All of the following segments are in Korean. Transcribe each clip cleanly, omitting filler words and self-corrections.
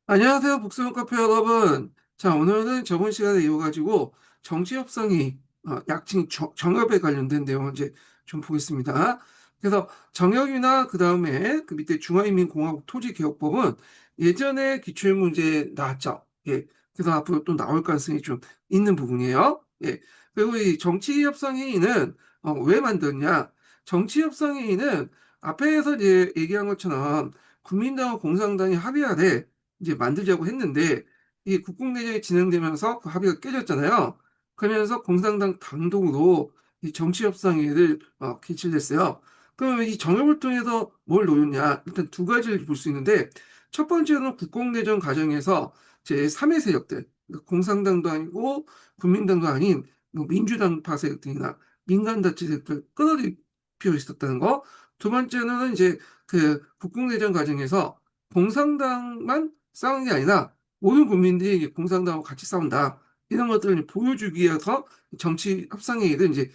안녕하세요, 북스형 카페 여러분. 자, 오늘은 저번 시간에 이어가지고 정치 협상이 약칭 정협에 관련된 내용을 이제 좀 보겠습니다. 그래서 정협이나 그 다음에 그 밑에 중화인민공화국 토지개혁법은 예전에 기출문제 나왔죠. 예. 그래서 앞으로 또 나올 가능성이 좀 있는 부분이에요. 예. 그리고 이 정치협상회의는 왜 만들었냐? 정치협상회의는 앞에서 이제 얘기한 것처럼 국민당과 공산당이 합의하되 이제 만들자고 했는데 이 국공내전이 진행되면서 그 합의가 깨졌잖아요. 그러면서 공산당 단독으로 이 정치협상회의를 개최했어요. 그러면 이 정협을 통해서 뭘 노렸냐? 일단 두 가지를 볼 수 있는데 첫 번째는 국공내전 과정에서 제3의 세력들, 그러니까 공산당도 아니고 국민당도 아닌 뭐 민주당파 세력들이나 민간단체 세력들 끌어들일 필요 있었다는 거. 두 번째는 이제 그 국공내전 과정에서 공산당만 싸우는 게 아니라 모든 국민들이 공산당하고 같이 싸운다. 이런 것들을 보여주기 위해서 정치 협상회의를 이제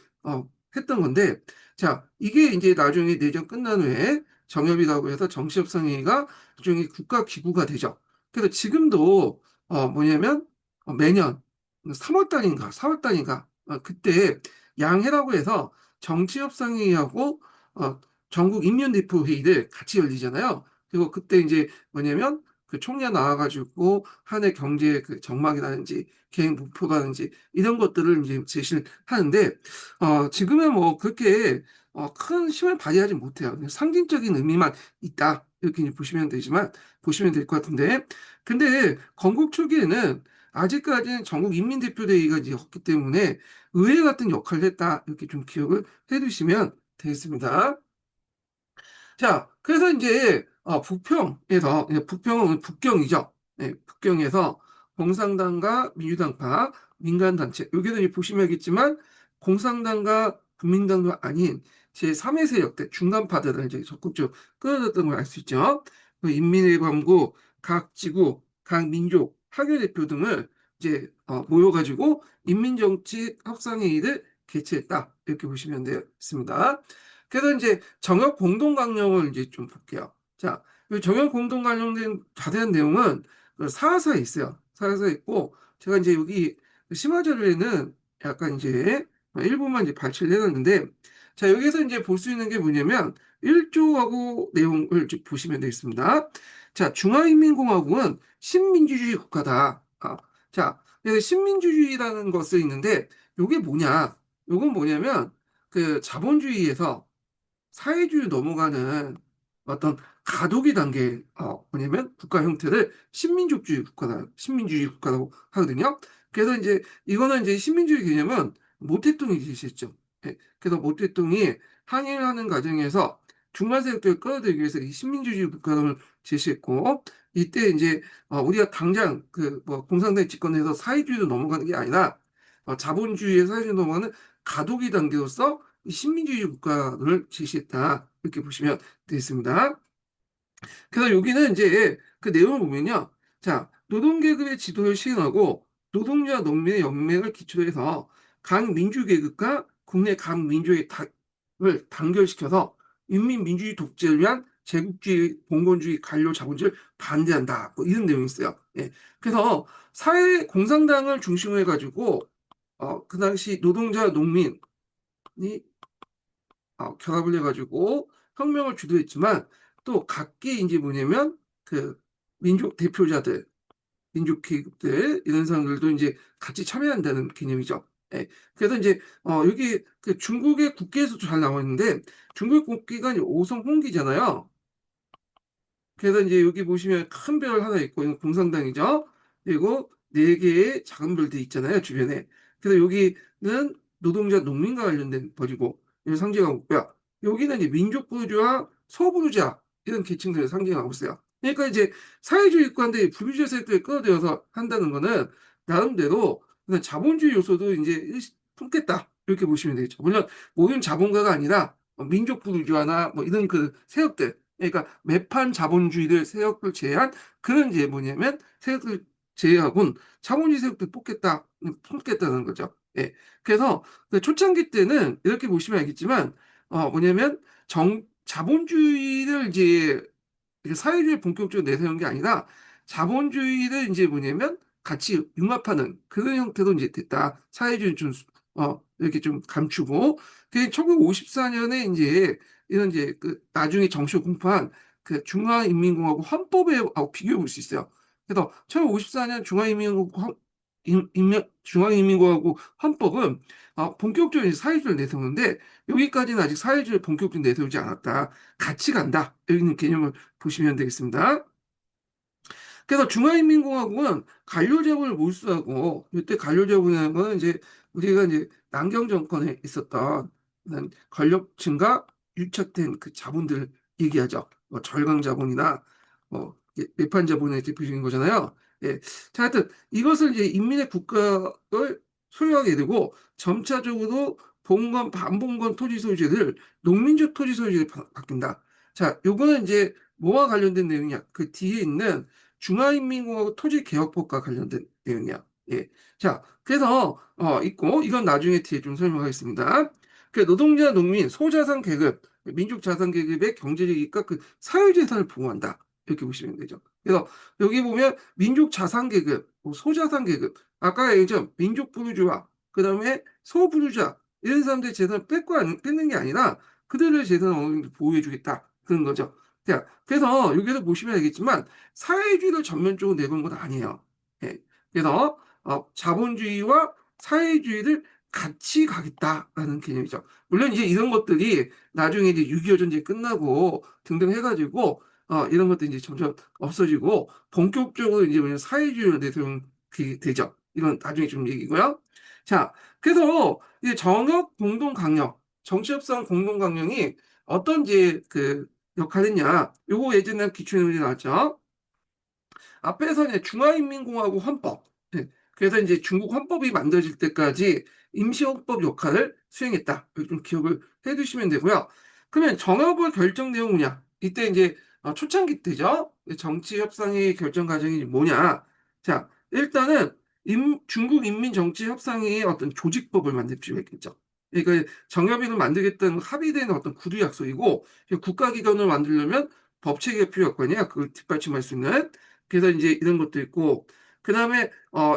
했던 건데, 자, 이게 이제 나중에 내전 끝난 후에 정협이라고 해서 정치 협상회의가 나중에 국가 기구가 되죠. 그래서 지금도 뭐냐면 매년 3월 달인가 4월 달인가 그때 양해라고 해서 정치 협상회의하고 전국 인민대표 회의를 같이 열리잖아요. 그리고 그때 이제 뭐냐면 그 총리가 나와가지고 한 해 경제 그 전망이라든지 계획 목표라든지 이런 것들을 이제 제시를 하는데 지금은 뭐 그렇게 큰 힘을 발휘하지 못해요. 그냥 상징적인 의미만 있다 이렇게 이제 보시면 될 것 같은데 근데 건국 초기에는 아직까지는 전국 인민대표대회가 이제 없기 때문에 의회 같은 역할을 했다 이렇게 좀 기억을 해두시면 되겠습니다. 자, 그래서 이제 북평에서 북평은 북경이죠. 네, 북경에서 공산당과 민주당파, 민간단체 여기도 이제 보시면 알겠지만 공산당과 국민당도 아닌 제3의 세력들 중간파들을 이제 적극적으로 끌어들였던 걸 알 수 있죠. 그 인민의 광고, 각 지구, 각 민족, 학교 대표 등을 이제 모여가지고 인민정치 협상회의를 개최했다 이렇게 보시면 되겠습니다. 그래서 이제 정역 공동 강령을 이제 좀 볼게요. 자, 이 정역 공동 강령된 자세한 내용은 그 사하사에 있어요. 사하사에 있고 제가 이제 여기 심화 자료에는 약간 이제 일부만 이제 발췌를 해놨는데 자, 여기서 이제 볼 수 있는 게 뭐냐면 1조하고 내용을 좀 보시면 되겠습니다. 자, 중화인민공화국은 신민주주의 국가다. 자, 그래서 신민주주의라는 것을 있는데 이게 뭐냐? 이건 뭐냐면 그 자본주의에서 사회주의 넘어가는 어떤 가도기 단계 뭐냐면 국가 형태를 신민주주의 국가라고 하거든요. 그래서 이제 이거는 이제 신민주의 개념은 모택동이 제시했죠. 예, 그래서 모택동이 항일을 하는 과정에서 중간 세력들을 끌어들이기 위해서 이 신민주주의 국가를 제시했고 이때 이제 우리가 당장 그 뭐 공산당이 집권해서 사회주의로 넘어가는 게 아니라 자본주의의 사회주의로 넘어가는 가도기 단계로서 이 신민주의 국가를 제시했다. 이렇게 보시면 되겠습니다. 그래서 여기는 이제 그 내용을 보면요. 자, 노동계급의 지도를 시행하고 노동자 농민의 연맹을 기초로 해서 각 민주계급과 국내 각 민족의 을 단결시켜서 인민민주주의 독재를 위한 제국주의, 봉건주의, 관료 자본주의를 반대한다. 뭐 이런 내용이 있어요. 예. 그래서 사회 공산당을 중심으로 해가지고 그 당시 노동자 농민이 결합을 해가지고 혁명을 주도했지만 또 각기 이제 뭐냐면 그 민족 대표자들, 민족 계급들 이런 사람들도 이제 같이 참여한다는 개념이죠. 예. 그래서 이제 여기 그 중국의 국기에서도 잘 나와 있는데 중국 국기가 이제 오성 홍기잖아요. 그래서 이제 여기 보시면 큰 별 하나 있고 이건 공산당이죠. 그리고 네 개의 작은 별들 있잖아요 주변에. 그래서 여기는 노동자 농민과 관련된 벌이고 이걸 상징하고 있고요. 여기는 이제 민족부르주아 소부르주아 이런 계층들을 상징하고 있어요. 그러니까 이제 사회주의 국가인데 부르주아 세력들을 끌어들여서 한다는 거는 나름대로 그냥 자본주의 요소도 이제 품겠다 이렇게 보시면 되겠죠. 물론 모든 자본가가 아니라 민족부르주아나 뭐 이런 그 세력들 그러니까 매판 자본주의를 세력을 제외한 그런 이제 뭐냐면 세력을 제외하고는 자본주의 세력들 뽑겠다는 거죠. 예. 그래서 그 초창기 때는 이렇게 보시면 알겠지만 뭐냐면 자본주의를 이제 사회주의 본격적으로 내세운 게 아니라 자본주의를 이제 뭐냐면 같이 융합하는 그런 형태로 이제 됐다. 사회주의 좀, 이렇게 좀 감추고. 그 1954년에 이제 이런 이제 그 나중에 정치를 공포한 그 중화인민공화국 헌법하고 비교해 볼 수 있어요. 그래서 1954년 중화인민공화국 헌법은 본격적인 이제 사회주의를 내세우는데 여기까지는 아직 사회주의를 본격적으로 내세우지 않았다. 같이 간다. 이런 개념을 보시면 되겠습니다. 그래서 중화인민공화국은 관료제국을 몰수하고 이때 관료제국이라는 거는 이제 우리가 이제 남경 정권에 있었던 그런 권력층과 유착된 그 자본들 얘기하죠. 뭐 절강 자본이나 뭐 매판 자본의 대표적인 거잖아요. 예. 자, 하여튼 이것을 이제 인민의 국가를 소유하게 되고 점차적으로 봉건 반봉건 토지 소유제를 농민적 토지 소유제로 바뀐다. 자, 요거는 이제 뭐와 관련된 내용이냐? 그 뒤에 있는 중화인민공화국 토지개혁법과 관련된 내용이야. 예. 자, 그래서 있고 이건 나중에 뒤에 좀 설명하겠습니다. 그 노동자, 농민, 소자산 계급, 민족 자산 계급의 경제적 이익과 그 사회재산을 보호한다. 이렇게 보시면 되죠. 그래서 여기 보면 민족 자산 계급, 뭐 소자산 계급, 아까 얘기했죠. 민족 부르주아, 그다음에 소부르주아 이런 사람들의 재산을 뺏는 게 아니라 그들의 재산을 어느 정도 보호해주겠다. 그런 거죠. 자, 그래서 여기서 보시면 알겠지만 사회주의를 전면적으로 내건 건 아니에요. 예. 그래서 자본주의와 사회주의를 같이 가겠다라는 개념이죠. 물론 이제 이런 것들이 나중에 이제 6.25 전쟁이 끝나고 등등 해가지고 이런 것들이 이제 점점 없어지고 본격적으로 이제 뭐냐면 사회주의를 내세우게 되죠. 이건 나중에 좀 얘기고요. 자, 그래서 이제 정역 공동 강령, 정치협상 공동 강령이 어떤 이제 그 역할을 했냐? 요거 예전에 기출문제 나왔죠. 앞에서 이제 중화인민공화국 헌법. 예. 그래서 이제 중국 헌법이 만들어질 때까지 임시헌법 역할을 수행했다. 이렇게 좀 기억을 해 두시면 되고요. 그러면 정협의 결정 내용은 뭐냐? 이때 이제 초창기 때죠. 정치 협상의 결정 과정이 뭐냐? 자, 일단은 중국 인민정치협상회의 어떤 조직법을 만들 필요가 있겠죠. 그러니까 정협의를 만들겠다는 합의된 어떤 구두 약속이고 국가기관을 만들려면 법체계가 필요할 거 아니야. 그걸 뒷받침할 수 있는. 그래서 이제 이런 것도 있고, 그 다음에,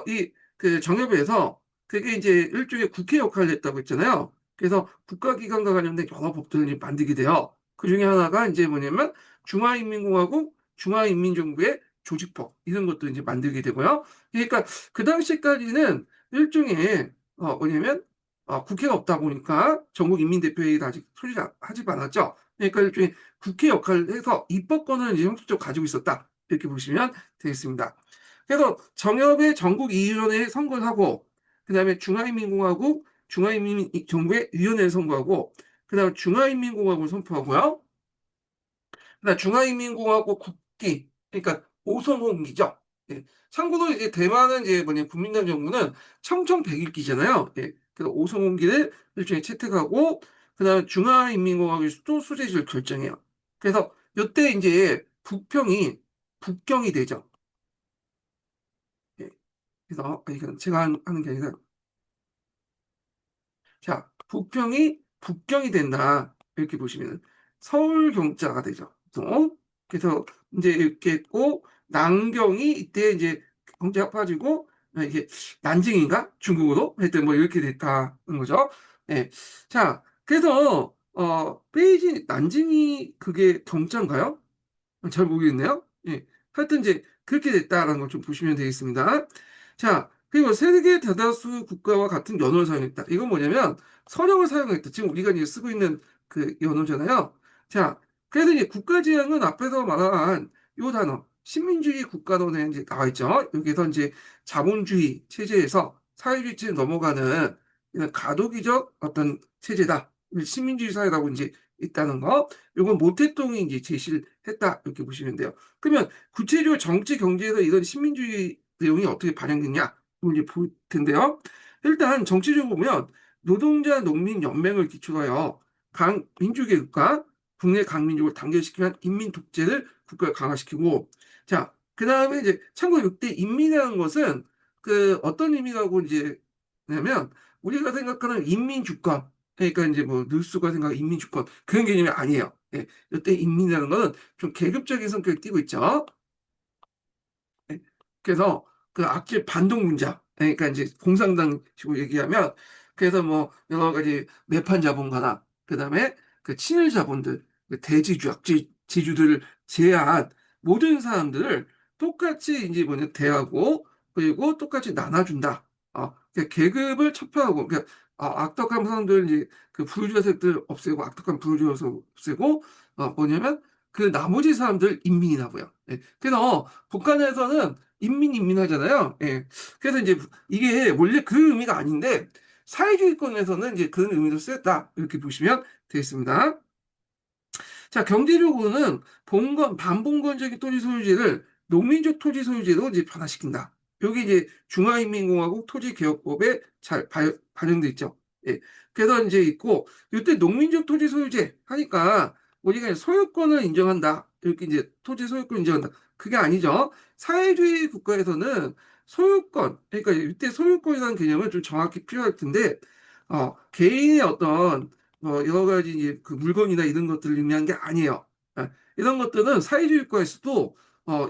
이, 그 정협에서 그게 이제 일종의 국회 역할을 했다고 했잖아요. 그래서 국가기관과 관련된 여러 법들을 이제 만들게 돼요. 그 중에 하나가 이제 뭐냐면 중화인민공화국, 중화인민정부의 조직법, 이런 것도 이제 만들게 되고요. 그러니까 그 당시까지는 일종의, 뭐냐면, 국회가 없다 보니까 전국인민대표회의가 아직 하지 않았죠. 그러니까 일종의 국회 역할을 해서 입법권을 이제 형식적으로 가지고 있었다. 이렇게 보시면 되겠습니다. 그래서 정협의 전국이의원회에 선거를 하고, 그 다음에 중화인민공화국, 중화인민정부의 위원회를 선거하고, 그 다음에 중화인민공화국을 선포하고요. 그다음 중화인민공화국 국기, 그러니까 오선홍기죠. 예. 참고로 이제 대만은 이제 뭐냐 국민당 정부는 청천백일기잖아요. 예. 그래서 오선홍기를 일종의 채택하고 그다음 중화인민공화국의 수도 수재지를 결정해요. 그래서 이때 이제 북경이 되죠. 예. 그래서 이건 제가 하는 게 아니라 자, 북경이 된다. 이렇게 보시면 서울 경자가 되죠. 그래서 이제 이렇게 했고, 난경이 이때 이제 경자가 빠지고, 이게 난징인가? 중국어로? 하여튼 뭐 이렇게 됐다는 거죠. 예. 자, 그래서, 베이징, 난징이 그게 경자인가요? 잘 모르겠네요. 예. 하여튼 이제 그렇게 됐다라는 걸 좀 보시면 되겠습니다. 자, 그리고 세계 대다수 국가와 같은 연어를 사용했다. 이건 뭐냐면 서령을 사용했다. 지금 우리가 이제 쓰고 있는 그 연어잖아요. 자, 그래서 이제 국가지향은 앞에서 말한 요 단어, 식민주의 국가론에 이제 나와 있죠. 여기서 이제 자본주의 체제에서 사회주의 체제 넘어가는 이런 가도기적 어떤 체제다. 식민주의 사회라고 이제 있다는 거. 요건 모태똥이 이제 제시를 했다. 이렇게 보시면 돼요. 그러면 구체적으로 정치 경제에서 이런 시민주의 내용이 어떻게 반영됐냐? 이걸 이제 볼 텐데요. 일단 정치적으로 보면 노동자 농민 연맹을 기초하여 민주개혁과 국내 강민족을 단결시키는 인민 독재를 국가에 강화시키고 자, 그다음에 이제 참고로 이때 인민이라는 것은 그 어떤 의미라고 이제 냐면 우리가 생각하는 인민주권 그러니까 이제 뭐 늘수가 생각하는 인민주권 그런 개념이 아니에요. 예, 이때 인민이라는 것은 좀 계급적인 성격을 띠고 있죠. 그래서 그 악질 반동 문자, 그러니까 이제 공산당식으로 얘기하면, 그래서 뭐 여러 가지 매판 자본가나 그다음에 그 친일 자본들, 그 대지주, 악지주들을 제외한 모든 사람들을 똑같이 이제 뭐냐 대하고, 그리고 똑같이 나눠준다. 그러니까 계급을 척결하고, 그러니까 악덕한 사람들 이제 그 부르주아 세력들 없애고, 악덕한 부르주아 세력 없애고, 뭐냐면 그 나머지 사람들 인민이라고요. 예. 그래서 북한에서는 인민하잖아요. 예. 그래서 이제 이게 원래 그 의미가 아닌데 사회주의권에서는 이제 그런 의미로 쓰였다. 이렇게 보시면 되겠습니다. 자, 경제적으로는 반봉건적인 토지 소유제를 농민적 토지 소유제로 이제 변화시킨다. 여기 이제 중화인민공화국 토지개혁법에 잘 반영돼 있죠. 예. 그래서 이제 있고, 이때 농민적 토지 소유제 하니까 우리가 소유권을 인정한다. 이렇게 이제 토지 소유권 인정한다. 그게 아니죠. 사회주의 국가에서는 소유권, 그러니까 이때 소유권이라는 개념은 좀 정확히 필요할 텐데, 개인의 어떤 여러 가지 이제 그 물건이나 이런 것들을 의미한 게 아니에요. 이런 것들은 사회주의 국가에서도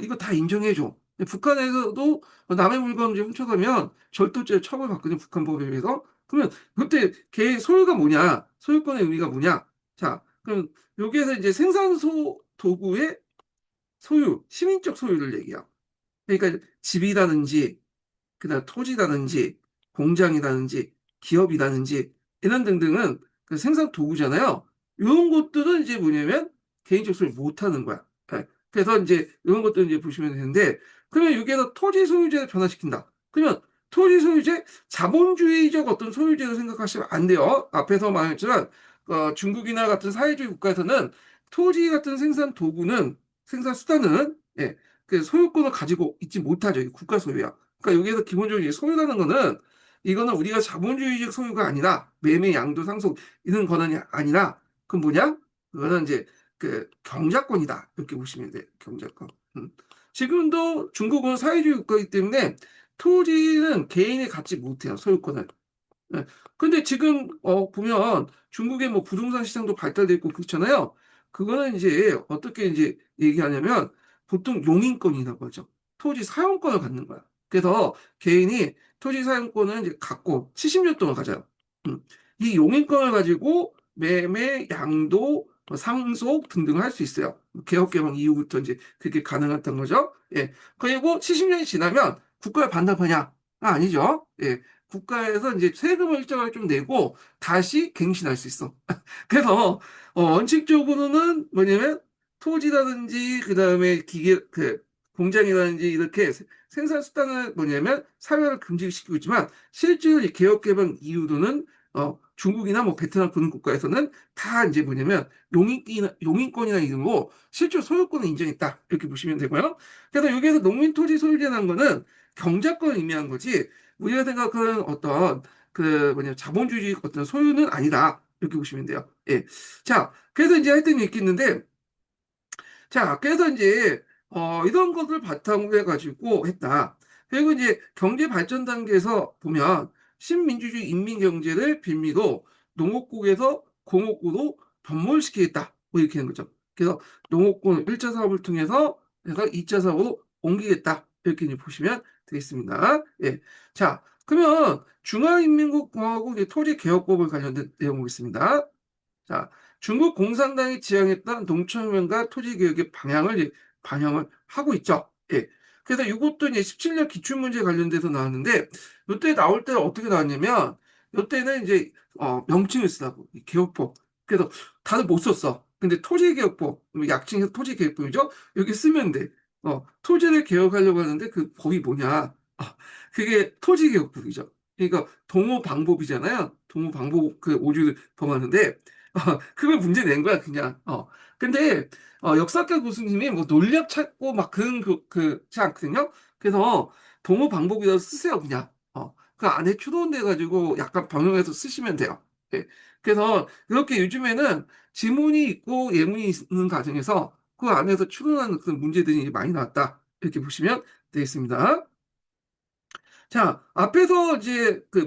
이거 다 인정해줘. 북한에서도 남의 물건 이제 훔쳐가면 절도죄 처벌받거든요. 북한법에 의해서. 그러면 그때 개 소유가 뭐냐? 소유권의 의미가 뭐냐? 자, 그럼 여기에서 이제 생산소 도구의 소유, 시민적 소유를 얘기해요. 그러니까 집이라든지 그다음 토지라든지 공장이라든지 기업이라든지 이런 등등은 그 생산 도구잖아요. 이런 것들은 이제 뭐냐면 개인적 소유 못 하는 거야. 예. 그래서 이제 이런 것들 이제 보시면 되는데 그러면 여기에서 토지 소유제를 변화시킨다. 그러면 토지 소유제 자본주의적 어떤 소유제로 생각하시면 안 돼요. 앞에서 말했지만 중국이나 같은 사회주의 국가에서는 토지 같은 생산 도구는 생산 수단은 예, 그 소유권을 가지고 있지 못하죠. 이게 국가 소유야. 그러니까 여기에서 기본적으로 소유라는 거는 이거는 우리가 자본주의적 소유가 아니라 매매 양도 상속 이런 권한이 아니라 그건 뭐냐? 그거는 이제 그 경작권이다 이렇게 보시면 돼요. 경작권. 지금도 중국은 사회주의 국가이기 때문에 토지는 개인이 갖지 못해요. 소유권을. 네. 근데 지금 보면 중국의 뭐 부동산 시장도 발달돼 있고 그렇잖아요. 그거는 이제 어떻게 이제 얘기하냐면 보통 용인권이라고 하죠. 토지 사용권을 갖는 거야. 그래서 개인이 토지 사용권을 이제 갖고 70년 동안 가져요. 음. 이 용인권을 가지고 매매, 양도, 상속 등등 할 수 있어요. 개혁 개방 이후부터 이제 그게 가능했던 거죠. 예. 그리고 70년이 지나면 국가에 반납하냐? 아니죠. 예. 국가에서 이제 세금을 일정하게 좀 내고 다시 갱신할 수 있어. 그래서 원칙적으로는 뭐냐면 토지라든지 그다음에 기계 그 공장이라든지 이렇게 생산 수단을 뭐냐면 사회를 금지시키고 있지만 실제로 이 개혁 개방 이후로는 중국이나 뭐 베트남 그런 국가에서는 다 이제 뭐냐면 용인권이나 이름으로 실제 소유권을 인정했다 이렇게 보시면 되고요. 그래서 여기에서 농민 토지 소유제라는 거는 경작권을 의미한 거지 우리가 생각하는 어떤 그 뭐냐 자본주의 어떤 소유는 아니다 이렇게 보시면 돼요. 예. 자, 그래서 이제 하여튼 있겠는데 자, 그래서 이제 이런 것을 바탕으로 해가지고 했다. 그리고 이제 경제 발전 단계에서 보면 신민주주의 인민경제를 빌미로 농업국에서 공업국으로 변모시키겠다. 뭐 이렇게 하는 거죠. 그래서 농업군 1차 사업을 통해서 내가 2차 사업으로 옮기겠다. 이렇게 이제 보시면 되겠습니다. 예. 자, 그러면 중화인민국공화국 토지개혁법을 관련된 내용 보겠습니다. 자, 중국 공산당이 지향했던 농촌혁명과 토지개혁의 방향을 반영을 하고 있죠. 예. 그래서 이것도 이제 17년 기출문제 관련돼서 나왔는데, 이때 나올 때 어떻게 나왔냐면, 이때는 이제, 명칭을 쓰라고, 이 개혁법. 그래서 다들 못 썼어. 근데 토지개혁법, 약칭해서 토지개혁법이죠? 여기 쓰면 돼. 토지를 개혁하려고 하는데 그 법이 뭐냐. 그게 토지개혁법이죠. 그러니까 동호방법이잖아요. 동호방법 그 오류를 범하는데, 그걸 문제 낸 거야, 그냥. 근데, 역사과 교수님이 뭐 논리학 찾고 막 그렇지 않거든요? 그래서 동호 방법이라도 쓰세요, 그냥. 그 안에 추론돼가지고 약간 병용해서 쓰시면 돼요. 예. 그래서 이렇게 요즘에는 지문이 있고 예문이 있는 과정에서 그 안에서 추론하는 그 문제들이 많이 나왔다. 이렇게 보시면 되겠습니다. 자, 앞에서 이제 그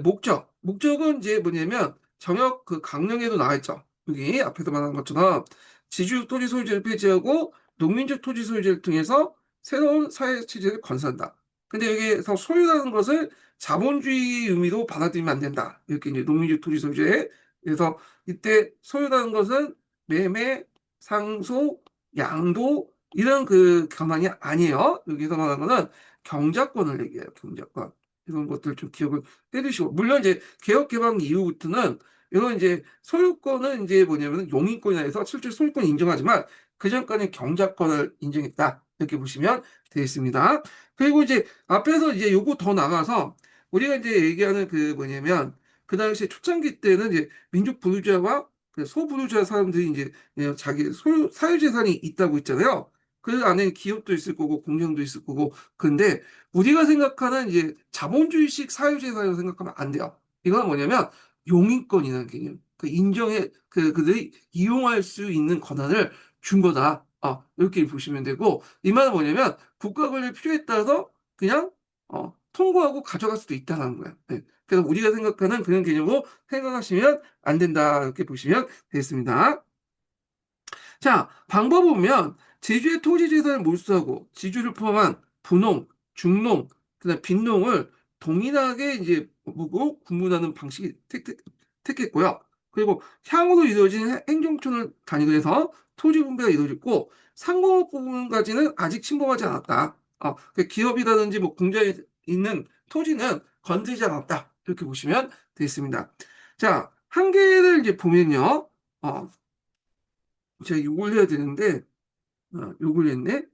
목적은 이제 뭐냐면 정역 그 강령에도 나와 있죠. 여기 앞에서 말한 것처럼 지주 토지 소유제를 폐지하고 농민적 토지 소유제를 통해서 새로운 사회 체제를 건설한다. 근데 여기에서 소유라는 것을 자본주의 의미로 받아들이면 안 된다. 이렇게 이제 농민주의 토지 소유제. 그래서 이때 소유라는 것은 매매, 상속, 양도 이런 그 견항이 아니에요. 여기서 말하는 거는 경작권을 얘기해요. 경작권. 이런 것들 좀 기억을 해두시고. 물론 이제 개혁개방 이후부터는 이런 이제 소유권은 이제 뭐냐면 용인권이라 해서 실제 소유권 인정하지만 그 전까지는 경작권을 인정했다. 이렇게 보시면 되겠습니다. 그리고 이제 앞에서 이제 요거 더 나가서 우리가 이제 얘기하는 그 뭐냐면 그 당시 초창기 때는 이제 민족 부르주아와 그 소부르주아 사람들이 이제 자기 소유 사유재산이 있다고 있잖아요. 그 안에 기업도 있을 거고 공장도 있을 거고 근데 우리가 생각하는 이제 자본주의식 사유재산이라고 생각하면 안 돼요. 이건 뭐냐면 용인권이라는 개념. 그 인정해 그들이 이용할 수 있는 권한을 준 거다. 이렇게 보시면 되고 이 말은 뭐냐면 국가 권리 필요에 따라서 그냥 통고하고 가져갈 수도 있다는 거예요. 네. 그래서 우리가 생각하는 그런 개념으로 생각하시면 안 된다. 이렇게 보시면 되겠습니다. 자, 방법을 보면 제주의 토지 재산을 몰수하고 지주를 포함한 분홍, 중농, 그다음 빈농을 동일하게 이제 보고 구분하는 방식이 택했고요. 그리고 향후로 이루어진 행정촌을 단위로 해서 토지 분배가 이루어졌고 상공업 부분까지는 아직 침범하지 않았다. 그 기업이라든지 뭐 공장에 있는 토지는 건드리지 않았다. 이렇게 보시면 되겠습니다. 자, 한계를 이제 보면요. 제가 요걸 해야 되는데, 요걸 했네?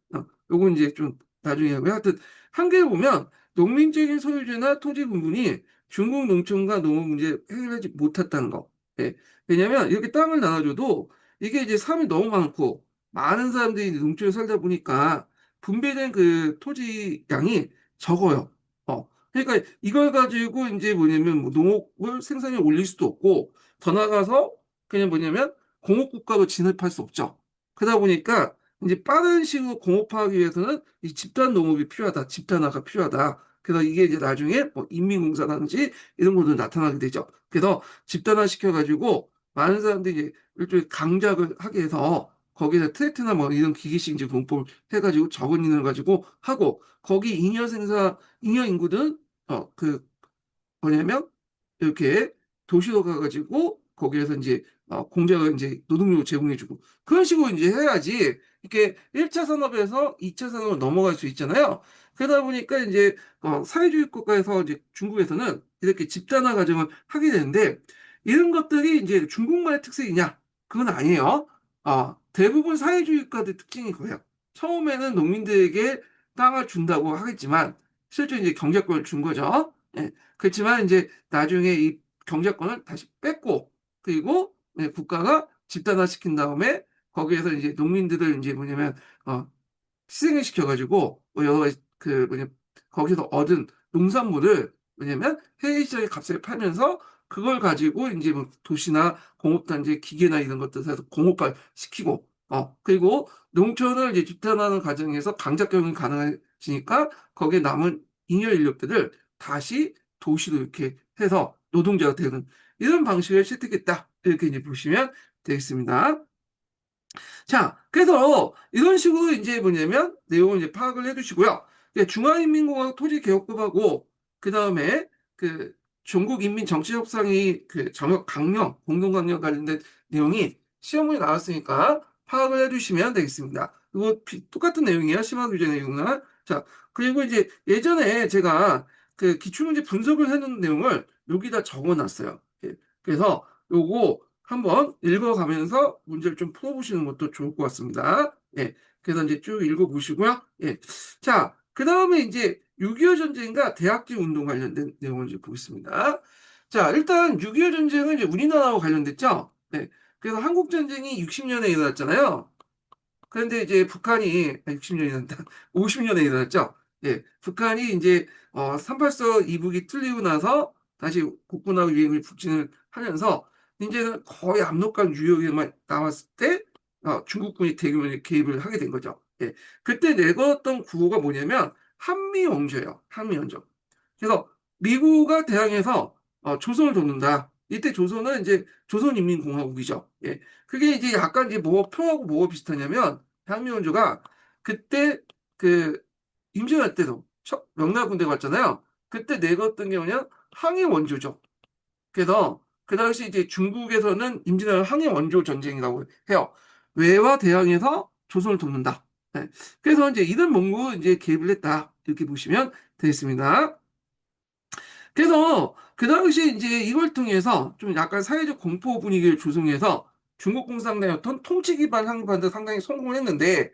요건 이제 좀 나중에 하고요. 하여튼, 한계를 보면, 농민적인 소유주나 토지 분분이 중국 농촌과 농업 문제 해결하지 못했다는 거. 예. 왜냐면, 이렇게 땅을 나눠줘도, 이게 이제 사람이 너무 많고, 많은 사람들이 농촌에 살다 보니까, 분배된 그 토지 양이 적어요. 그러니까 이걸 가지고 이제 뭐냐면, 뭐 농업을 생산에 올릴 수도 없고, 더 나가서, 그냥 뭐냐면, 공업국가로 진입할 수 없죠. 그러다 보니까 이제 빠른 시기로 공업화하기 위해서는 이 집단 농업이 필요하다. 집단화가 필요하다. 그래서 이게 이제 나중에 뭐 인민공사라든지 이런 것도 나타나게 되죠. 그래서 집단화 시켜가지고 많은 사람들이 이제 일종의 강작을 하게 해서 거기서 트랙터나 뭐 이런 기계식 이제 공법을 해가지고 적은 인을 가지고 하고 거기 잉여 인구들은 그 뭐냐면 이렇게 도시로 가가지고 거기에서 이제 공장을 이제 노동력을 제공해주고 그런 식으로 이제 해야지 이렇게 1차 산업에서 2차 산업으로 넘어갈 수 있잖아요. 그러다 보니까 이제 사회주의 국가에서 이제 중국에서는 이렇게 집단화 과정을 하게 되는데 이런 것들이 이제 중국만의 특색이냐? 그건 아니에요. 대부분 사회주의 국가들 특징이 그거예요. 처음에는 농민들에게 땅을 준다고 하겠지만 실제 이제 경제권을 준 거죠. 예. 그렇지만 이제 나중에 이 경제권을 다시 뺏고 그리고 국가가 집단화 시킨 다음에 거기에서 이제 농민들을 이제 뭐냐면 희생을 시켜가지고 뭐 여러 가지 그 뭐냐 거기서 얻은 농산물을 뭐냐면 해외 시장에 값을 팔면서 그걸 가지고 이제 뭐 도시나 공업단지 기계나 이런 것들 해서 공업화 시키고 그리고 농촌을 이제 집단화하는 과정에서 강작경이 가능해지니까 거기에 남은 잉여 인력들을 다시 도시로 이렇게 해서 노동자가 되는 이런 방식을 채택했다 이렇게 이제 보시면 되겠습니다. 자, 그래서 이런 식으로 이제 뭐냐면 내용을 이제 파악을 해두시고요. 중화인민공화국 토지개혁법하고 그 다음에 그 전국인민정치협상이 그 정역 강령, 공동강령 관련된 내용이 시험에 나왔으니까 파악을 해두시면 되겠습니다. 이거 똑같은 내용이에요. 심화규제 내용은. 자, 그리고 이제 예전에 제가 그 기출문제 분석을 해놓은 내용을 여기다 적어놨어요. 그래서 요거 한번 읽어가면서 문제를 좀 풀어보시는 것도 좋을 것 같습니다. 예. 그래서 이제 쭉 읽어보시고요. 예. 자, 그 다음에 이제 6.25 전쟁과 대학지 운동 관련된 내용을 이제 보겠습니다. 자, 일단 6.25 전쟁은 이제 우리나라와 관련됐죠. 네. 그래서 한국 전쟁이 60년에 일어났잖아요. 그런데 이제 북한이 60년이 난다. 50년에 일어났죠. 예. 북한이 이제 38서 이북이 뚫리고 나서 다시 국군하고 유행을 북진을 하면서 이제는 거의 압록강 유역에만 남았을 때 중국군이 대규모 개입을 하게 된 거죠. 예. 그때 내걸었던 구호가 뭐냐면 한미원조예요. 한미원조. 그래서 미국과 대항해서 조선을 돕는다. 이때 조선은 이제 조선인민공화국이죠. 예. 그게 이제 약간 이제 뭐 표하고 뭐가 비슷하냐면 한미원조가 그때 그 임진왜란 때도 명나라 군대 갔잖아요. 그때 내가 어떤 게 뭐냐? 항해 원조죠. 그래서 그 당시 이제 중국에서는 임진왜란 항해 원조 전쟁이라고 해요. 외와 대항해서 조선을 돕는다. 네. 그래서 이제 이런 문구 이제 개입을 했다. 이렇게 보시면 되겠습니다. 그래서 그 당시 이제 이걸 통해서 좀 약간 사회적 공포 분위기를 조성해서 중국 공산당의 어떤 통치 기반 항반도 상당히 성공을 했는데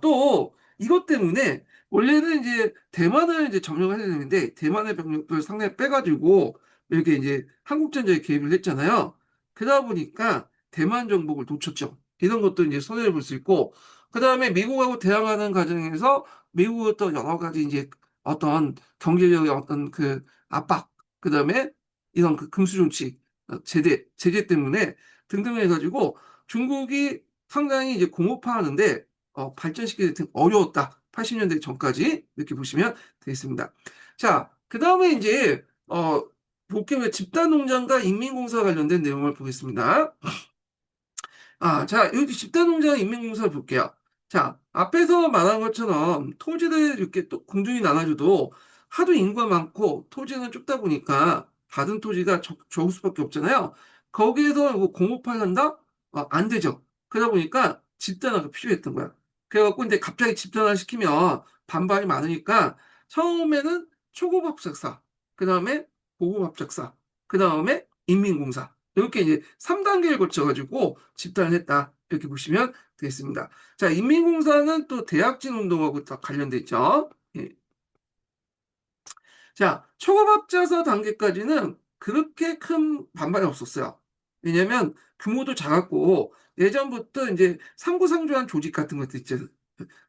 또 이것 때문에 원래는 이제 대만을 이제 점령을 해야 되는데 대만의 병력들을 상당히 빼가지고 이렇게 이제 한국전쟁에 개입을 했잖아요. 그러다 보니까 대만 정복을 놓쳤죠. 이런 것도 이제 손해를 볼 수 있고 그 다음에 미국하고 대항하는 과정에서 미국의 또 여러 가지 이제 어떤 경제적인 어떤 그 압박 그 다음에 이런 그 금수 조치 제재 때문에 등등 해가지고 중국이 상당히 이제 공업화하는데 발전시키기 어려웠다. 80년대 전까지 이렇게 보시면 되겠습니다. 자, 그 다음에 이제 볼게요. 집단 농장과 인민공사 관련된 내용을 보겠습니다. 자, 여기 집단농장 인민공사를 볼게요. 자, 앞에서 말한 것처럼 토지를 이렇게 또 공중이 나눠줘도 하도 인구가 많고 토지는 좁다 보니까 받은 토지가 적을 수밖에 없잖아요. 거기에서 뭐 공업화를 한다? 안 되죠. 그러다 보니까 집단화가 필요했던 거야. 그래갖고 이제 갑자기 집단화 시키면 반발이 많으니까 처음에는 초급 합작사, 그 다음에 고급 합작사, 그 다음에 인민공사. 이렇게 이제 3단계를 거쳐가지고 집단을 했다. 이렇게 보시면 되겠습니다. 자, 인민공사는 또 대학진 운동하고 다 관련돼 있죠. 예. 자, 초급합자서 단계까지는 그렇게 큰 반발이 없었어요. 왜냐면 규모도 작았고 예전부터 이제 상부상조한 조직 같은 것도 있죠.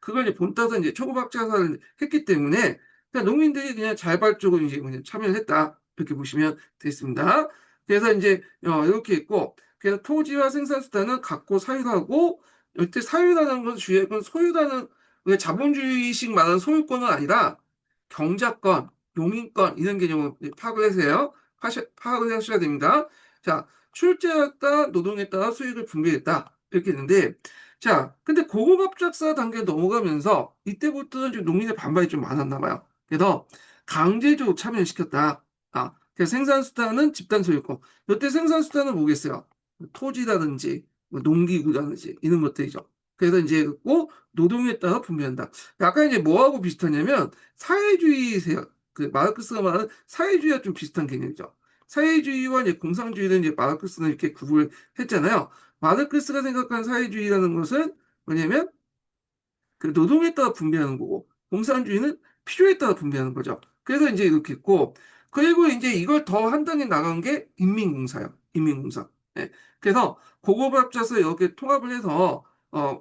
그걸 이제 본따서 이제 초급합자서를 했기 때문에 그냥 농민들이 그냥 자발적으로 이제 그냥 참여를 했다. 이렇게 보시면 되겠습니다. 그래서 이제 이렇게 있고 그래서 토지와 생산수단은 갖고 사유하고 이때 사유라는 건 주의할 건 소유라는 왜 자본주의식 말하는 소유권은 아니라 경작권 용인권 이런 개념을 파악을 하세요. 파악을 하셔야 됩니다. 자, 출제에 따라 노동에 따라 수익을 분배했다. 이렇게 했는데, 자, 근데 고급합작사 단계 넘어가면서 이때부터는 좀 농민의 반발이 좀 많았나 봐요. 그래서 강제적으로 참여를 시켰다. 그래서 생산수단은 집단 소유권. 이때 생산수단은 뭐겠어요? 토지라든지 뭐 농기구라든지 이런 것들이죠. 그래서 이제 꼭 노동에 따라 분배한다. 약간 이제 뭐하고 비슷하냐면 사회주의세요. 그 마르크스가 말하는 사회주의와 좀 비슷한 개념이죠. 사회주의와 이제 공산주의는 이제 마르크스는 이렇게 구분을 했잖아요. 마르크스가 생각한 사회주의라는 것은 뭐냐면 그 노동에 따라 분배하는 거고 공산주의는 필요에 따라 분배하는 거죠. 그래서 이제 이렇게 했고 그리고 이제 이걸 더 한 단계 나간 게 인민공사요. 인민공사. 예. 그래서 고급합쳐서 이렇게 통합을 해서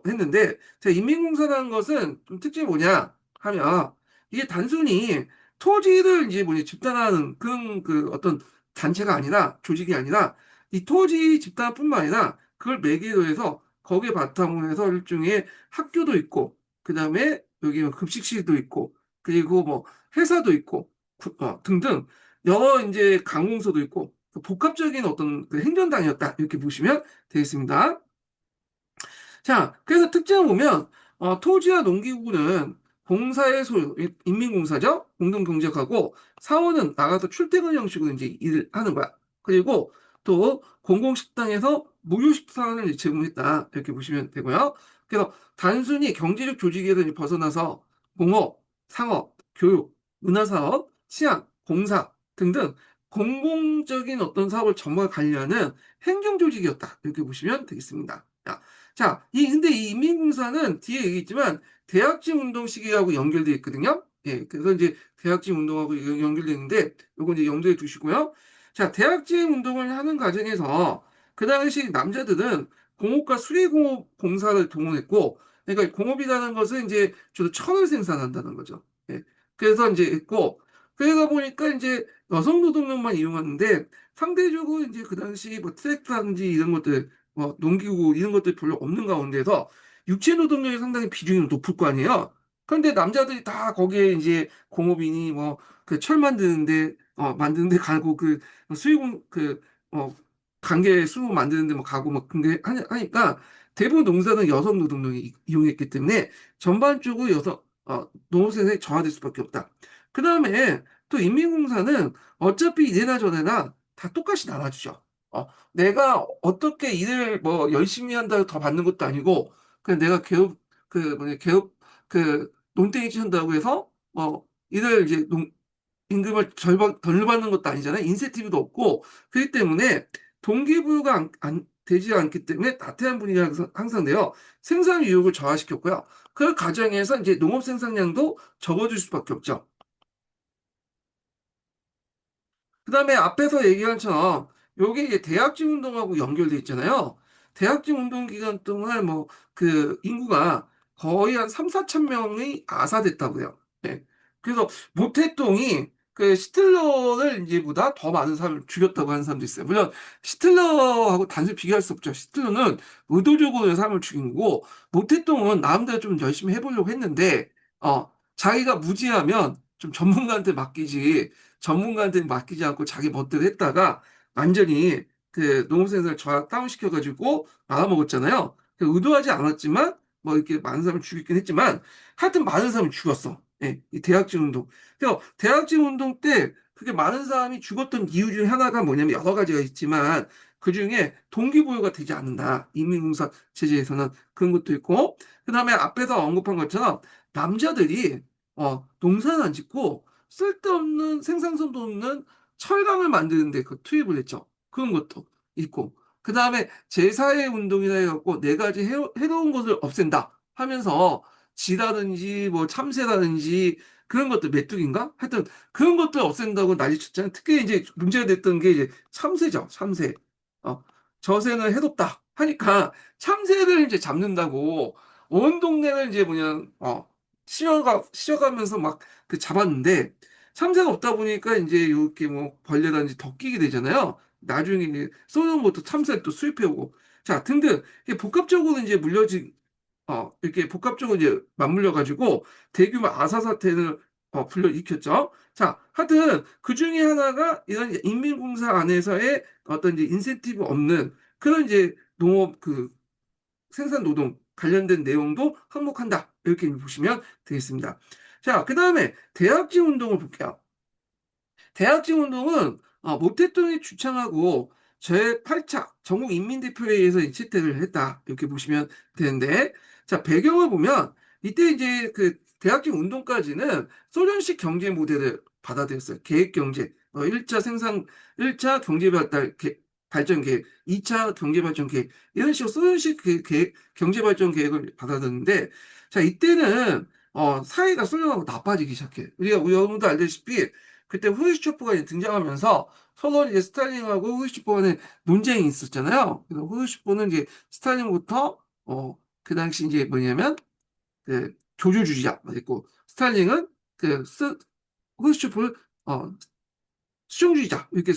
했는데 자, 인민공사라는 것은 좀 특징이 뭐냐 하면 이게 단순히 토지를 이제 뭐냐 집단화하는 그런 그 어떤 단체가 아니라 조직이 아니라 이 토지 집단뿐만 아니라 그걸 매개로 해서 거기에 바탕으로 해서 일종의 학교도 있고 그 다음에 여기 급식실도 있고, 그리고 뭐 회사도 있고, 등등 여러 이제 관공서도 있고 복합적인 어떤 그 행정당이었다 이렇게 보시면 되겠습니다. 자, 그래서 특징을 보면 토지와 농기구는 공사의 소유, 인민공사죠. 공동경작하고 사원은 나가서 출퇴근 형식으로 이제 일을 하는 거야. 그리고 또 공공식당에서 무료식사를 제공했다. 이렇게 보시면 되고요. 그래서 단순히 경제적 조직에서 이제 벗어나서 공업, 상업, 교육, 문화사업, 치안, 공사 등등 공공적인 어떤 사업을 전부 관리하는 행정조직이었다. 이렇게 보시면 되겠습니다. 자, 근데 이 인민공사는 뒤에 얘기했지만 대학진 운동 시기하고 연결되어 있거든요. 예, 그래서 이제 대학진 운동하고 연결되어 있는데 요거 이제 염두에 두시고요. 자, 대학진 운동을 하는 과정에서 그 당시 남자들은 공업과 수리공업 공사를 동원했고, 그러니까 공업이라는 것은 이제 주로 천을 생산한다는 거죠. 예, 그래서 이제 했고, 그러다 보니까 이제 여성 노동력만 이용하는데 상대적으로 이제 그 당시 뭐 트랙터라든지 이런 것들 뭐 농기구 이런 것들이 별로 없는 가운데서 육체 노동력이 상당히 비중이 높을 거 아니에요. 그런데 남자들이 다 거기에 이제 공업인이 뭐 그 철 만드는데 가고 그 수유공 관계 수목 만드는데 뭐 가고 뭐 그게 하니까 대부분 농사는 여성 노동력이 이용했기 때문에 전반적으로 여성 농업 생산이 저하될 수밖에 없다. 그 다음에 또 인민공사는 어차피 이래나 저래나 다 똑같이 나눠주죠. 내가 어떻게 일을 뭐 열심히 한다고 더 받는 것도 아니고, 그냥 내가 개업, 농땡이 한다고 해서, 일을 이제 임금을 덜 받는 것도 아니잖아요. 인센티브도 없고. 그렇기 때문에 동기부여가 되지 않기 때문에 나태한 분위기가 항상 돼요. 생산 유혹을 저하시켰고요. 그 과정에서 이제 농업 생산량도 적어질 수밖에 없죠. 그다음에 앞에서 얘기한 것처럼 요게 이제 대학증 운동하고 연결돼 있잖아요. 대학증 운동 기간 동안 뭐 그 인구가 거의 한 3, 4천 명이 아사됐다고 해요. 네. 그래서 모태똥이 그 시틀러를 이제 보다 더 많은 사람을 죽였다고 하는 사람도 있어요. 물론 시틀러하고 단순히 비교할 수 없죠. 시틀러는 의도적으로 사람을 죽인 거고 모태똥은 나름대로 좀 열심히 해보려고 했는데 자기가 무지하면 좀 전문가한테 맡기지 않고 자기 멋대로 했다가 완전히 그 농업생산을 다운시켜가지고 말아먹었잖아요. 의도하지 않았지만 뭐 이렇게 많은 사람을 죽이긴 했지만 하여튼 많은 사람이 죽었어. 예, 이 대학증 운동. 그래서 대학증 운동 때 그게 많은 사람이 죽었던 이유 중에 하나가 뭐냐면 여러 가지가 있지만 그 중에 동기부여가 되지 않는다. 인민공사 체제에서는 그런 것도 있고 그 다음에 앞에서 언급한 것처럼 남자들이 농사는 안 짓고 쓸데없는 생산성도 없는 철강을 만드는데 그 투입을 했죠. 그런 것도 있고. 그 다음에 제4의 운동이라 해갖고 네 가지 해로운 것을 없앤다 하면서 지라든지 뭐 참새라든지 그런 것들 메뚜기인가? 하여튼 그런 것들 없앤다고 난리쳤잖아요. 특히 이제 문제가 됐던 게 이제 참새죠. 참새. 어, 저새는 해롭다 하니까 참새를 이제 잡는다고 온 동네를 이제 쉬어가면서 막 그 잡았는데 참새가 없다 보니까 이제 이렇게 뭐 벌레라든지 더 끼게 되잖아요. 나중에 이제 쏘는 것도 참새를 또 수입해오고 자 등등 이게 복합적으로 이제 이렇게 복합적으로 이제 맞물려 가지고 대규모 아사 사태를 불러일으켰죠. 자, 하여튼 그 중에 하나가 이런 이제 인민공사 안에서의 어떤 이제 인센티브 없는 그런 이제 농업 생산 노동 관련된 내용도 항목한다. 이렇게 보시면 되겠습니다. 자, 그 다음에 대학지 운동을 볼게요. 대학지 운동은 모택동이 주창하고 제8차 전국인민대표회의에서 채택을 했다. 이렇게 보시면 되는데, 자, 배경을 보면 이때 이제 그 대학지 운동까지는 소련식 경제 모델을 받아들였어요. 계획경제, 1차 생산, 1차 발전 계획, 2차 경제 발전 계획, 이런 식으로 소련식 경제 발전 계획을 받아들였는데, 자, 이때는 사회가 소련하고 나빠지기 시작해. 우리가 여러분도 알다시피 그때 후르시초프가 이제 등장하면서 서로 이제 스탈린하고 후르시초프 간에 논쟁이 있었잖아요. 그래서 후르시초프는 이제 스탈린부터 그 당시 이제 뭐냐면 그 교조주의자 있고 스탈린은 후르시초프를 수용주의자 이렇게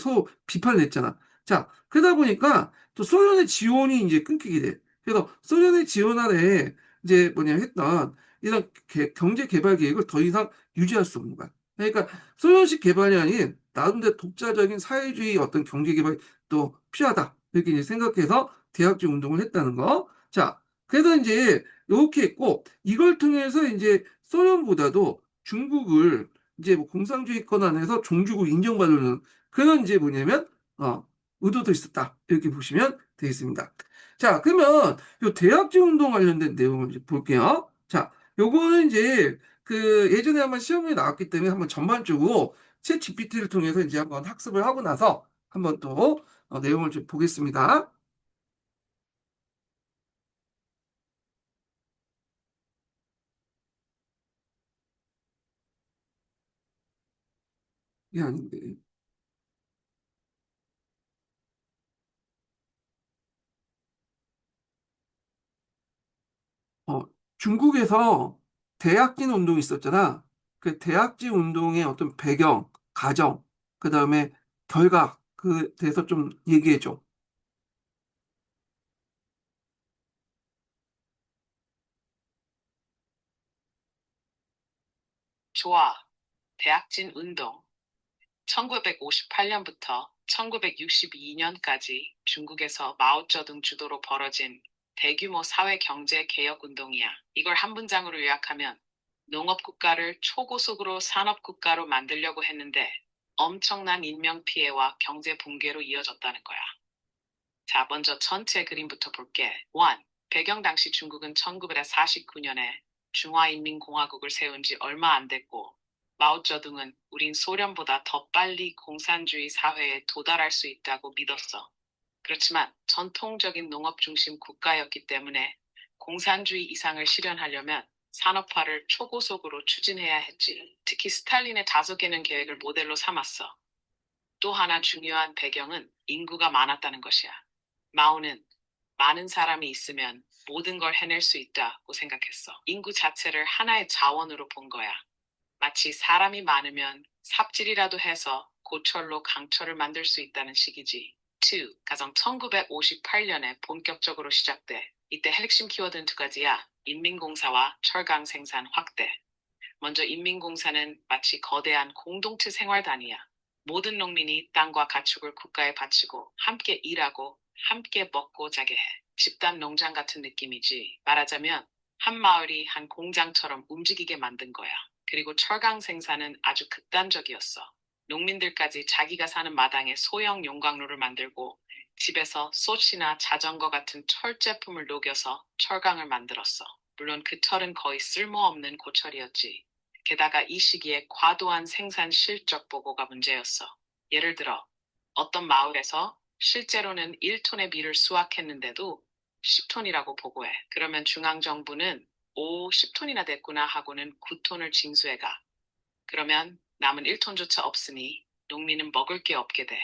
비판을 했잖아. 자, 그러다 보니까 또 소련의 지원이 이제 끊기게 돼. 그래서 소련의 지원 아래 이제 했던 이런 경제 개발 계획을 더 이상 유지할 수 없는 거야. 그러니까 소련식 개발이 아닌 나름대로 독자적인 사회주의 어떤 경제 개발이 또 필요하다. 이렇게 이제 생각해서 대학주 운동을 했다는 거. 자, 그래서 이제 이렇게 했고 이걸 통해서 이제 소련보다도 중국을 이제 뭐 공산주의권 안에서 종주국 인정받는 그런 이제 의도도 있었다. 이렇게 보시면 되겠습니다. 자, 그러면 요 대학제 운동 관련된 내용을 이제 볼게요. 자, 요거는 이제 그 예전에 한번 시험에 나왔기 때문에 한번 전반적으로 챗 GPT를 통해서 이제 한번 학습을 하고 나서 한번 또 내용을 좀 보겠습니다. 이게 아닌데. 어, 중국에서 대약진 운동이 있었잖아. 그 대약진 운동의 어떤 배경, 가정, 그 다음에 결과, 그 대해서 좀 얘기해줘. 좋아. 대학진 운동. 1958년부터 1962년까지 중국에서 마오쩌둥 주도로 벌어진 대규모 사회 경제 개혁 운동이야. 이걸 한 문장으로 요약하면 농업국가를 초고속으로 산업국가로 만들려고 했는데 엄청난 인명피해와 경제 붕괴로 이어졌다는 거야. 자, 먼저 전체 그림부터 볼게. 1. 배경 당시 중국은 1949년에 중화인민공화국을 세운 지 얼마 안 됐고, 마오쩌둥은 우린 소련보다 더 빨리 공산주의 사회에 도달할 수 있다고 믿었어. 그렇지만 전통적인 농업 중심 국가였기 때문에 공산주의 이상을 실현하려면 산업화를 초고속으로 추진해야 했지. 특히 스탈린의 다소개는 계획을 모델로 삼았어. 또 하나 중요한 배경은 인구가 많았다는 것이야. 마오는 많은 사람이 있으면 모든 걸 해낼 수 있다고 생각했어. 인구 자체를 하나의 자원으로 본 거야. 마치 사람이 많으면 삽질이라도 해서 고철로 강철을 만들 수 있다는 식이지. 2. 가정 1958년에 본격적으로 시작돼. 이때 핵심 키워드는 두 가지야. 인민공사와 철강 생산 확대. 먼저 인민공사는 마치 거대한 공동체 생활단이야. 모든 농민이 땅과 가축을 국가에 바치고 함께 일하고 함께 먹고 자게 해. 집단 농장 같은 느낌이지. 말하자면 한 마을이 한 공장처럼 움직이게 만든 거야. 그리고 철강 생산은 아주 극단적이었어. 농민들까지 자기가 사는 마당에 소형 용광로를 만들고 집에서 솥이나 자전거 같은 철 제품을 녹여서 철강을 만들었어. 물론 그 철은 거의 쓸모없는 고철이었지. 게다가 이 시기에 과도한 생산 실적 보고가 문제였어. 예를 들어 어떤 마을에서 실제로는 1톤의 밀을 수확했는데도 10톤이라고 보고해. 그러면 중앙정부는 오, 10톤이나 됐구나 하고는 9톤을 징수해가. 그러면 남은 1톤조차 없으니 농민은 먹을 게 없게 돼.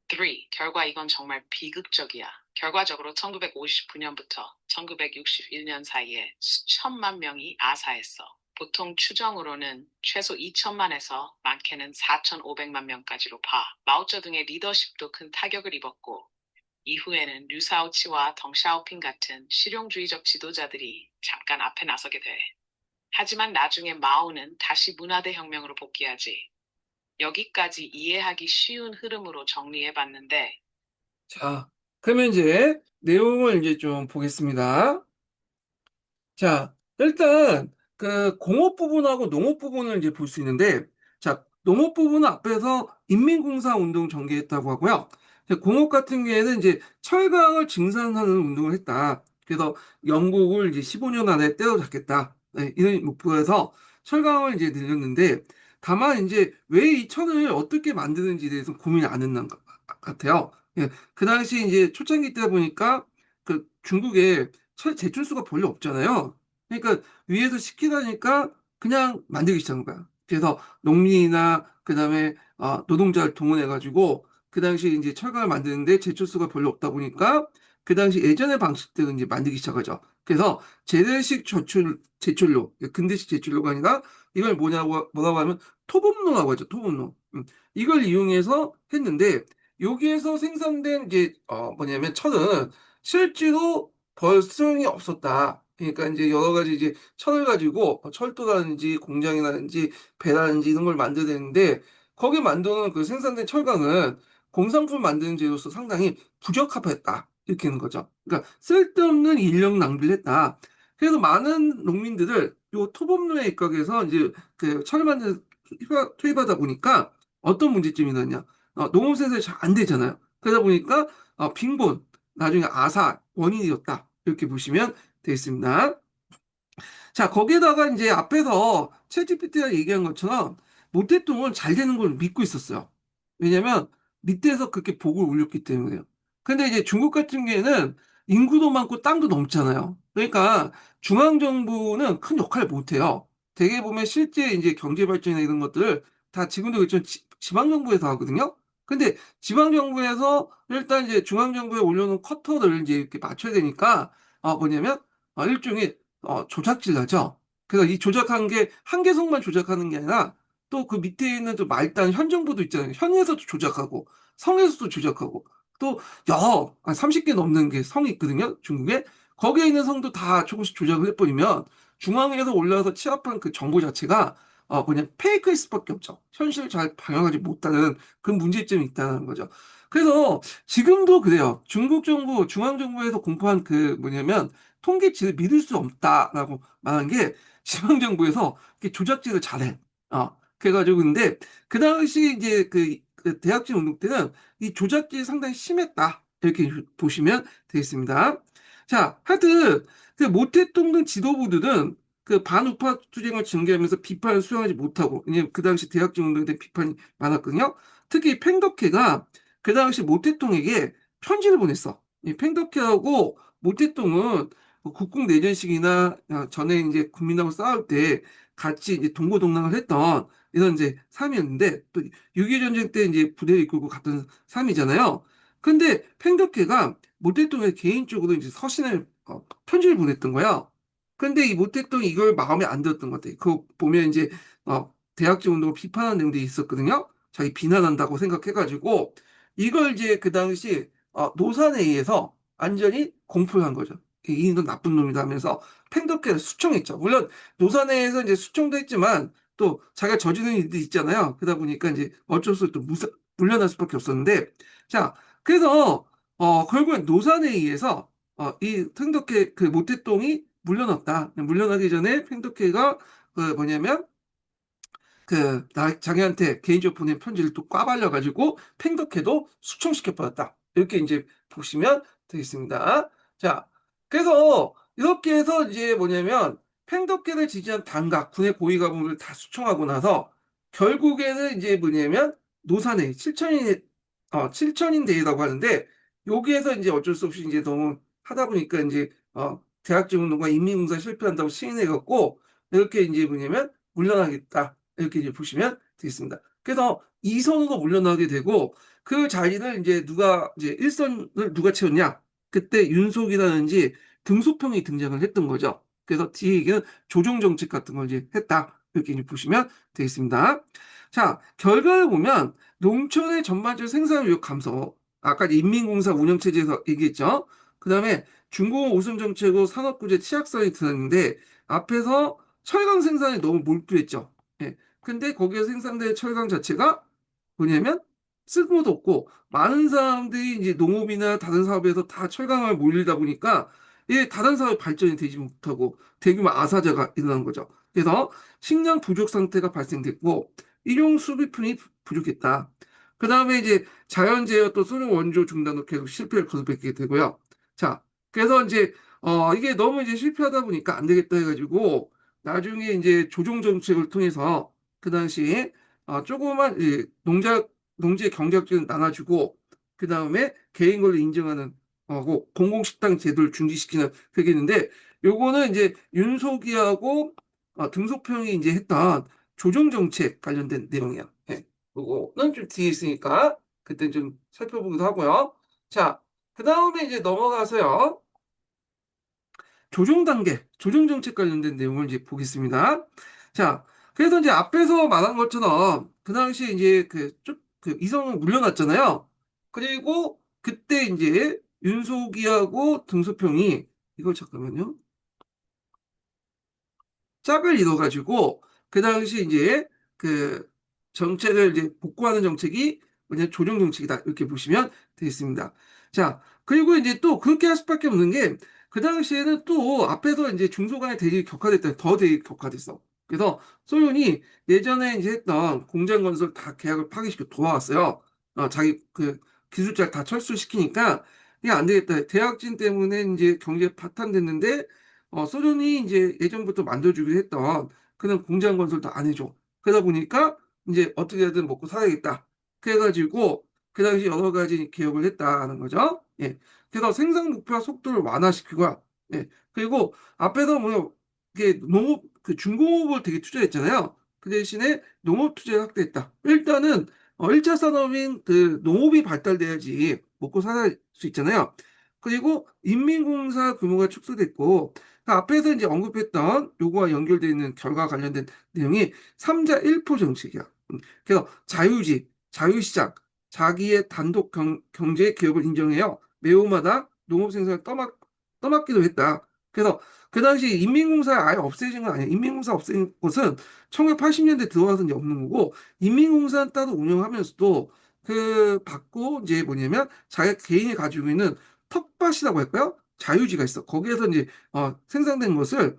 3. 결과 이건 정말 비극적이야. 결과적으로 1959년부터 1961년 사이에 수천만 명이 아사했어. 보통 추정으로는 최소 2천만에서 많게는 4,500만 명까지로 봐. 마오쩌둥의 리더십도 큰 타격을 입었고 이후에는 류사오치와 덩샤오핑 같은 실용주의적 지도자들이 잠깐 앞에 나서게 돼. 하지만 나중에 마오는 다시 문화대 혁명으로 복귀하지. 여기까지 이해하기 쉬운 흐름으로 정리해봤는데, 자, 그러면 이제 내용을 이제 좀 보겠습니다. 자, 일단 그 공업 부분하고 농업 부분을 이제 볼 수 있는데, 자, 농업 부분은 앞에서 인민공사 운동 전개했다고 하고요. 공업 같은 경우에는 이제 철강을 증산하는 운동을 했다. 그래서 영국을 이제 15년 안에 때려잡겠다. 네, 이런 목표에서 철강을 이제 늘렸는데, 다만 이제 왜 이 철을 어떻게 만드는지에 대해서 고민이 안 했는 것 같아요. 예, 그 당시 이제 초창기 때 보니까 그 중국에 제출수가 별로 없잖아요. 그러니까 위에서 시키다니까 그냥 만들기 시작한 거야. 그래서 농민이나 그다음에 노동자를 동원해가지고 그 당시 이제 철강을 만드는데 제출수가 별로 없다 보니까 그 당시 예전의 방식대로 이제 만들기 시작하죠. 그래서 재래식 제출로, 근대식 제출로가 아니라 이걸 뭐라고 하면 토범로라고 하죠. 토범로. 이걸 이용해서 했는데 여기에서 생산된 이제 뭐냐면 철은 실제로 벌성이 없었다. 그러니까 이제 여러 가지 이제 철을 가지고 철도라든지 공장이라든지 배라든지 이런 걸 만드는데 거기 만드는 그 생산된 철강은 공산품 만드는 재료로서 상당히 부적합했다. 이렇게 하는 거죠. 그러니까 쓸데없는 인력 낭비를 했다. 그래서 많은 농민들을 요 토범로에 입각해서 이제 그 철을 만드는 투입하다 보니까 어떤 문제점이 있느냐. 농업 생산이 잘 안 되잖아요. 그러다 보니까 빈곤, 나중에 아사 원인이었다. 이렇게 보시면 되겠습니다. 자, 거기에다가 이제 앞에서 챗GPT가 얘기한 것처럼 모택동은 잘 되는 걸 믿고 있었어요. 왜냐면 밑에서 그렇게 복을 올렸기 때문에요. 근데 이제 중국 같은 경우에는 인구도 많고 땅도 넘잖아요. 그러니까 중앙정부는 큰 역할을 못 해요. 대개 보면 실제 이제 경제 발전이나 이런 것들을 다 지금도 그렇지만 지방정부에서 하거든요. 근데 지방정부에서 일단 이제 중앙정부에 올려놓은 쿼터를 이제 이렇게 맞춰야 되니까 뭐냐면 일종의 조작질 하죠. 그래서 이 조작한 게 한 개성만 조작하는 게 아니라 또 그 밑에 있는 또 말단 현 정부도 있잖아요. 현에서도 조작하고 성에서도 조작하고 또 여러 한 30개 넘는 게 성이 있거든요. 중국에. 거기에 있는 성도 다 조금씩 조작을 해버리면 중앙에서 올라와서 취합한 그 정보 자체가 그냥 페이크일 수밖에 없죠. 현실을 잘 반영하지 못하는 그런 문제점이 있다는 거죠. 그래서 지금도 그래요. 중국 정부, 중앙 정부에서 공포한 그 뭐냐면 통계치를 믿을 수 없다라고 말한 게 지방정부에서 이렇게 조작질을 잘해. 그래가지고 근데 그 당시 이제 그 대학생 운동 때는 이 조작질이 상당히 심했다. 이렇게 보시면 되겠습니다. 자, 하여튼 그 모태동 등 지도부들은 그 반우파 투쟁을 전개하면서 비판을 수용하지 못하고, 왜냐면 그 당시 대학생 운동에 대한 비판이 많았거든요. 특히 팽덕회가 그 당시 모태동에게 편지를 보냈어. 이 팽덕회하고 모태동은 뭐 국共내전식이나 전에 이제 국민하고 싸울 때 같이 이제 동고동락을 했던 이런 이제 삶이었는데, 또 6.25 전쟁 때 이제 부대를 이끌고 갔던 삶이잖아요. 근데 팽덕회가 모택동에 개인적으로 이제 서신을 편지를 보냈던 거야. 근데 이 모택동이 이걸 마음에 안 들었던 것 같아. 그거 보면 이제 대학제 운동을 비판하는 내용들이 있었거든요. 자기 비난한다고 생각해가지고 이걸 이제 그 당시 노사에 의해서 완전히 공포를 한 거죠. 이 놈 나쁜 놈이다 하면서 팽덕회를 수청했죠. 물론 노사내에서 이제 수청도 했지만 또 자기가 저지른 일도 있잖아요. 그러다 보니까 이제 어쩔 수 없이 또 물러날 수밖에 없었는데, 자, 그래서 결국엔 노사에 의해서 이 팽덕회 그 모택동이 물러났다. 물러나기 전에 팽덕회가 그 뭐냐면 자기한테 개인적으로 보낸 편지를 또 꽈발려가지고 팽덕회도 수청시켜버렸다. 이렇게 이제 보시면 되겠습니다. 자, 그래서 이렇게 해서 이제 뭐냐면 팽덕회를 지지한 당각, 군의 고위 가부를 다 수청하고 나서 결국에는 이제 뭐냐면 노사내 7천인 대회라고 하는데, 여기에서 이제 어쩔 수 없이 이제 너무 하다 보니까 이제 대학정 운동과 인민공사 실패한다고 시인해갖고 이렇게 이제 뭐냐면 물러나겠다. 이렇게 이제 보시면 되겠습니다. 그래서 2선으로 물러나게 되고 그 자리를 이제 이제 1선을 누가 채웠냐? 그때 윤석이라든지 등소평이 등장을 했던 거죠. 그래서 뒤에 얘기는 조정 정책 같은 걸 이제 했다. 이렇게 이제 보시면 되겠습니다. 자, 결과를 보면 농촌의 전반적 생산력 감소, 아까 인민공사 운영체제에서 얘기했죠. 그 다음에 중공업 오점 정책으로 산업구조 취약성이 드러났는데 앞에서 철강 생산에 너무 몰두했죠. 예. 근데 거기에서 생산된 철강 자체가 뭐냐면 쓸모도 없고 많은 사람들이 이제 농업이나 다른 사업에서 다 철강을 몰리다 보니까 이 다른 사업이 발전이 되지 못하고 대규모 아사자가 일어난 거죠. 그래서 식량 부족 상태가 발생됐고 일용 수비품이 부족했다. 그 다음에 이제 자연재해 또 소련 원조 중단도 계속 실패를 거듭했게 되고요. 자, 그래서 이제 이게 너무 이제 실패하다 보니까 안 되겠다 해가지고 나중에 이제 조정 정책을 통해서 그 당시에 조그만 농지의 경작권을 나눠주고 그 다음에 개인 걸로 인정하는 하고 공공식당 제도를 중지시키는 그게 있는데, 요거는 이제 윤석이하고 등소평이 이제 했던 조정 정책 관련된 내용이야. 예. 요거는 좀 뒤에 있으니까 그때 좀 살펴보기도 하고요. 자, 그 다음에 이제 넘어가서요. 조정 단계, 조정 정책 관련된 내용을 이제 보겠습니다. 자, 그래서 이제 앞에서 말한 것처럼 그 당시에 이제 그 이성은 물러났잖아요. 그리고 그때 이제 윤석이하고 등소평이 이걸 잠깐만요. 짝을 이뤄가지고 그 당시 이제 그 정책을 이제 복구하는 정책이 뭐냐 조정 정책이다 이렇게 보시면 되겠습니다. 자, 그리고 이제 또 그렇게 할 수밖에 없는 게 그 당시에는 또 앞에서 이제 중소간의 대립이 격화됐다, 더 대립이 격화됐어. 그래서 소련이 예전에 이제 했던 공장 건설 다 계약을 파기시키고 돌아왔어요. 자기 그 기술자를 다 철수시키니까 이게 안 되겠다. 대학진 때문에 이제 경제 파탄됐는데 소련이 이제 예전부터 만들어주기로 했던 그런 공장 건설도 안 해줘. 그러다 보니까 이제 어떻게든 먹고 살아야겠다. 그래가지고 그 당시 여러 가지 개혁을 했다는 거죠. 예. 그래서 생산 목표와 속도를 완화시키고, 예. 그리고 앞에서 뭐 이게 농업 그 중공업을 되게 투자했잖아요. 그 대신에 농업 투자를 확대했다. 일단은 1차 산업인 그 농업이 발달돼야지 먹고 살 수 있잖아요. 그리고 인민공사 규모가 축소됐고 그 앞에서 이제 언급했던 요거와 연결되어 있는 결과 관련된 내용이 3자 1포 정책이야. 그래서 자유주의, 자유시장, 자기의 단독 경제 기업을 인정해요. 매우마다 농업 생산을 떠맡기도 했다. 그래서 그 당시 인민공사 아예 없애진 건 아니에요. 인민공사 없애진 것은 1980년대 들어와서 이제 없는 거고, 인민공사는 따로 운영하면서도 그 받고 이제 뭐냐면 자기 개인이 가지고 있는 텃밭이라고 할까요? 자유지가 있어. 거기에서 이제 생산된 것을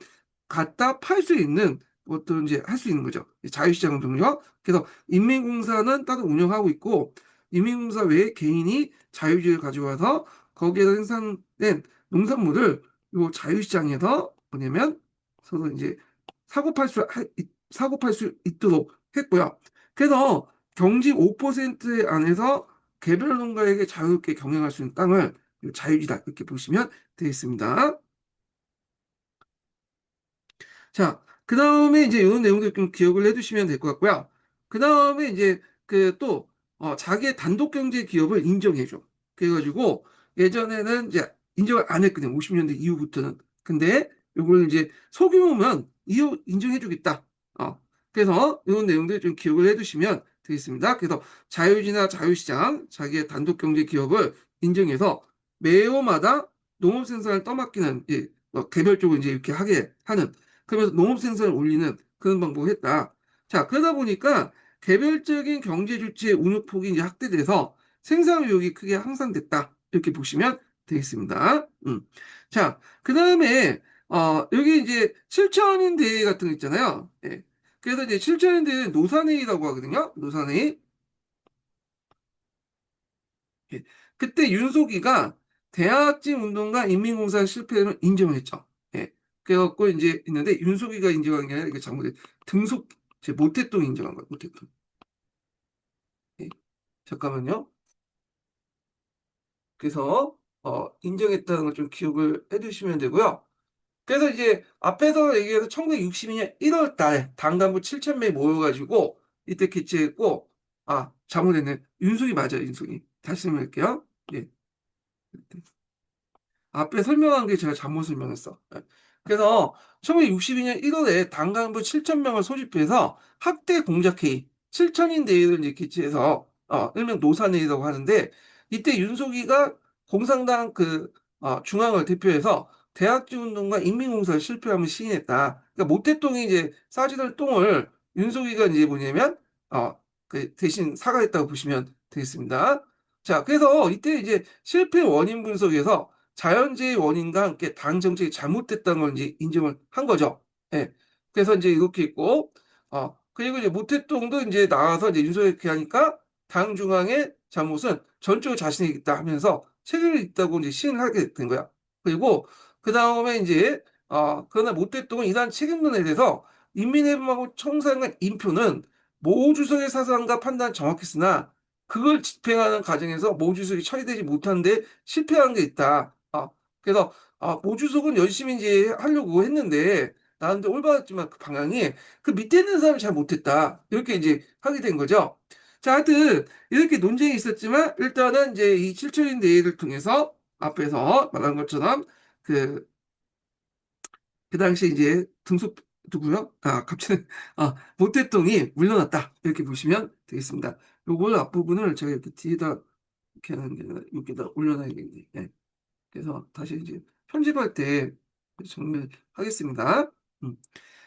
갖다 팔 수 있는 것도 이제 할 수 있는 거죠. 자유시장 종류. 그래서 인민공사는 따로 운영하고 있고 인민공사 외에 개인이 자유주를 가져와서 거기에서 생산된 농산물을 요 자유시장에서 뭐냐면 서로 이제 사고 팔 수 있도록 했고요. 그래서 경지 5% 안에서 개별 농가에게 자유롭게 경영할 수 있는 땅을 자유지다 이렇게 보시면 되겠습니다. 자, 그 다음에 이제 이런 내용들 좀 기억을 해두시면 될 것 같고요. 그 다음에 이제 그 또 자기의 단독 경제 기업을 인정해줘. 그래가지고 예전에는 이제 인정을 안 했거든요. 50년대 이후부터는. 근데 요걸 이제 소규모면 이후 인정해주겠다. 그래서 이런 내용들 좀 기억을 해두시면 되겠습니다. 그래서 자유지나 자유시장, 자기의 단독 경제 기업을 인정해서 매호마다 농업 생산을 떠맡기는 개별적으로 이제 이렇게 하게 하는 그러면서 농업 생산을 올리는 그런 방법을 했다. 자, 그러다 보니까 개별적인 경제 주체의 운용폭이 이제 확대돼서 생산 의욕이 크게 향상됐다. 이렇게 보시면 되겠습니다. 자, 그 다음에 여기 이제 7천인 대회 같은 거 있잖아요. 예. 그래서 이제 7천인 대회 노사회의라고 하거든요. 노사회의. 예. 그때 윤석이가 대학진 운동과 인민공사 실패를 인정했죠. 예. 그래갖고 이제 있는데 윤석이가 인정한 게 아니라 이게 잘못해 등속 모태똥이 인정한 거예요. 모태똥. 예. 잠깐만요. 그래서 인정했다는 걸 좀 기억을 해두시면 되고요. 그래서 이제 앞에서 얘기해서 1962년 1월 달에 당간부 7천 명이 모여가지고 이때 개최했고 잘못했네. 윤석이 맞아요. 윤석이. 다시 설명할게요. 예. 앞에 설명한 게 제가 잘못 설명했어. 네. 그래서 1962년 1월에 당간부 7천 명을 소집해서 학대 공작회의 7천인 대회를 이제 개최해서 일명 노사회의라고 하는데 이때 윤석이가 공산당 중앙을 대표해서 대학주 운동과 인민공사를 실패하면 시인했다. 그러니까 모태똥이 이제 싸지던 똥을 윤석이가 이제 뭐냐면 대신 사과했다고 보시면 되겠습니다. 자, 그래서 이때 이제 실패 원인 분석에서 자연재해 원인과 함께 당 정책이 잘못됐다는 걸 이제 인정을 한 거죠. 예. 그래서 이제 이렇게 있고, 그리고 이제 모태똥도 이제 나와서 이제 윤석열이 이렇게 하니까 당 중앙의 잘못은 전적으로 자신이 있다 하면서 책임이 있다고 이제 시인을 하게 된 거야. 그리고 그 다음에 이제, 그러나 모태똥은 이러한 책임론에 대해서 인민해방하고 청산과 인표는 모 주석의 사상과 판단 정확했으나 그걸 집행하는 과정에서 모 주석이 처리되지 못한데 실패한 게 있다. 그래서 모주석은 열심히 이제 하려고 했는데 나한테 올바랐지만 그 방향이 그 밑에 있는 사람이 잘 못했다. 이렇게 이제 하게 된 거죠. 자, 하여튼 이렇게 논쟁이 있었지만 일단은 이제 이 7천인 대회를 통해서 앞에서 말한 것처럼 그, 그 당시 이제 등속 누구요? 갑자기 모태똥이 물러났다. 이렇게 보시면 되겠습니다. 요걸 앞부분을 제가 이렇게 뒤에다 이렇게 하는 게 아니라 여기다 올려놔야겠네. 예. 그래서 다시 이제 편집할 때 정리하겠습니다. 음.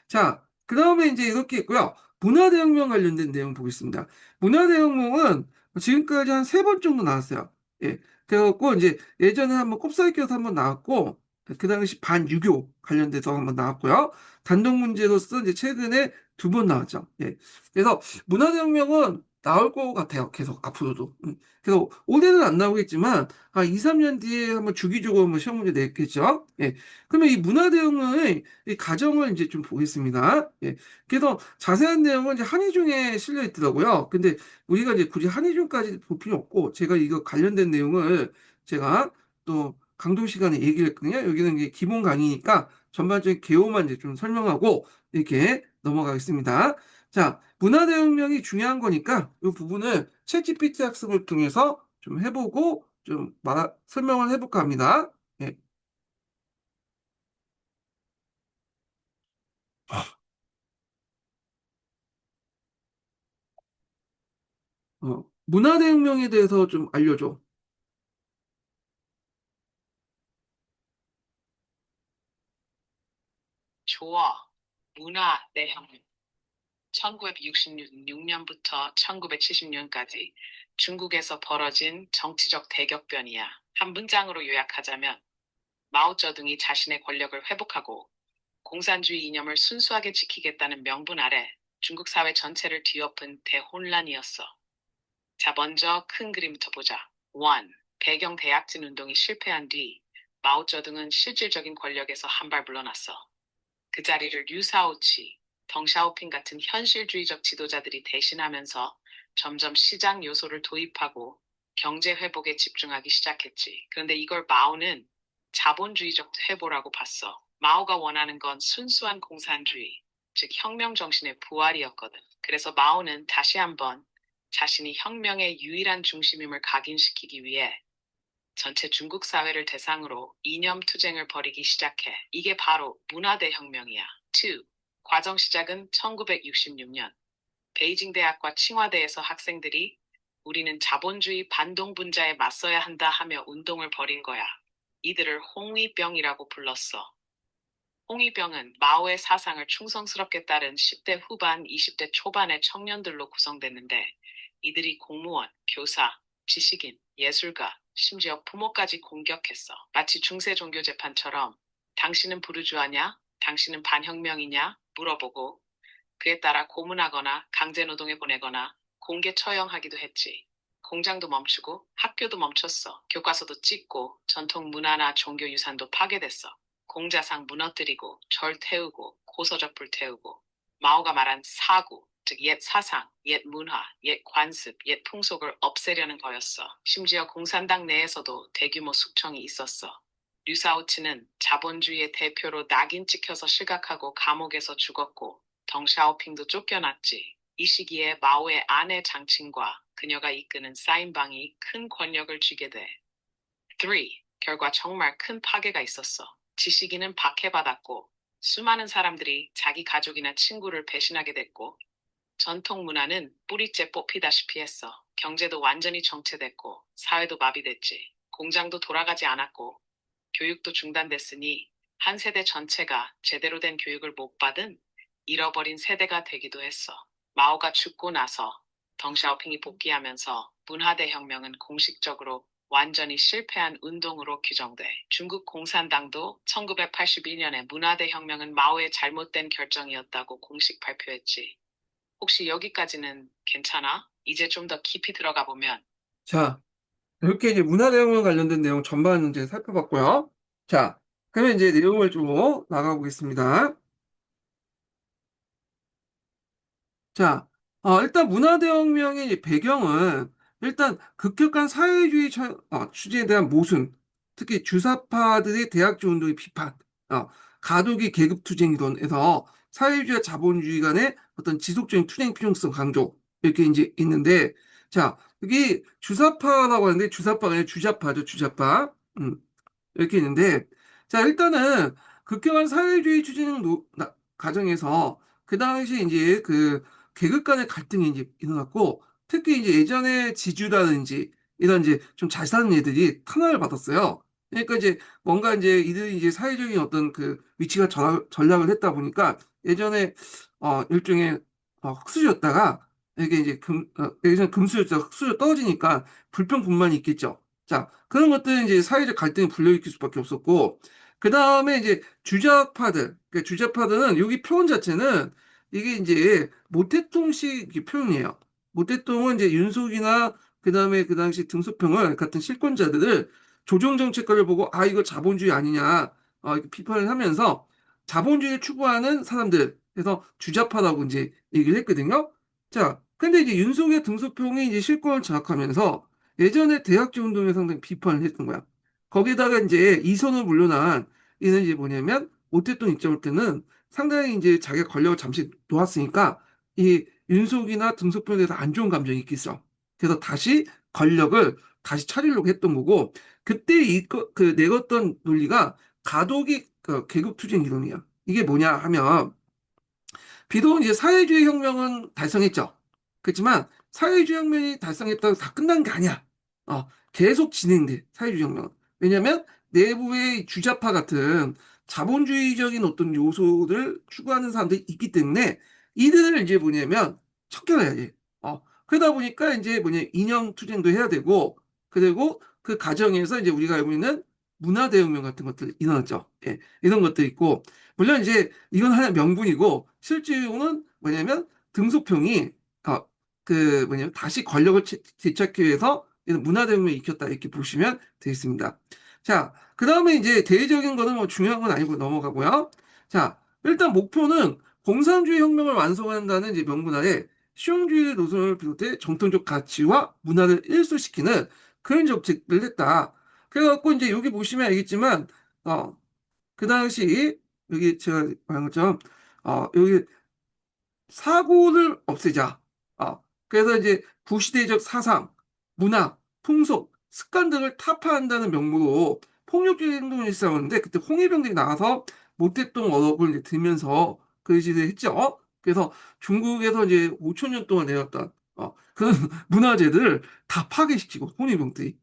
자, 그 다음에 이제 이렇게 있고요. 문화대혁명 관련된 내용 보겠습니다. 문화대혁명은 지금까지 한 세 번 정도 나왔어요. 예. 그래갖고 이제 예전에 한번 꼽사리 껴서 한번 나왔고, 그 당시 반유교 관련돼서 한번 나왔고요. 단독 문제로서 이제 최근에 두 번 나왔죠. 예. 그래서 문화대혁명은 나올 것 같아요. 계속 앞으로도. 그래서 올해는 안 나오겠지만, 2, 3년 뒤에 한번 주기적으로 한번 시험 문제 냈겠죠. 예. 그러면 이 문화대혁명의 이 과정을 이제 좀 보겠습니다. 예. 그래서 자세한 내용은 이제 한의중에 실려 있더라고요. 근데 우리가 이제 굳이 한의중까지 볼 필요 없고, 제가 이거 관련된 내용을 제가 또 강도 시간에 얘기를 했거든요. 여기는 이제 기본 강의니까 전반적인 개요만 이제 좀 설명하고 이렇게 넘어가겠습니다. 자, 문화대혁명이 중요한 거니까 이 부분을 챗GPT 학습을 통해서 좀 해보고 좀 설명을 해볼까 합니다. 예. 문화대혁명에 대해서 좀 알려줘. 좋아. 문화대혁명. 1966년부터 1970년까지 중국에서 벌어진 정치적 대격변이야. 한 문장으로 요약하자면 마오쩌둥이 자신의 권력을 회복하고 공산주의 이념을 순수하게 지키겠다는 명분 아래 중국 사회 전체를 뒤엎은 대혼란이었어. 자, 먼저 큰 그림부터 보자. 1. 배경 대약진 운동이 실패한 뒤 마오쩌둥은 실질적인 권력에서 한 발 물러났어. 그 자리를 류사오치, 덩샤오핑 같은 현실주의적 지도자들이 대신하면서 점점 시장 요소를 도입하고 경제 회복에 집중하기 시작했지. 그런데 이걸 마오는 자본주의적 회보라고 봤어. 마오가 원하는 건 순수한 공산주의, 즉 혁명 정신의 부활이었거든. 그래서 마오는 다시 한번 자신이 혁명의 유일한 중심임을 각인시키기 위해 전체 중국 사회를 대상으로 이념 투쟁을 벌이기 시작해. 이게 바로 문화대혁명이야. 2. 과정 시작은 1966년. 베이징 대학과 칭화대에서 학생들이 우리는 자본주의 반동분자에 맞서야 한다 하며 운동을 벌인 거야. 이들을 홍위병이라고 불렀어. 홍위병은 마오의 사상을 충성스럽게 따른 10대 후반, 20대 초반의 청년들로 구성됐는데 이들이 공무원, 교사, 지식인, 예술가, 심지어 부모까지 공격했어. 마치 중세 종교 재판처럼 당신은 부르주아냐? 당신은 반혁명이냐? 물어보고 그에 따라 고문하거나 강제노동에 보내거나 공개 처형하기도 했지. 공장도 멈추고 학교도 멈췄어. 교과서도 찍고 전통 문화나 종교 유산도 파괴됐어. 공자상 무너뜨리고 절 태우고 고서적 불태우고 마오가 말한 사구, 즉 옛 사상, 옛 문화, 옛 관습, 옛 풍속을 없애려는 거였어. 심지어 공산당 내에서도 대규모 숙청이 있었어. 류사오치는 자본주의의 대표로 낙인 찍혀서 실각하고 감옥에서 죽었고 덩샤오핑도 쫓겨났지. 이 시기에 마오의 아내 장친과 그녀가 이끄는 사인방이 큰 권력을 쥐게 돼. 3. 결과 정말 큰 파괴가 있었어. 지식인은 박해받았고 수많은 사람들이 자기 가족이나 친구를 배신하게 됐고 전통 문화는 뿌리째 뽑히다시피 했어. 경제도 완전히 정체됐고 사회도 마비됐지. 공장도 돌아가지 않았고 교육도 중단됐으니 한 세대 전체가 제대로 된 교육을 못 받은 잃어버린 세대가 되기도 했어. 마오가 죽고 나서 덩샤오핑이 복귀하면서 문화대혁명은 공식적으로 완전히 실패한 운동으로 규정돼. 중국 공산당도 1982년에 문화대혁명은 마오의 잘못된 결정이었다고 공식 발표했지. 혹시 여기까지는 괜찮아? 이제 좀 더 깊이 들어가 보면 자, 이렇게 이제 문화대혁명 관련된 내용 전반 이제 살펴봤고요. 자, 그러면 이제 내용을 좀 나가 보겠습니다. 자, 일단 문화대혁명의 이제 배경은 일단 급격한 사회주의 추진에 대한 모순, 특히 주사파들의 대학주 운동의 비판, 가덕이 계급투쟁 이론에서 사회주의와 자본주의 간의 어떤 지속적인 투쟁 필요성 강조, 이렇게 이제 있는데, 자, 여기 주사파라고 하는데, 주사파가 아니라 주자파죠, 주자파. 이렇게 있는데, 자, 일단은 급격한 사회주의 추진 과정에서 그 당시 이제 그 계급 간의 갈등이 이제 일어났고, 특히 이제 예전에 지주라든지 이런 이제 좀 잘 사는 애들이 탄압을 받았어요. 그러니까 이제 뭔가 이제 이들이 이제 사회적인 어떤 그 위치가 전락을 했다 보니까 예전에 일종의 흙수저였다가 이게 이제 예전에 금수저였다가 흙수저 떨어지니까 불평 불만이 있겠죠. 자, 그런 것들은 이제 사회적 갈등이 불러일으킬 수밖에 없었고, 그 다음에 이제 주자파들, 그러니까 주자파들은 여기 표현 자체는 이게 이제 모태통식 표현이에요. 모태통은 이제 윤석이나 그 다음에 그 당시 등소평을 같은 실권자들을 조정정책과를 보고 아 이거 자본주의 아니냐 이렇게 비판을 하면서 자본주의를 추구하는 사람들 그래서 주자파라고 이제 얘기를 했거든요. 자, 근데 이제 윤석의 등소평이 이제 실권을 장악하면서 예전에 대학주 운동에 상당히 비판을 했던 거야. 거기다가 이제 이선을 물러난 이는 이제 뭐냐면 모태동 입장일 때는 상당히 이제 자기가 권력을 잠시 놓았으니까 이 윤석이나 등소평에 대해서 안 좋은 감정이 있겠어. 그래서 다시 권력을 다시 차리려고 했던 거고 그때 그 내었던 논리가 가독이 계급투쟁 이론이야. 이게 뭐냐 하면 비록 이제 사회주의 혁명은 달성했죠. 그렇지만 사회주의 혁명이 달성했다고 다 끝난 게 아니야. 계속 진행돼, 사회주의 혁명은. 왜냐면 내부의 주자파 같은 자본주의적인 어떤 요소를 추구하는 사람들이 있기 때문에 이들을 이제 뭐냐면 척결해야지. 그러다 보니까 이제 뭐냐 이념 투쟁도 해야 되고 그리고 그 과정에서 이제 우리가 알고 있는 문화대혁명 같은 것들 일어났죠. 예, 이런 것도 있고, 물론 이제 이건 하나의 명분이고, 실제로는 뭐냐면 등소평이, 뭐냐면 다시 권력을 되찾기 위해서 이런 문화대혁명을 일으켰다, 이렇게 보시면 되겠습니다. 자, 그 다음에 이제 대외적인 거는 뭐 중요한 건 아니고 넘어가고요. 자, 일단 목표는 공산주의 혁명을 완성한다는 이제 명분 아래 실용주의 노선을 비롯해 정통적 가치와 문화를 일소시키는 그런 정책을 했다. 그래갖고 이제 여기 보시면 알겠지만, 그 당시 여기 제가 말한 것처럼, 여기 사고를 없애자. 그래서 이제 구시대적 사상, 문화, 풍속, 습관 등을 타파한다는 명목으로 폭력적인 행동을 일삼았는데 그때 홍위병들이 나가서 못했던 언어를 이제 들면서 그 시대에 했죠. 그래서 중국에서 이제 5천 년 동안 내렸던 그런 문화재들을 다 파괴시키고 홍위병들이.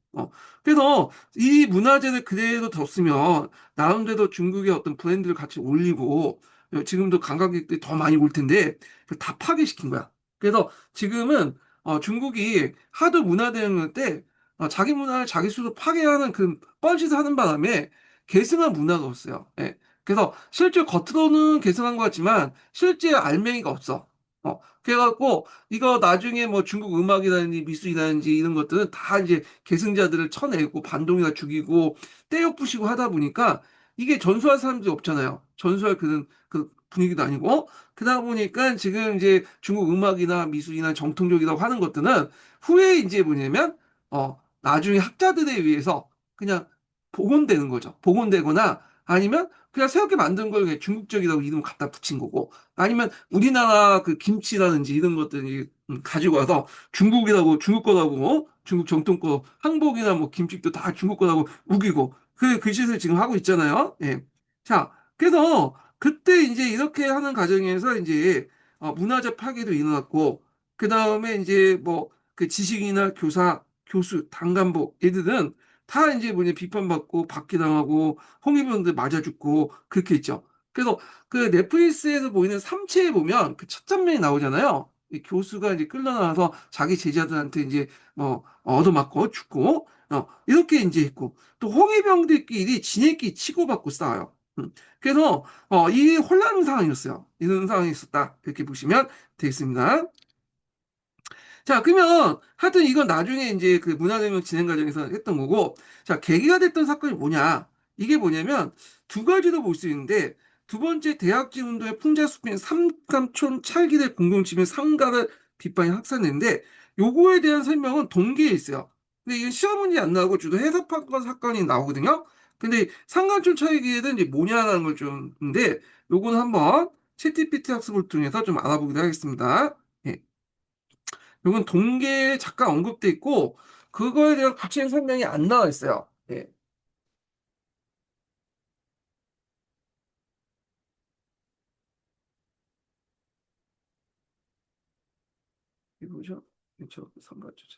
그래서 이 문화재를 그대로 뒀으면 나름대로 중국의 어떤 브랜드를 같이 올리고 지금도 관광객들이 더 많이 올 텐데 다 파괴시킨 거야. 그래서 지금은 중국이 하도 문화 대혁명 때 자기 문화를 자기 스스로 파괴하는 그 뻘짓을 하는 바람에 계승한 문화가 없어요. 예. 그래서 실제 겉으로는 계승한 것 같지만 실제 알맹이가 없어. 그래갖고 이거 나중에 뭐 중국 음악이라든지 미술이라든지 이런 것들은 다 이제 계승자들을 쳐내고 반동이나 죽이고 떼역 부시고 하다 보니까 이게 전수할 사람들이 없잖아요. 전수할 그 분위기도 아니고. 그러다 보니까 지금 이제 중국 음악이나 미술이나 정통적이라고 하는 것들은 후에 이제 뭐냐면, 나중에 학자들에 의해서 그냥 복원되는 거죠. 복원되거나 아니면 그냥 새롭게 만든 걸 그냥 중국적이라고 이름 갖다 붙인 거고 아니면 우리나라 그 김치라든지 이런 것들이 가지고 와서 중국이라고 중국 거라고 중국 정통 거 한복이나 뭐 김치도 다 중국 거라고 우기고 그 짓을 지금 하고 있잖아요. 예. 자, 그래서 그때 이제 이렇게 하는 과정에서 이제 문화재 파괴도 일어났고 그 다음에 이제 뭐 그 지식인이나 교사, 교수, 당간부 얘들은 다 이제 뭐냐 비판받고 박해당하고 홍위병들 맞아 죽고 그렇게 있죠. 그래서 그 넷플릭스에서 보이는 삼체에 보면 그 첫 장면이 나오잖아요. 이 교수가 이제 끌려나와서 자기 제자들한테 이제 뭐 얻어맞고 죽고 이렇게 이제 있고 또 홍위병들끼리 지네끼리 치고받고 싸워요. 그래서 이 혼란 상황이었어요. 이런 상황이 있었다. 이렇게 보시면 되겠습니다. 자, 그러면 하여튼 이건 나중에 이제 그 문화대혁명 진행 과정에서 했던 거고, 자, 계기가 됐던 사건이 뭐냐? 이게 뭐냐면 두 가지로 볼 수 있는데, 두 번째 대학지 운동의 풍자수표인 삼감촌 찰기대 공동지배 상가를 비판이 확산했는데, 요거에 대한 설명은 동기에 있어요. 근데 이게 시험 문제 안 나오고 주로 해석학과 사건이 나오거든요. 근데 상감촌 찰기대는 이제 뭐냐라는 걸 좀, 인데, 요거는 한번 챗GPT 학습을 통해서 좀 알아보기로 하겠습니다. 예. 이건 동계에 잠깐 언급돼 있고 그거에 대한 구체적인 설명이 안 나와 있어요. 예. 이거 보죠? 그렇죠. 삼각조차.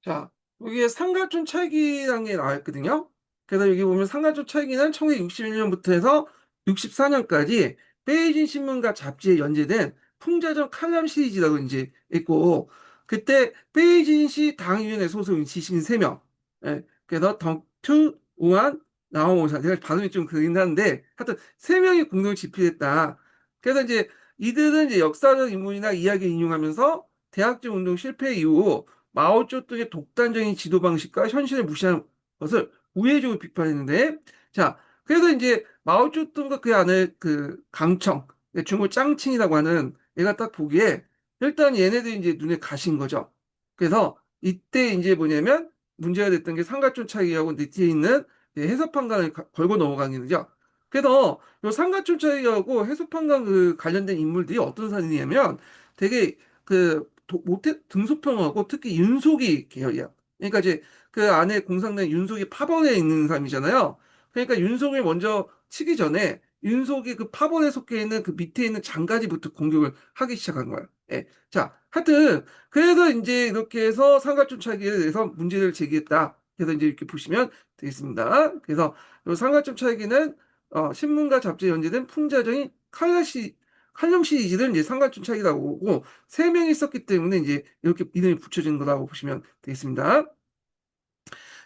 자, 여기에 상가촌 찰기라는 게 나와 있거든요. 그래서 여기 보면 상가촌 찰기는 1961년부터 해서 64년까지 베이징 신문과 잡지에 연재된 풍자전 칼럼 시리즈라고 이제 있고 그때 베이징시 당위원회 소속인 지신 3명. 예, 그래서 덩투 우한 나오모사 제가 발음이 좀 그러긴 한데 하여튼 3명이 공동 집필했다. 그래서 이제 이들은 이제 역사적 인물이나 이야기 인용하면서 대학적 운동 실패 이후 마오쩌둥의 독단적인 지도 방식과 현실을 무시한 것을 우회적으로 비판했는데, 자, 그래서 이제 마오쩌둥과 그 안에 그 강청, 중국 짱칭이라고 하는 얘가 딱 보기에 일단 얘네들이 이제 눈에 가신 거죠. 그래서 이때 이제 뭐냐면 문제가 됐던 게 상가촌 차이하고 뒤에 있는 해석판관을 걸고 넘어가는 거죠. 그래서 이 상가촌 차이하고 해석판관 그 관련된 인물들이 어떤 사람이냐면 되게 그 모태 등소평하고 특히 윤속이 계열이야. 그러니까 이제 그 안에 공상된 윤속이 파번에 있는 사람이잖아요. 그러니까 윤속을 먼저 치기 전에 윤속이 그 파번에 속해 있는 그 밑에 있는 장가지부터 공격을 하기 시작한 거야. 예. 자, 하여튼 그래서 이제 이렇게 해서 상가촌차기에 대해서 문제를 제기했다. 그래서 이제 이렇게 보시면 되겠습니다. 그래서 이 상가촌차기는 신문과 잡지에 연재된 풍자적인 칼럼 시리즈를 이제 상가촌차기라고 보고 세 명이 썼기 때문에 이제 이렇게 이름이 붙여진 거라고 보시면 되겠습니다.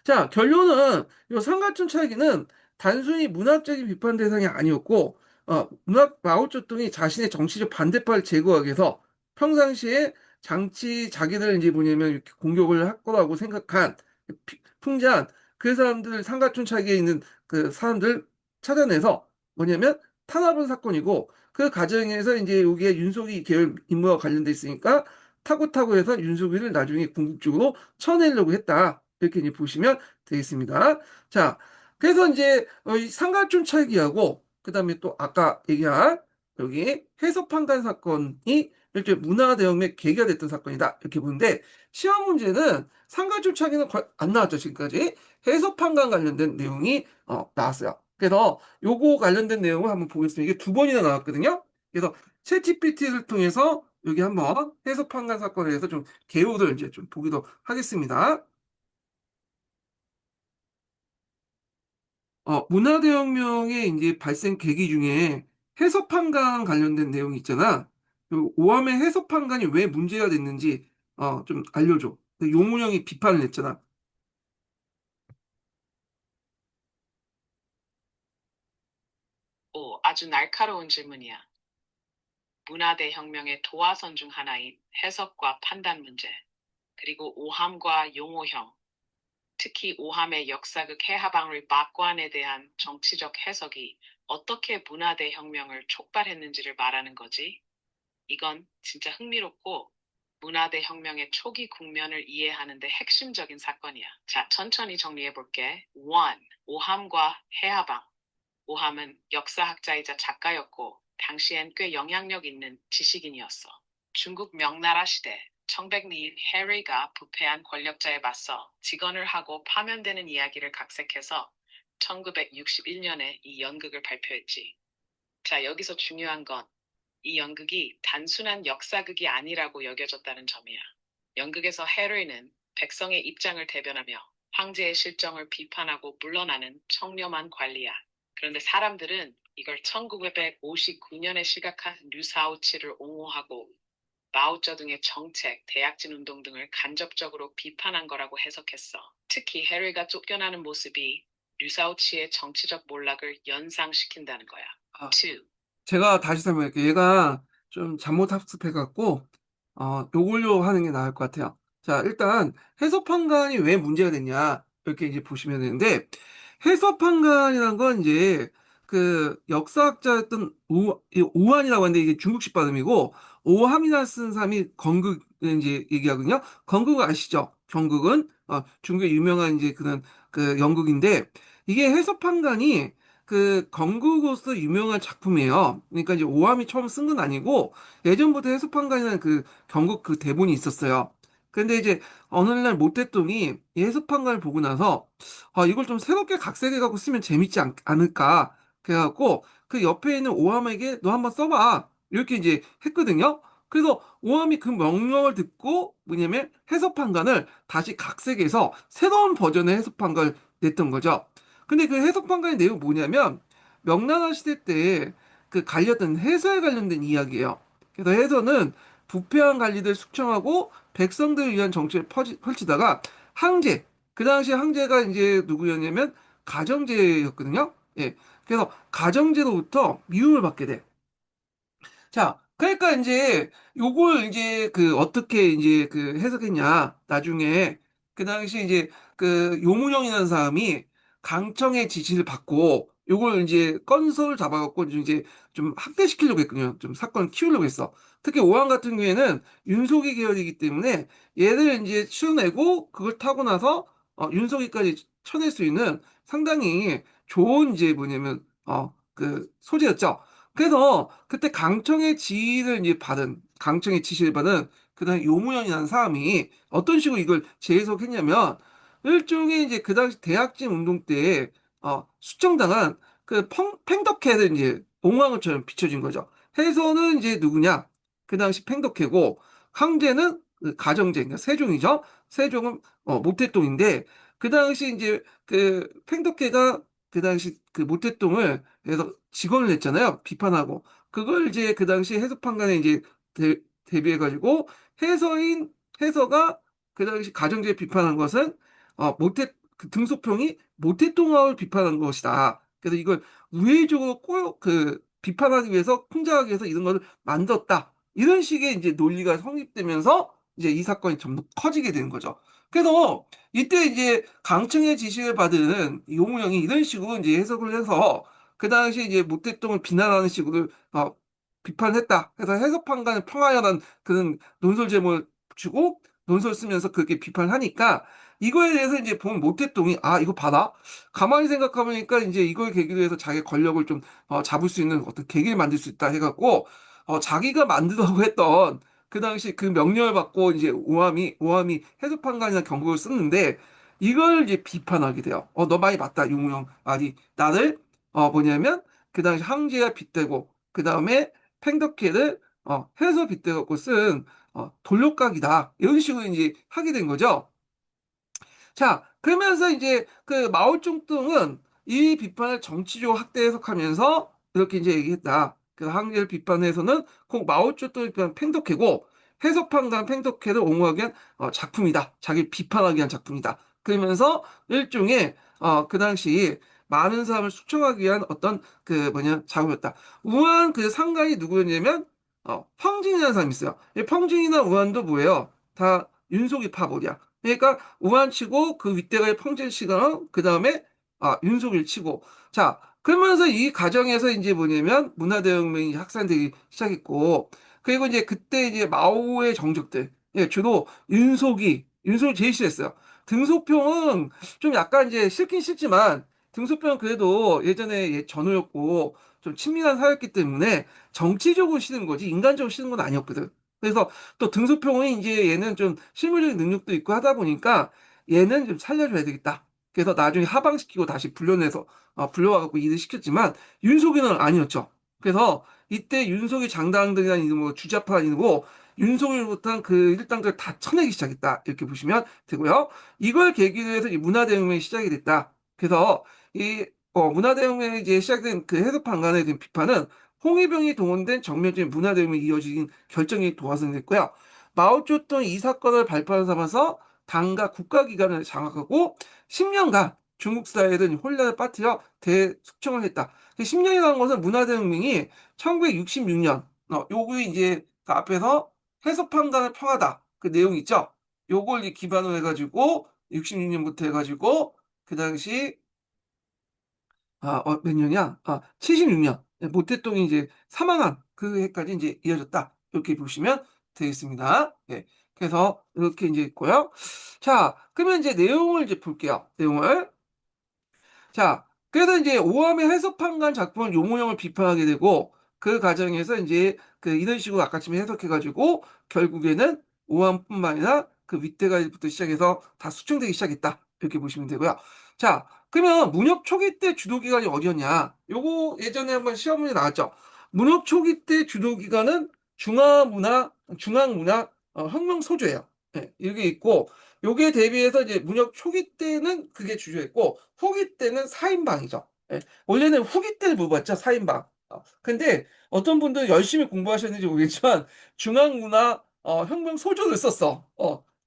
자, 결론은 이 상가촌 차기는 단순히 문학적인 비판 대상이 아니었고, 마오쩌둥이 자신의 정치적 반대파를 제거하기 위해서 평상시에 자기들 이제 뭐냐면 이렇게 공격을 할 거라고 생각한 풍자한 그 사람들 상가촌 차기에 있는 그 사람들 찾아내서 뭐냐면 탄압은 사건이고 그 과정에서 이제 여기에 윤석이 계열 인물과 관련돼 있으니까 타고 해서 윤석이를 나중에 궁극적으로 쳐내려고 했다. 이렇게 이제 보시면 되겠습니다. 자, 그래서 이제 이 상가촌 찰기하고 그다음에 또 아까 얘기한 여기 해서판단 사건이 일종의 문화대혁명 계기가 됐던 사건이다. 이렇게 보는데 시험 문제는 상가촌 찰기는 안 나왔죠, 지금까지. 해서판단 관련된 내용이 나왔어요. 그래서 요거 관련된 내용을 한번 보겠습니다. 이게 두 번이나 나왔거든요. 그래서 챗GPT를 통해서 여기 한번 해서판단 사건에 대해서 좀 개요를 이제 좀 보기도 하겠습니다. 문화대혁명의 이제 발생 계기 중에 해서판관 관련된 내용이 있잖아. 그 오함의 해서판관이 왜 문제가 됐는지 좀 알려줘. 용운영이 비판을 했잖아. 오, 아주 날카로운 질문이야. 문화대혁명의 도화선 중 하나인 해석과 판단 문제, 그리고 오함과 용오형, 특히 오함의 역사극 해하방의 막관에 대한 정치적 해석이 어떻게 문화대혁명을 촉발했는지를 말하는 거지. 이건 진짜 흥미롭고 문화대혁명의 초기 국면을 이해하는 데 핵심적인 사건이야. 자, 천천히 정리해 볼게. 1. 오함과 해하방. 오함은 역사학자이자 작가였고 당시엔 꽤 영향력 있는 지식인이었어. 중국 명나라 시대 청백리인 해리가 부패한 권력자에 맞서 직언을 하고 파면되는 이야기를 각색해서 1961년에 이 연극을 발표했지. 자, 여기서 중요한 건 이 연극이 단순한 역사극이 아니라고 여겨졌다는 점이야. 연극에서 해리는 백성의 입장을 대변하며 황제의 실정을 비판하고 물러나는 청렴한 관리야. 그런데 사람들은 이걸 1959년에 시각한 류사오치를 옹호하고 마오쩌둥의 정책, 대약진 운동 등을 간접적으로 비판한 거라고 해석했어. 특히 해리가 쫓겨나는 모습이 류사오치의 정치적 몰락을 연상시킨다는 거야. 아, 2. 제가 다시 설명할게요. 얘가 좀 잘못 학습해갖고, 요걸로 하는 게 나을 것 같아요. 자, 일단, 해석판관이 왜 문제가 됐냐, 이렇게 이제 보시면 되는데, 해석판관이란 건 이제, 그, 역사학자였던 오한이라고 하는데, 이게 중국식 발음이고, 오함이라 쓴 사람이 건국, 이제 얘기하거든요. 건국 아시죠? 건국은, 중국의 유명한 이제 그 연극인데, 이게 해석판관이 그 건국으로서 유명한 작품이에요. 그러니까 이제 오함이 처음 쓴 건 아니고 예전부터 해수판관이라는 그 경국 그 대본이 있었어요. 근데 이제 어느 날 모택동이 이 해수판관을 보고 나서 이걸 좀 새롭게 각색해갖고 쓰면 재밌지 않을까 그래갖고 그 옆에 있는 오함에게 너 한번 써봐 이렇게 이제 했거든요. 그래서 오함이 그 명령을 듣고 뭐냐면 해석판관을 다시 각색해서 새로운 버전의 해석판관을 냈던 거죠. 근데 그 해석판관의 내용이 뭐냐면 명나라 시대 때 그 갈렸던 해서에 관련된 이야기예요. 그래서 해서는 부패한 관리들 숙청하고 백성들을 위한 정책을 펼치다가 항제, 그 당시 항제가 이제 누구였냐면 가정제였거든요. 예. 그래서 가정제로부터 미움을 받게 돼. 자, 그러니까 이제 요걸 이제 그 어떻게 이제 그 해석했냐. 나중에 그 당시 이제 그 요문형이라는 사람이 강청의 지시를 받고 요걸 이제 건설 잡아갖고 이제 좀 학대시키려고 했거든요. 좀 사건을 키우려고 했어. 특히 오한 같은 경우에는 윤속이 계열이기 때문에 얘를 이제 치워내고 그걸 타고 나서 윤속이까지 쳐낼 수 있는 상당히 좋은 이제 뭐냐면 그 소재였죠. 그래서 그때 강청의 지휘를 이제 받은 강청의 지시를 받은 그다음에 요무현이라는 사람이 어떤 식으로 이걸 재해석했냐면 일종의 이제 그 당시 대학진 운동 때 수정당한 그 팽덕회를 이제 옹왕을처럼 비춰진 거죠. 해서는 이제 누구냐? 그 당시 팽덕회고 황제는 그 가정제, 그러니까 세종이죠. 세종은 모태똥인데 그 당시 이제 그 팽덕회가 그 당시 그 모태똥을 그래서 직언을 냈잖아요. 비판하고 그걸 이제 그 당시 해석판관에 이제 대비해가지고 해서인 해서가 그 당시 가정제 비판한 것은 그 등소평이 모태똥화를 비판한 것이다. 그래서 이걸 우회적으로 비판하기 위해서 풍자하기 위해서 이런 것을 만들었다. 이런 식의 이제 논리가 성립되면서 이제 이 사건이 전부 커지게 되는 거죠. 그래서 이때 이제 강청의 지시를 받은 용우영이 이런 식으로 이제 해석을 해서 그 당시 이제 모태똥을 비난하는 식으로 비판했다. 그래서 해석판관을 평하여라는 그런 논설 제목을 주고 논설 쓰면서 그렇게 비판하니까 이거에 대해서 이제 본 모태똥이 이거 봐라. 가만히 생각해보니까 이제 이걸 계기로 해서 자기 권력을 좀 잡을 수 있는 어떤 계기를 만들 수 있다 해갖고 자기가 만들려고 했던 그 당시 그 명령을 받고 이제 오함이 해수판관이나 경고를 썼는데 이걸 이제 비판하게 돼요. 너 말이 맞다, 용우영 말이 나를 뭐냐면 그 당시 황제가 빗대고 그 다음에 팽덕회를 해서 빗대갖고 쓴 돌려각이다 이런 식으로 이제 하게 된 거죠. 자, 그러면서 이제 그 마오쩌둥은 이 비판을 정치적으로 확대 해석하면서 이렇게 이제 얘기했다. 그 한글 비판에서는 꼭 마오쩌둥 비판 팽덕회고 해석판관 팽덕회를 옹호하기 위한 작품이다. 자기 비판하기 위한 작품이다. 그러면서 일종의 그 당시 많은 사람을 숙청하기 위한 어떤 그 작업이었다. 우한 그 상관이 누구였냐면 펑진이라는 사람이 있어요. 이 펑진이나 우한도 뭐예요? 다 윤속이 파벌이야. 그러니까 우한 치고 그 윗대가리 펑진 치고 그 다음에 윤석열 치고 자 그러면서 이 과정에서 이제 뭐냐면 문화대혁명이 확산되기 시작했고 그리고 이제 그때 이제 마오의 정적들 주로 윤석이 제일 싫었어요. 등소평은 좀 약간 이제 싫긴 싫지만 등소평은 그래도 예전에 전우였고 좀 친밀한 사이였기 때문에 정치적으로 싫은 거지 인간적으로 싫은 건 아니었거든. 그래서 또 등소평이 이제 얘는 좀 실무적인 능력도 있고 하다 보니까 얘는 좀 살려줘야 되겠다. 그래서 나중에 하방시키고 다시 불려와갖고 일을 시켰지만 윤석이는 아니었죠. 그래서 이때 윤석이 장당들이라는 이름으로 주자파라는 이름으로 윤석열부터 그 일당들 다 쳐내기 시작했다. 이렇게 보시면 되고요. 이걸 계기로 해서 이 문화대혁명이 시작이 됐다. 그래서 이 문화대혁명이 이제 시작된 그 해석판관에 대한 비판은 홍위병이 동원된 정면적인 문화대혁명이 이어진 결정이 도화선됐고요. 마오쩌둥 이 사건을 발판을 삼아서 당과 국가기관을 장악하고 10년간 중국 사회를 혼란을 빠뜨려 대숙청을 했다. 10년이라는 것은 문화대혁명이 1966년, 요거 이제 그 앞에서 해석판관을 평하다. 그 내용 있죠? 요걸 기반으로 해가지고 66년부터 해가지고 그 당시 몇 년이야? 76년. 모태똥이 이제 사망한 그 해까지 이제 이어졌다. 이렇게 보시면 되겠습니다. 예. 그래서 이렇게 이제 있고요. 자, 그러면 이제 내용을 이제 볼게요. 내용을. 자, 그래서 이제 오함의 해석판관 작품을 용호형을 비판하게 되고 그 과정에서 이제 그 이런 식으로 아까쯤에 해석해가지고 결국에는 오함뿐만 아니라 그 윗대가리부터 시작해서 다 수정되기 시작했다. 이렇게 보시면 되고요. 자, 그러면 문혁 초기 때 주도 기관이 어디였냐? 요거 예전에 한번 시험 문제 나왔죠. 문혁 초기 때 주도 기관은 중앙문화 혁명 소조예요. 예, 이게 있고 요게 대비해서 이제 문혁 초기 때는 그게 주요했고 후기 때는 4인방이죠. 예, 원래는 후기 때를 물어봤죠. 4인방. 근데 어떤 분들 열심히 공부하셨는지 모르겠지만 중앙문화 혁명 소조를 썼어.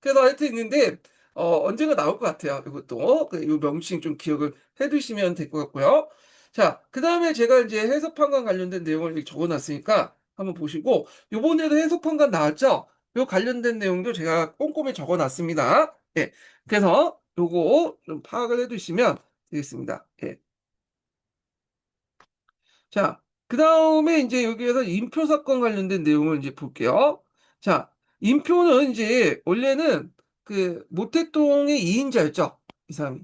그래서 하여튼 있는데 언젠가 나올 것 같아요. 이것도 이 명칭 좀 기억을 해두시면 될 것 같고요. 자, 그 다음에 제가 이제 해석판관 관련된 내용을 이렇게 적어놨으니까 한번 보시고 요번에도 해석판관 나왔죠? 요 관련된 내용도 제가 꼼꼼히 적어놨습니다. 예. 그래서 요거 좀 파악을 해두시면 되겠습니다. 예. 자, 그 다음에 이제 여기에서 인표 사건 관련된 내용을 이제 볼게요. 자, 인표는 이제 원래는 그 모태똥의 2인자였죠. 이 사람이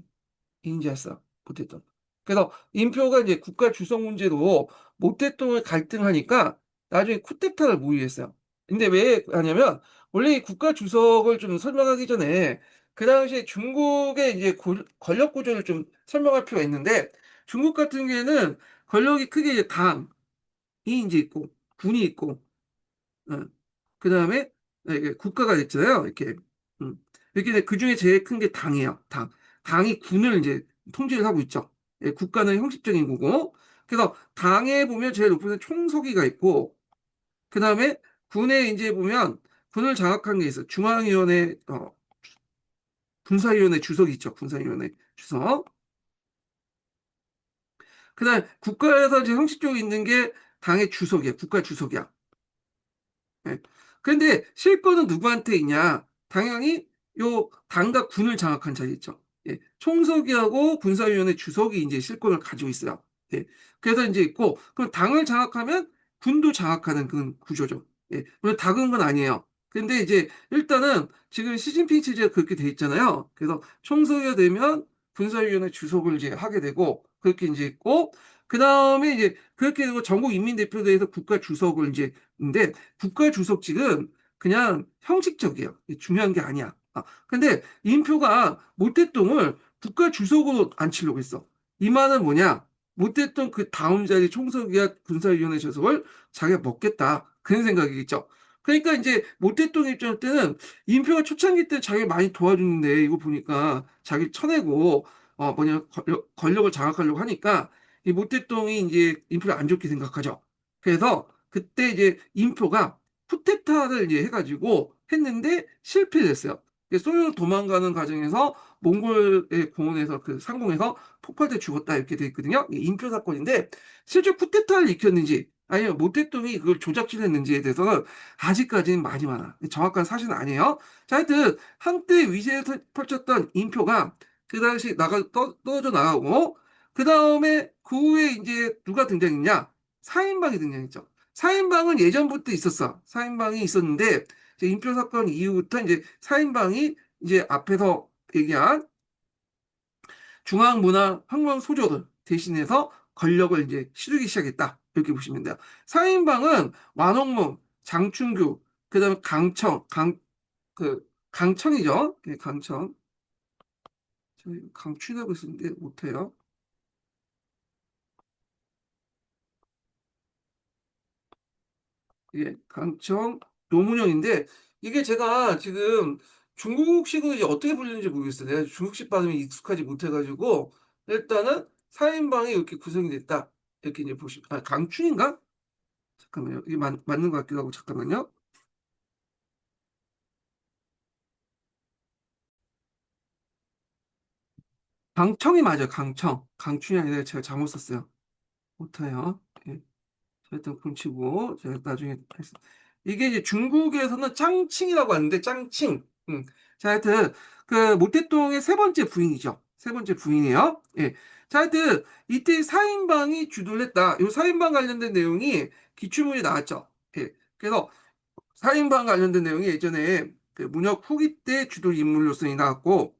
2인자였어. 모태똥. 그래서 인표가 이제 국가 주석 문제로 모태똥을 갈등하니까 나중에 쿠데타를 모의했어요. 근데 왜 하냐면 원래 이 국가 주석을 좀 설명하기 전에 그 당시에 중국의 이제 권력 구조를 좀 설명할 필요가 있는데 중국 같은 경우에는 권력이 크게 이제 당이 이제 있고 군이 있고 그 다음에 이게 국가가 있잖아요. 이렇게 음. 이렇게 그 중에 제일 큰 게 당이에요. 당이 군을 이제 통제를 하고 있죠. 예, 국가는 형식적인 거고. 그래서 당에 보면 제일 높은 데는 총서기가 있고 그 다음에 군에 이제 보면 군을 장악한 게 있어. 중앙위원회, 군사위원회 주석이 있죠. 군사위원회 주석. 그 다음에 국가에서 이제 형식적으로 있는 게 당의 주석이야. 국가 주석이야. 예. 근데 실권은 누구한테 있냐? 당연히 요 당과 군을 장악한 자리 있죠. 예. 총서기하고 군사위원회 주석이 이제 실권을 가지고 있어요. 예. 그래서 이제 있고, 그럼 당을 장악하면 군도 장악하는 그런 구조죠. 예. 물론 다 그런 건 아니에요. 근데 이제 일단은 지금 시진핑 체제가 그렇게 돼 있잖아요. 그래서 총서기가 되면 군사위원회 주석을 이제 하게 되고, 그렇게 이제 있고, 그 다음에 이제 그렇게 되고 전국인민대표대회에서 국가 주석을 이제 인데 국가 주석직은 그냥 형식적이에요. 중요한 게 아니야. 근데 인표가 모택동을 국가 주석으로 앉히려고 했어. 이 말은 뭐냐? 모택동 그 다음 자리 총서기와 군사위원회 좌석을 자기가 먹겠다. 그런 생각이겠죠. 그러니까 이제 모택동 입장 때는 인표가 초창기 때 자기 많이 도와주는데 이거 보니까 자기 쳐내고 권력을 장악하려고 하니까 이 모택동이 이제 인표를 안 좋게 생각하죠. 그래서 그때 이제 인표가 쿠데타를 이제 해가지고 했는데 실패를 했어요. 소련 도망가는 과정에서 몽골의 공원에서 그 상공에서 폭발돼 죽었다 이렇게 돼 있거든요. 이게 인표 사건인데 실제 쿠데타를 일으켰는지 아니면 모택동이 그걸 조작질 했는지에 대해서는 아직까지는 많이 많아. 정확한 사실은 아니에요. 자, 하여튼 한때 위세에서 펼쳤던 인표가 그 당시 떨어져 나가고 그 다음에 그 후에 이제 누가 등장했냐? 사인방이 등장했죠. 사인방은 예전부터 있었어. 사인방이 있었는데 이제 인표 사건 이후부터 이제 사인방이 이제 앞에서 얘기한 중앙문화 혁명 소조들 대신해서 권력을 이제 실으기 시작했다. 이렇게 보시면 돼요. 사인방은 완홍문, 장충규, 그다음에 강청이죠. 예, 강청. 저희 강춘하고 있는데 못해요. 예, 강청 노문현인데 이게 제가 지금 중국식으로 이제 어떻게 불리는지 모르겠어요. 내가 중국식 발음이 익숙하지 못해가지고 일단은 4인방이 이렇게 구성이 됐다. 이렇게 이제 강춘인가? 잠깐만요. 이게 맞는 것 같기도 하고 잠깐만요. 강청이 맞아요. 강청. 강춘이 아니라 제가 잘못 썼어요. 못해요. 예. 일단 훔치고 제가 나중에 이게 이제 중국에서는 짱칭이라고 하는데 짱칭. 자, 하여튼 그 모택동의 세 번째 부인이죠. 세 번째 부인이에요. 예. 자, 하여튼 이때 사인방이 주도를 했다. 이 사인방 관련된 내용이 기출문이 나왔죠. 예. 그래서 사인방 관련된 내용이 예전에 그 문혁 후기 때 주도 인물로서 나왔고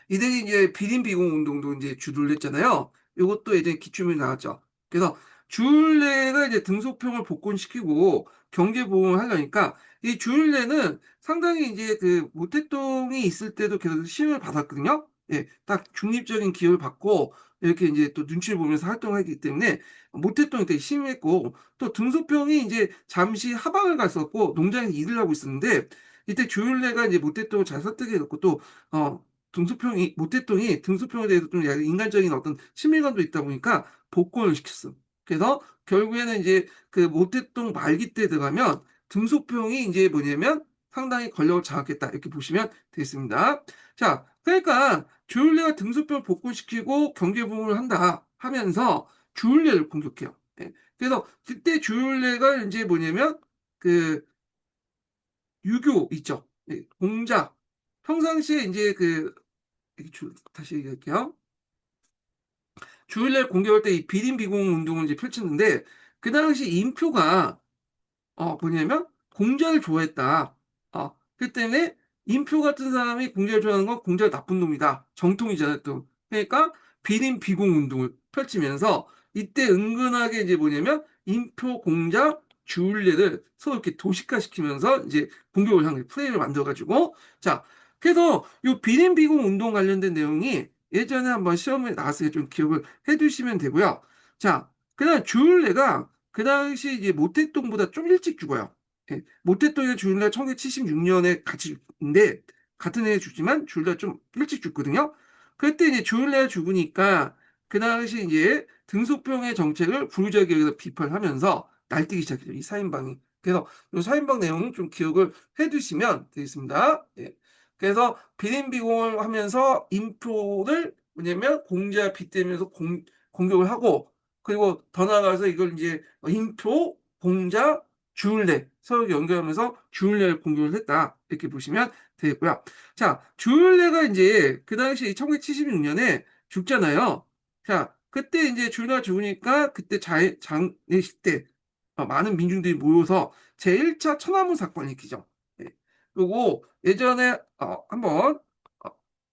이들이 이제 비린 비공 운동도 이제 주도를 했잖아요. 이것도 이제 기출문이 나왔죠. 그래서 주일레가 이제 등소평을 복권시키고 경제 보험을 하려니까 이 주일레는 상당히 이제 그 모택동이 있을 때도 계속 시험을 받았거든요. 예, 딱 중립적인 기여를 받고 이렇게 이제 또 눈치를 보면서 활동하기 때문에 모택동이 되게 심했고 또 등소평이 이제 잠시 하방을 갔었고 농장에서 일을 하고 있었는데 이때 주일레가 이제 모택동을 잘 설득해갖고 또 모택동이 등소평에 대해서 좀 약간 인간적인 어떤 친밀감도 있다 보니까 복권을 시켰어. 그래서 결국에는 이제 그 모택동 말기 때 들어가면 등소평이 이제 뭐냐면 상당히 권력을 장악했다. 이렇게 보시면 되겠습니다. 자, 그러니까 주율래가 등소평을 복권시키고 경제부흥을 한다 하면서 주율래를 공격해요. 예. 그래서 그때 주율래가 이제 뭐냐면 그 유교 있죠. 예, 공작. 평상시에 이제 다시 얘기할게요. 주일날 공개할 때 이 비린 비공 운동을 이제 펼쳤는데 그 당시 인표가 뭐냐면 공자를 좋아했다. 그 때문에 인표 같은 사람이 공자를 좋아하는 건 공자가 나쁜 놈이다. 정통이잖아요, 또. 그러니까 비린 비공 운동을 펼치면서 이때 은근하게 이제 뭐냐면 인표 공자 주울레를 서로 이렇게 도식화시키면서 이제 공격을 향해 프레임을 만들어가지고 자 그래서 요 비림 비공 운동 관련된 내용이 예전에 한번 시험에 나왔으니까 좀 기억을 해두시면 되고요. 자 그다음 주울레가 그 당시 이제 모택동보다 좀 일찍 죽어요. 예, 모택동이나 주울레가 1976년에 같이 죽는데 같은 해에 죽지만 주울레가 좀 일찍 죽거든요. 그때 이제 주울레가 죽으니까 그 당시 이제 등소평의 정책을 부르자기에서 비판하면서 날뛰기 시작해요. 이 사인방이. 그래서 이 사인방 내용은 좀 기억을 해두시면 되겠습니다. 예. 그래서 비림비공을 하면서 인표를 뭐냐면 공자 빗대면서 공격을 하고 그리고 더 나아가서 이걸 이제 인표, 공자, 주울레 서로 연결하면서 주울레를 공격을 했다. 이렇게 보시면 되겠고요. 자, 주울레가 이제 그 당시 1976년에 죽잖아요. 자, 그때 이제 주울레가 죽으니까 그때 장례식 때 많은 민중들이 모여서 제1차 천안문 사건을 일으키죠. 예. 요거 예전에 한번 어,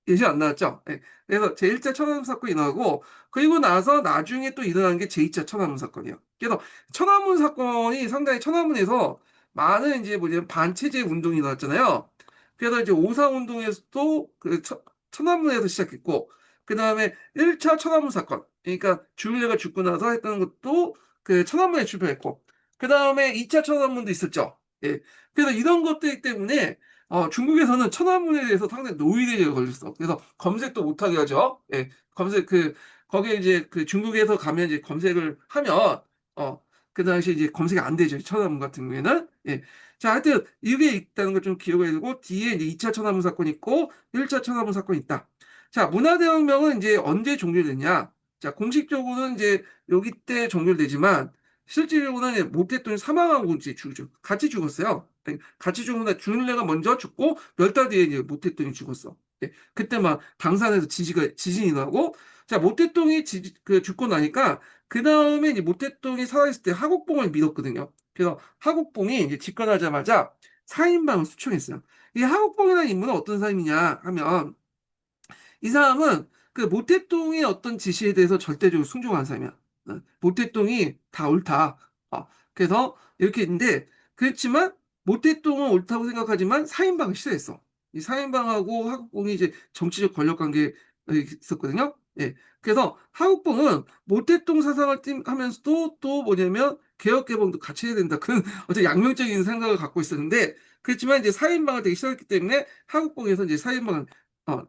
예시 안 나왔죠? 예. 그래서 제1차 천안문 사건이 나오고 그리고 나서 나중에 또 일어난 게 제2차 천안문 사건이에요. 그래서 천안문 사건이 상당히 천안문에서 많은 이제 뭐냐면 반체제 운동이 나왔잖아요. 그래서 이제 오사운동에서도 그 천안문에서 시작했고 그 다음에 1차 천안문 사건 그러니까 주일레가 죽고 나서 했던 것도 그 천안문에 출발했고 그 다음에 2차 천안문도 있었죠. 예. 그래서 이런 것들 때문에 중국에서는 천안문에 대해서 상당히 노이레가 걸렸어. 그래서 검색도 못하게 하죠. 예. 거기에 이제 그 중국에서 가면 이제 검색을 하면, 그 당시 이제 검색이 안 되죠. 천안문 같은 경우에는. 예. 자, 하여튼, 이게 있다는 걸 좀 기억을 해두고, 뒤에 이제 2차 천안문 사건이 있고, 1차 천안문 사건이 있다. 자, 문화대혁명은 이제 언제 종결됐냐? 자, 공식적으로는 이제 여기 때 종결되지만, 실질적으로는 모택동이 사망하고 이제 죽죠. 같이 죽었어요. 같이 죽는데 주일레가 먼저 죽고 몇 달 뒤에 이제 모택동이 죽었어. 예, 그때 막 당산에서 지진이 나고 자 모택동이 죽고 나니까 그 다음에 이제 모택동이 살아있을 때 하국봉을 믿었거든요. 그래서 하국봉이 이제 집권하자마자 사인방을 수청했어요. 이 하국봉이라는 인물은 어떤 사람이냐 하면 이 사람은 그 모택동의 어떤 지시에 대해서 절대적으로 순종하는 사람이야. 모택동이 다 옳다. 그래서 이렇게 있는데 그렇지만 모택동은 옳다고 생각하지만 사인방을 싫어했어. 이 사인방하고 하국봉이 이제 정치적 권력 관계에 있었거든요. 예. 그래서 하국봉은 모택동 사상을 하면서도 또 뭐냐면 개혁 개방도 같이 해야 된다. 그런 어떤 양면적인 생각을 갖고 있었는데 그렇지만 이제 사인방을 되게 싫어했기 때문에 하국봉에서 이제 사인방을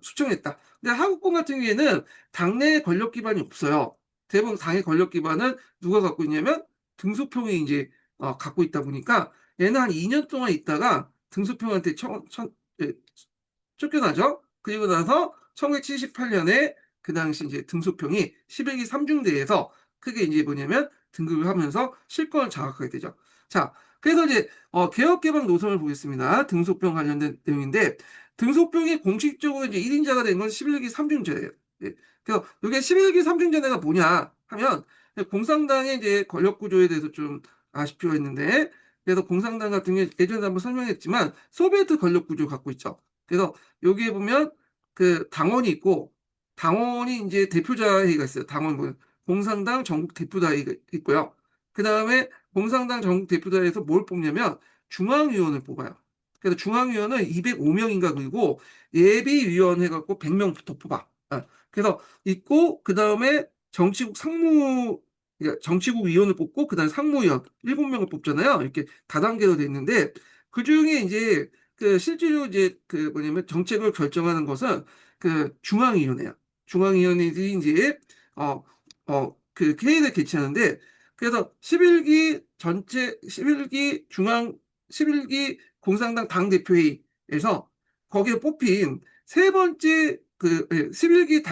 수청했다. 근데 한국권 같은 경우에는 당내 권력 기반이 없어요. 대부분 당의 권력 기반은 누가 갖고 있냐면 등소평이 이제 갖고 있다 보니까 얘는 한 2년 동안 있다가 등소평한테 예, 쫓겨나죠. 그리고 나서 1978년에 그 당시 이제 등소평이 11기 3중대에서 크게 이제 뭐냐면 등극을 하면서 실권을 장악하게 되죠. 자, 그래서 이제 개혁개방 노선을 보겠습니다. 등소평 관련된 내용인데 등소평이 공식적으로 이제 1인자가 된 건 11기 3중제예요. 예. 그래서 이게 11기 3중제가 뭐냐 하면 공산당의 이제 권력 구조에 대해서 좀 아실 필요가 있는데 그래서 공산당 같은 경우 예전에 한번 설명했지만 소비에트 권력 구조를 갖고 있죠. 그래서 여기에 보면 그 당원이 있고 당원이 이제 대표자회의가 있어요. 당원 뭐 공산당 전국 대표자회의가 있고요. 그 다음에 공산당 전국 대표자회에서 뭘 뽑냐면 중앙위원을 뽑아요. 그래서 중앙위원은 205명인가 그리고 예비위원 해갖고 100명부터 뽑아. 그래서 있고 그 다음에 그러니까 정치국 위원을 뽑고 그 다음에 상무위원 7명을 뽑잖아요. 이렇게 다단계로 돼 있는데 그 중에 이제 그 실제로 이제 그 뭐냐면 정책을 결정하는 것은 그 중앙위원회야. 중앙위원회들이 이제 그 회의를 개최하는데 그래서 11기 중앙 11기 공산당 당대표회의에서 거기에 뽑힌 세 번째 11기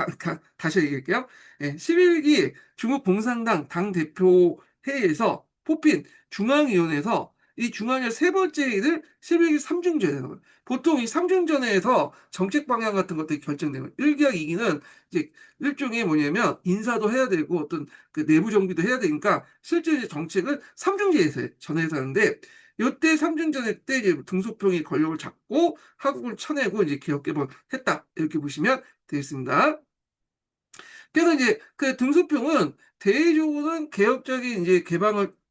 다시 얘기할게요. 예, 11기 중국 공산당 당대표 회의에서 뽑힌 중앙위원회에서 이 중앙위원 세 번째 회의를 11기 3중전이라는 거예요. 보통 이 3중전에서 정책 방향 같은 것들이 결정되는 거예요. 1기와 2기는 이제 일종의 뭐냐면 인사도 해야 되고 어떤 그 내부 정비도 해야 되니까 실제 이제 정책은 3중제에서 전해서 하는데 이때 삼중전에 때 이제 등소평이 권력을 잡고 한국을 쳐내고 이제 개혁 개방했다 이렇게 보시면 되겠습니다. 그래서 이제 그 등소평은 대외적으로는 개혁적인 이제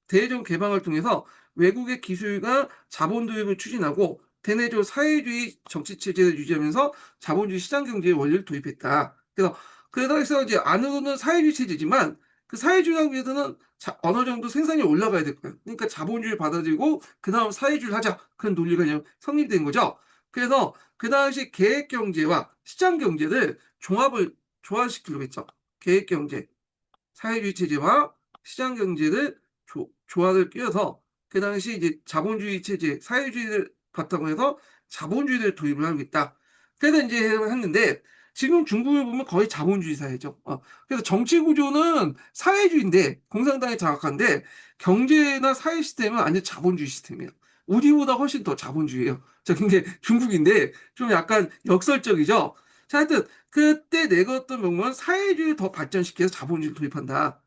대외적 개방을 통해서 외국의 기술과 자본 도입을 추진하고 대내적으로 사회주의 정치 체제를 유지하면서 자본주의 시장 경제의 원리를 도입했다. 그래서 이제 안으로는 사회주의 체제지만 그 사회주의라고 위해서는 어느 정도 생산이 올라가야 될 거예요. 그러니까 자본주의를 받아들이고 그 다음 사회주의를 하자. 그런 논리가 그냥 성립된 거죠. 그래서 그 당시 계획 경제와 시장 경제를 조화시키려고 했죠. 계획 경제, 사회주의 체제와 시장 경제를 조화를 끼워서 그 당시 이제 자본주의 체제, 사회주의를 바탕으로 해서 자본주의를 도입을 하고 있다. 그래서 이제 했는데 지금 중국을 보면 거의 자본주의 사회죠. 그래서 정치 구조는 사회주의인데 공산당이 장악한데 경제나 사회 시스템은 완전 자본주의 시스템이에요. 우리보다 훨씬 더 자본주의예요. 자, 근데 중국인데 좀 약간 역설적이죠. 자, 하여튼 그때 내걸었던 명목은 사회주의를 더 발전시켜서 자본주의를 도입한다.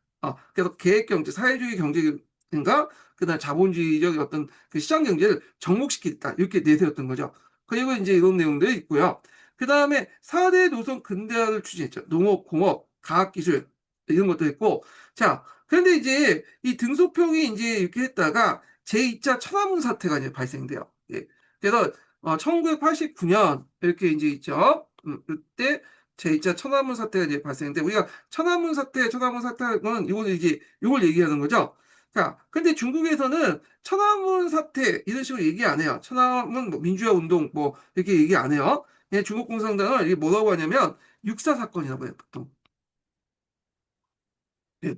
그래서 계획경제, 사회주의 경제인가, 그다음 자본주의적 어떤 그 시장 경제를 접목시키겠다. 이렇게 내세웠던 거죠. 그리고 이제 이런 내용들이 있고요. 그 다음에 4대 노선 근대화를 추진했죠. 농업, 공업, 과학기술, 이런 것도 했고. 자, 그런데 이제 이 등소평이 이제 이렇게 했다가 제2차 천안문 사태가 이제 발생돼요. 예. 그래서 1989년 이렇게 이제 있죠. 그때 제2차 천안문 사태가 이제 발생했는데 우리가 천안문 사태는 이거는 이제 이걸 얘기하는 거죠. 자, 근데 중국에서는 천안문 사태 이런 식으로 얘기 안 해요. 천안문 뭐 민주화 운동 뭐 이렇게 얘기 안 해요. 그냥 중국 공산당은 이게 뭐라고 하냐면 육사 사건이라고 해요, 보통. 예.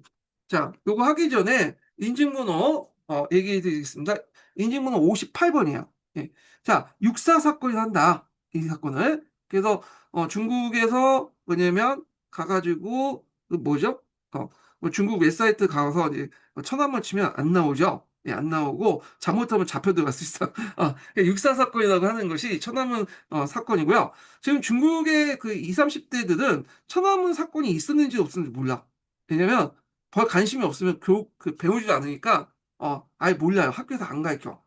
자, 요거 하기 전에 인증번호 얘기해 드리겠습니다. 인증번호 58번이에요. 예. 자, 육사 사건이 한다. 이 사건을. 그래서 중국에서 뭐냐면 가가지고 그 뭐죠? 뭐 중국 웹사이트 가서 이제 천안문 치면 안 나오죠. 예, 안 나오고 잘못하면 잡혀 들어갈 수 있어. 육사 사건이라고 하는 것이 천안문 사건이고요. 지금 중국의 그 20, 30대들은 천안문 사건이 있었는지 없었는지 몰라. 왜냐면 별 관심이 없으면 배우지도 않으니까 아예 몰라요. 학교에서 안 가르쳐.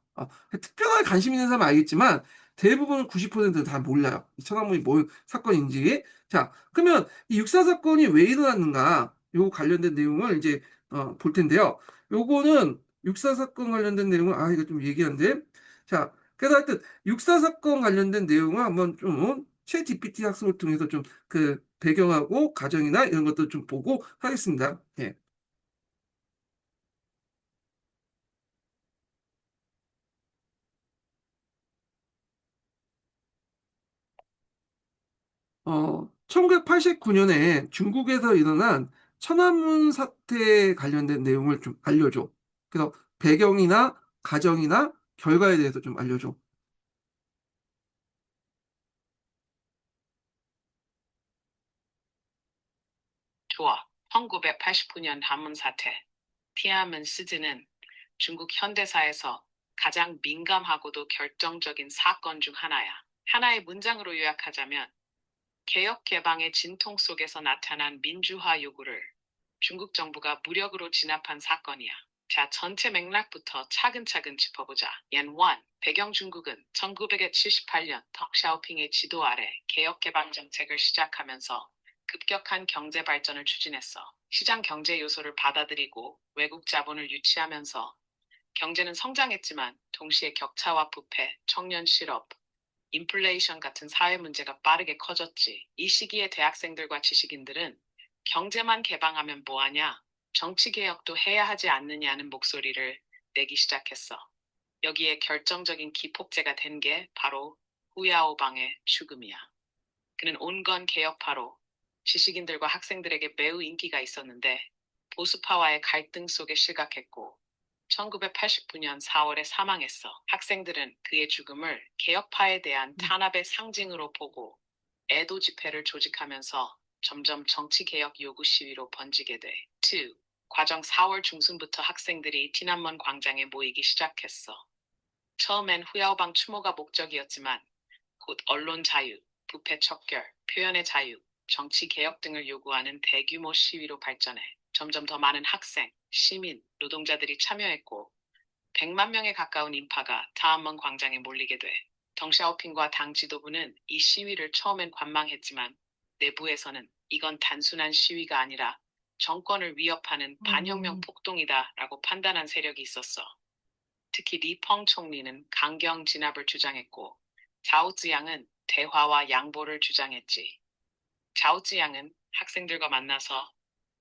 특별하게 관심 있는 사람은 알겠지만 대부분 90%는 다 몰라요. 이 천안문이 뭘 사건인지. 자, 그러면 이 육사 사건이 왜 일어났는가? 요 관련된 내용을 이제 볼 텐데요. 요거는 육사 사건 관련된 내용은 이거 좀 얘기한데. 자, 그래서 하여튼 육사 사건 관련된 내용을 한번 좀 챗 GPT 학습을 통해서 좀 그 배경하고 가정이나 이런 것도 좀 보고 하겠습니다. 예. 1989년에 중국에서 일어난 천안문 사태에 관련된 내용을 좀 알려줘. 그래서 배경이나 가정이나 결과에 대해서 좀 알려줘. 좋아. 1989년 한문 사태. 티안먼 시즈는 중국 현대사에서 가장 민감하고도 결정적인 사건 중 하나야. 하나의 문장으로 요약하자면 개혁 개방의 진통 속에서 나타난 민주화 요구를 중국 정부가 무력으로 진압한 사건이야. 자, 전체 맥락부터 차근차근 짚어보자. 옌 원, 배경 중국은 1978년 덕샤오핑의 지도 아래 개혁 개방 정책을 시작하면서 급격한 경제 발전을 추진했어. 시장 경제 요소를 받아들이고 외국 자본을 유치하면서 경제는 성장했지만 동시에 격차와 부패, 청년 실업, 인플레이션 같은 사회 문제가 빠르게 커졌지. 이 시기에 대학생들과 지식인들은 경제만 개방하면 뭐하냐, 정치 개혁도 해야 하지 않느냐는 목소리를 내기 시작했어. 여기에 결정적인 기폭제가 된 게 바로 후야오방의 죽음이야. 그는 온건 개혁파로 지식인들과 학생들에게 매우 인기가 있었는데 보수파와의 갈등 속에 실각했고 1989년 4월에 사망했어. 학생들은 그의 죽음을 개혁파에 대한 탄압의 상징으로 보고 애도 집회를 조직하면서 점점 정치개혁 요구 시위로 번지게 돼. 2. 과정 4월 중순부터 학생들이 티난먼 광장에 모이기 시작했어. 처음엔 후야오방 추모가 목적이었지만 곧 언론 자유, 부패 척결, 표현의 자유, 정치 개혁 등을 요구하는 대규모 시위로 발전해 점점 더 많은 학생, 시민, 노동자들이 참여했고 100만 명에 가까운 인파가 타안먼 광장에 몰리게 돼. 덩샤오핑과 당 지도부는 이 시위를 처음엔 관망했지만 내부에서는 이건 단순한 시위가 아니라 정권을 위협하는 반혁명 폭동이다라고 판단한 세력이 있었어. 특히 리펑 총리는 강경 진압을 주장했고 자오즈양은 대화와 양보를 주장했지. 자오즈양은 학생들과 만나서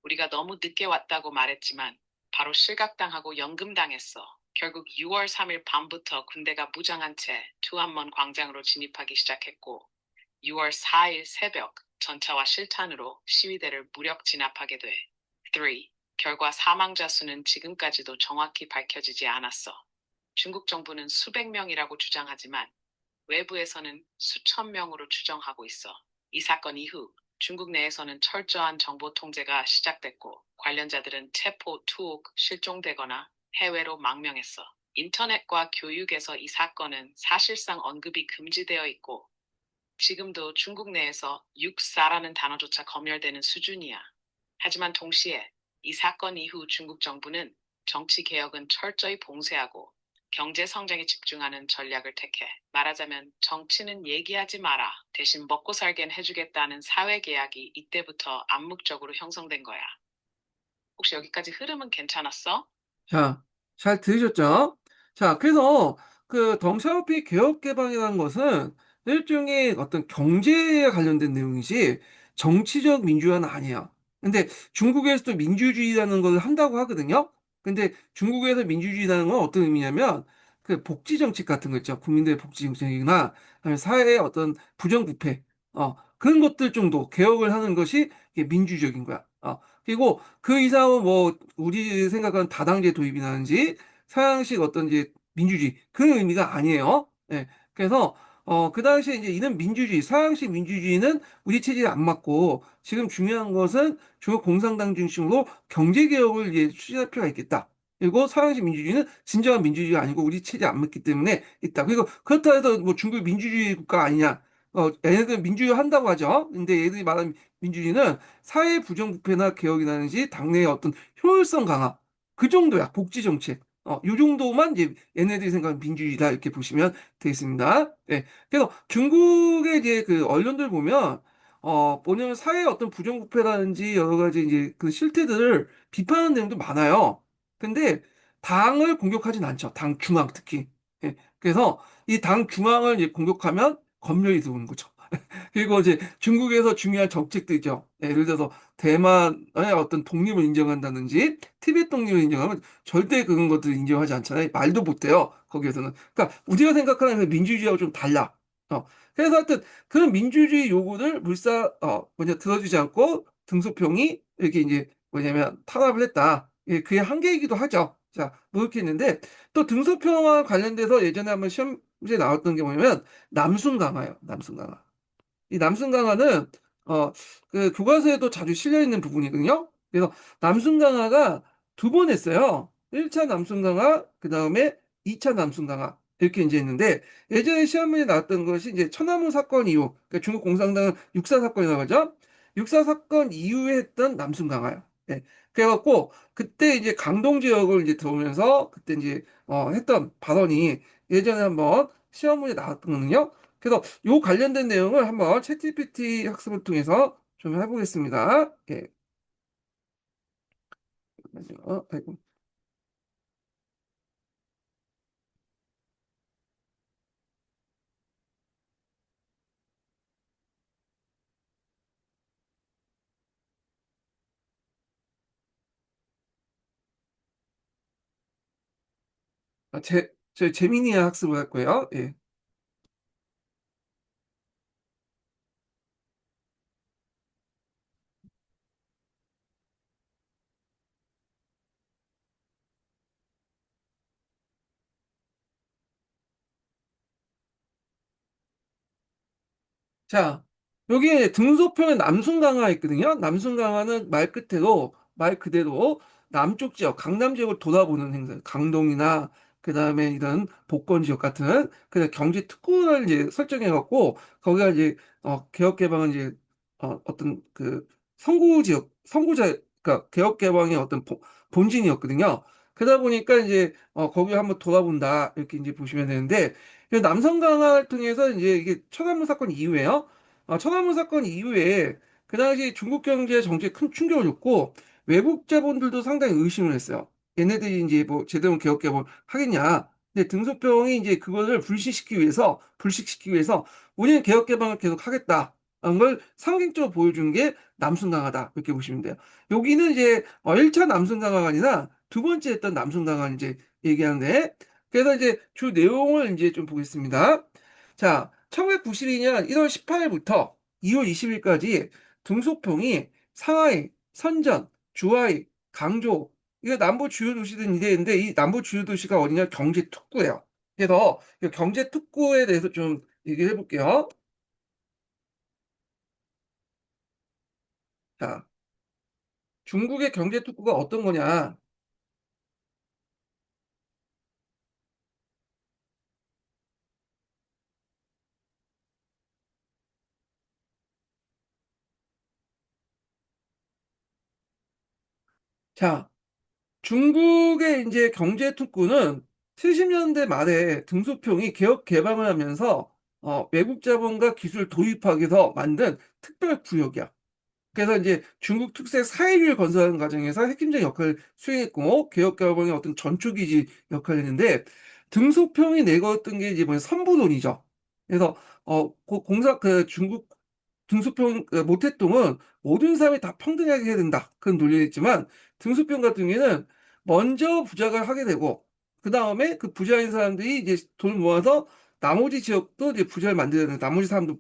우리가 너무 늦게 왔다고 말했지만 바로 실각당하고 연금당했어. 결국 6월 3일 밤부터 군대가 무장한 채 투안먼 광장으로 진입하기 시작했고 6월 4일 새벽 전차와 실탄으로 시위대를 무력 진압하게 돼. 3. 결과 사망자 수는 지금까지도 정확히 밝혀지지 않았어. 중국 정부는 수백 명이라고 주장하지만 외부에서는 수천 명으로 추정하고 있어. 이 사건 이후 중국 내에서는 철저한 정보 통제가 시작됐고 관련자들은 체포, 투옥, 실종되거나 해외로 망명했어. 인터넷과 교육에서 이 사건은 사실상 언급이 금지되어 있고 지금도 중국 내에서 육사라는 단어조차 검열되는 수준이야. 하지만 동시에 이 사건 이후 중국 정부는 정치 개혁은 철저히 봉쇄하고 경제 성장에 집중하는 전략을 택해. 말하자면 정치는 얘기하지 마라. 대신 먹고 살겐 해주겠다는 사회 계약이 이때부터 암묵적으로 형성된 거야. 혹시 여기까지 흐름은 괜찮았어? 자, 잘 들으셨죠? 자, 그래서 그 덩샤오피 개혁 개방이라는 것은 일종의 어떤 경제에 관련된 내용이지 정치적 민주화는 아니야. 근데 중국에서도 민주주의라는 걸 한다고 하거든요. 근데 중국에서 민주주의라는 건 어떤 의미냐면 그 복지 정책 같은 거 있죠. 국민들의 복지 정책이나 아니면 사회의 어떤 부정부패, 그런 것들 정도 개혁을 하는 것이 이게 민주적인 거야. 그리고 그 이상은 뭐 우리 생각하는 다당제 도입이라든지 서양식 어떤 이제 민주주의 그런 의미가 아니에요. 예. 그래서 그 당시에 이제 이런 민주주의, 서양식 민주주의는 우리 체제에 안 맞고 지금 중요한 것은 중국 공산당 중심으로 경제 개혁을 이제 추진할 필요가 있겠다. 그리고 서양식 민주주의는 진정한 민주주의가 아니고 우리 체제에 안 맞기 때문에 있다. 그리고 그렇다 해서 뭐 중국이 민주주의 국가 아니냐? 얘네들 민주주의 한다고 하죠. 근데 얘들이 말하는 민주주의는 사회 부정부패나 개혁이라든지 당내의 어떤 효율성 강화 그 정도야 복지 정책 요 정도만 이제 얘네들이 생각하는 민주주의다 이렇게 보시면 되겠습니다. 네. 그래서 중국의 이제 그 언론들 보면 뭐냐면 사회의 어떤 부정부패라든지 여러 가지 이제 그 실태들을 비판하는 내용도 많아요. 근데 당을 공격하진 않죠. 당 중앙 특히. 예. 그래서 이 당 중앙을 이제 공격하면 검열이 들어오는 거죠. 그리고 이제 중국에서 중요한 정책도 있죠. 예를 들어서 대만의 어떤 독립을 인정한다든지 티베트 독립을 인정하면 절대 그런 것들을 인정하지 않잖아요. 말도 못해요. 거기에서는. 그러니까 우리가 생각하는 그 민주주의하고 좀 달라. 그래서 하여튼 그런 민주주의 요구를 들어주지 않고 등소평이 이렇게 이제 뭐냐면 탄압을 했다. 예, 그게 한계이기도 하죠. 자, 뭐 이렇게 했는데 또 등소평과 관련돼서 예전에 한번 시험 문제 나왔던 게 뭐냐면 남순 강화예요. 남순 강화. 이 남순 강화는 그 교과서에도 자주 실려 있는 부분이거든요. 그래서 남순 강화가 두 번 했어요. 1차 남순 강화, 그 다음에 2차 남순 강화. 이렇게 이제 했는데 예전에 시험문제 나왔던 것이 이제 천안문 사건 이후, 그러니까 중국 공산당은 육사 사건이라고 하죠. 육사 사건 이후에 했던 남순 강화요. 예. 그래갖고 그때 이제 강동 지역을 이제 들어오면서 그때 이제 했던 발언이 예전에 한번 시험문제 나왔거든요. 그래서 요 관련된 내용을 한번 챗GPT 학습을 통해서 좀 해보겠습니다. 예. 잠깐만요. 아이고. 저 재민이 학습을 할 거예요. 예. 자, 여기에 등소평에 남순강화 있거든요. 남순강화는 말 그대로 남쪽 지역, 강남 지역을 돌아보는 행사. 강동이나 그다음에 이런 복권 지역 같은 그 경제 특구를 이제 설정해 갖고 거기가 이제 개혁 개방은 이제 어떤 그 선구자 그러니까 개혁 개방의 어떤 본진이었거든요. 그러다 보니까 이제 거기 한번 돌아본다 이렇게 이제 보시면 되는데 그 남성 강화를 통해서 이제 이게 천안문 사건 이후에요. 천안문 사건 이후에 그 당시 중국 경제 정치에 큰 충격을 줬고 외국 자본들도 상당히 의심을 했어요. 얘네들이 이제 뭐 제대로 개혁 개혁을 하겠냐. 근데 등소평이 이제 그거를 불식시키기 위해서 우리는 개혁 개방을 계속 하겠다라는 걸 상징적으로 보여준 게 남순 강화다. 이렇게 보시면 돼요. 여기는 이제 1차 남순 강화가 아니라 두 번째 했던 남순 강화 이제 얘기하는데, 그래서 이제 주 내용을 이제 좀 보겠습니다. 자, 1992년 1월 18일부터 2월 20일까지 등소평이 상하이, 선전, 주하이, 강조, 이거 남부 주요 도시들은 이랬는데, 이 남부 주요 도시가 어디냐? 경제 특구예요. 그래서 이 경제 특구에 대해서 좀 얘기해 볼게요. 자, 중국의 경제 특구가 어떤 거냐? 자, 중국의 이제 경제 특구는 70년대 말에 등소평이 개혁 개방을 하면서 외국 자본과 기술 도입하기 위해서 만든 특별 구역이야. 그래서 이제 중국 특색 사회주의를 건설하는 과정에서 핵심적인 역할을 수행했고, 개혁개방의 어떤 전초기지 역할을 했는데, 등소평이 내걸었던 게 이제 뭐냐, 선부론이죠. 그래서 중국 등소평 모택동은 모든 사람이 다 평등하게 해야 된다, 그런 논리였지만, 등소평 같은 경우에는 먼저 부자가 하게 되고, 그 다음에 그 부자인 사람들이 이제 돈을 모아서 나머지 지역도 이제 부자를 만들어야 된다, 나머지 사람도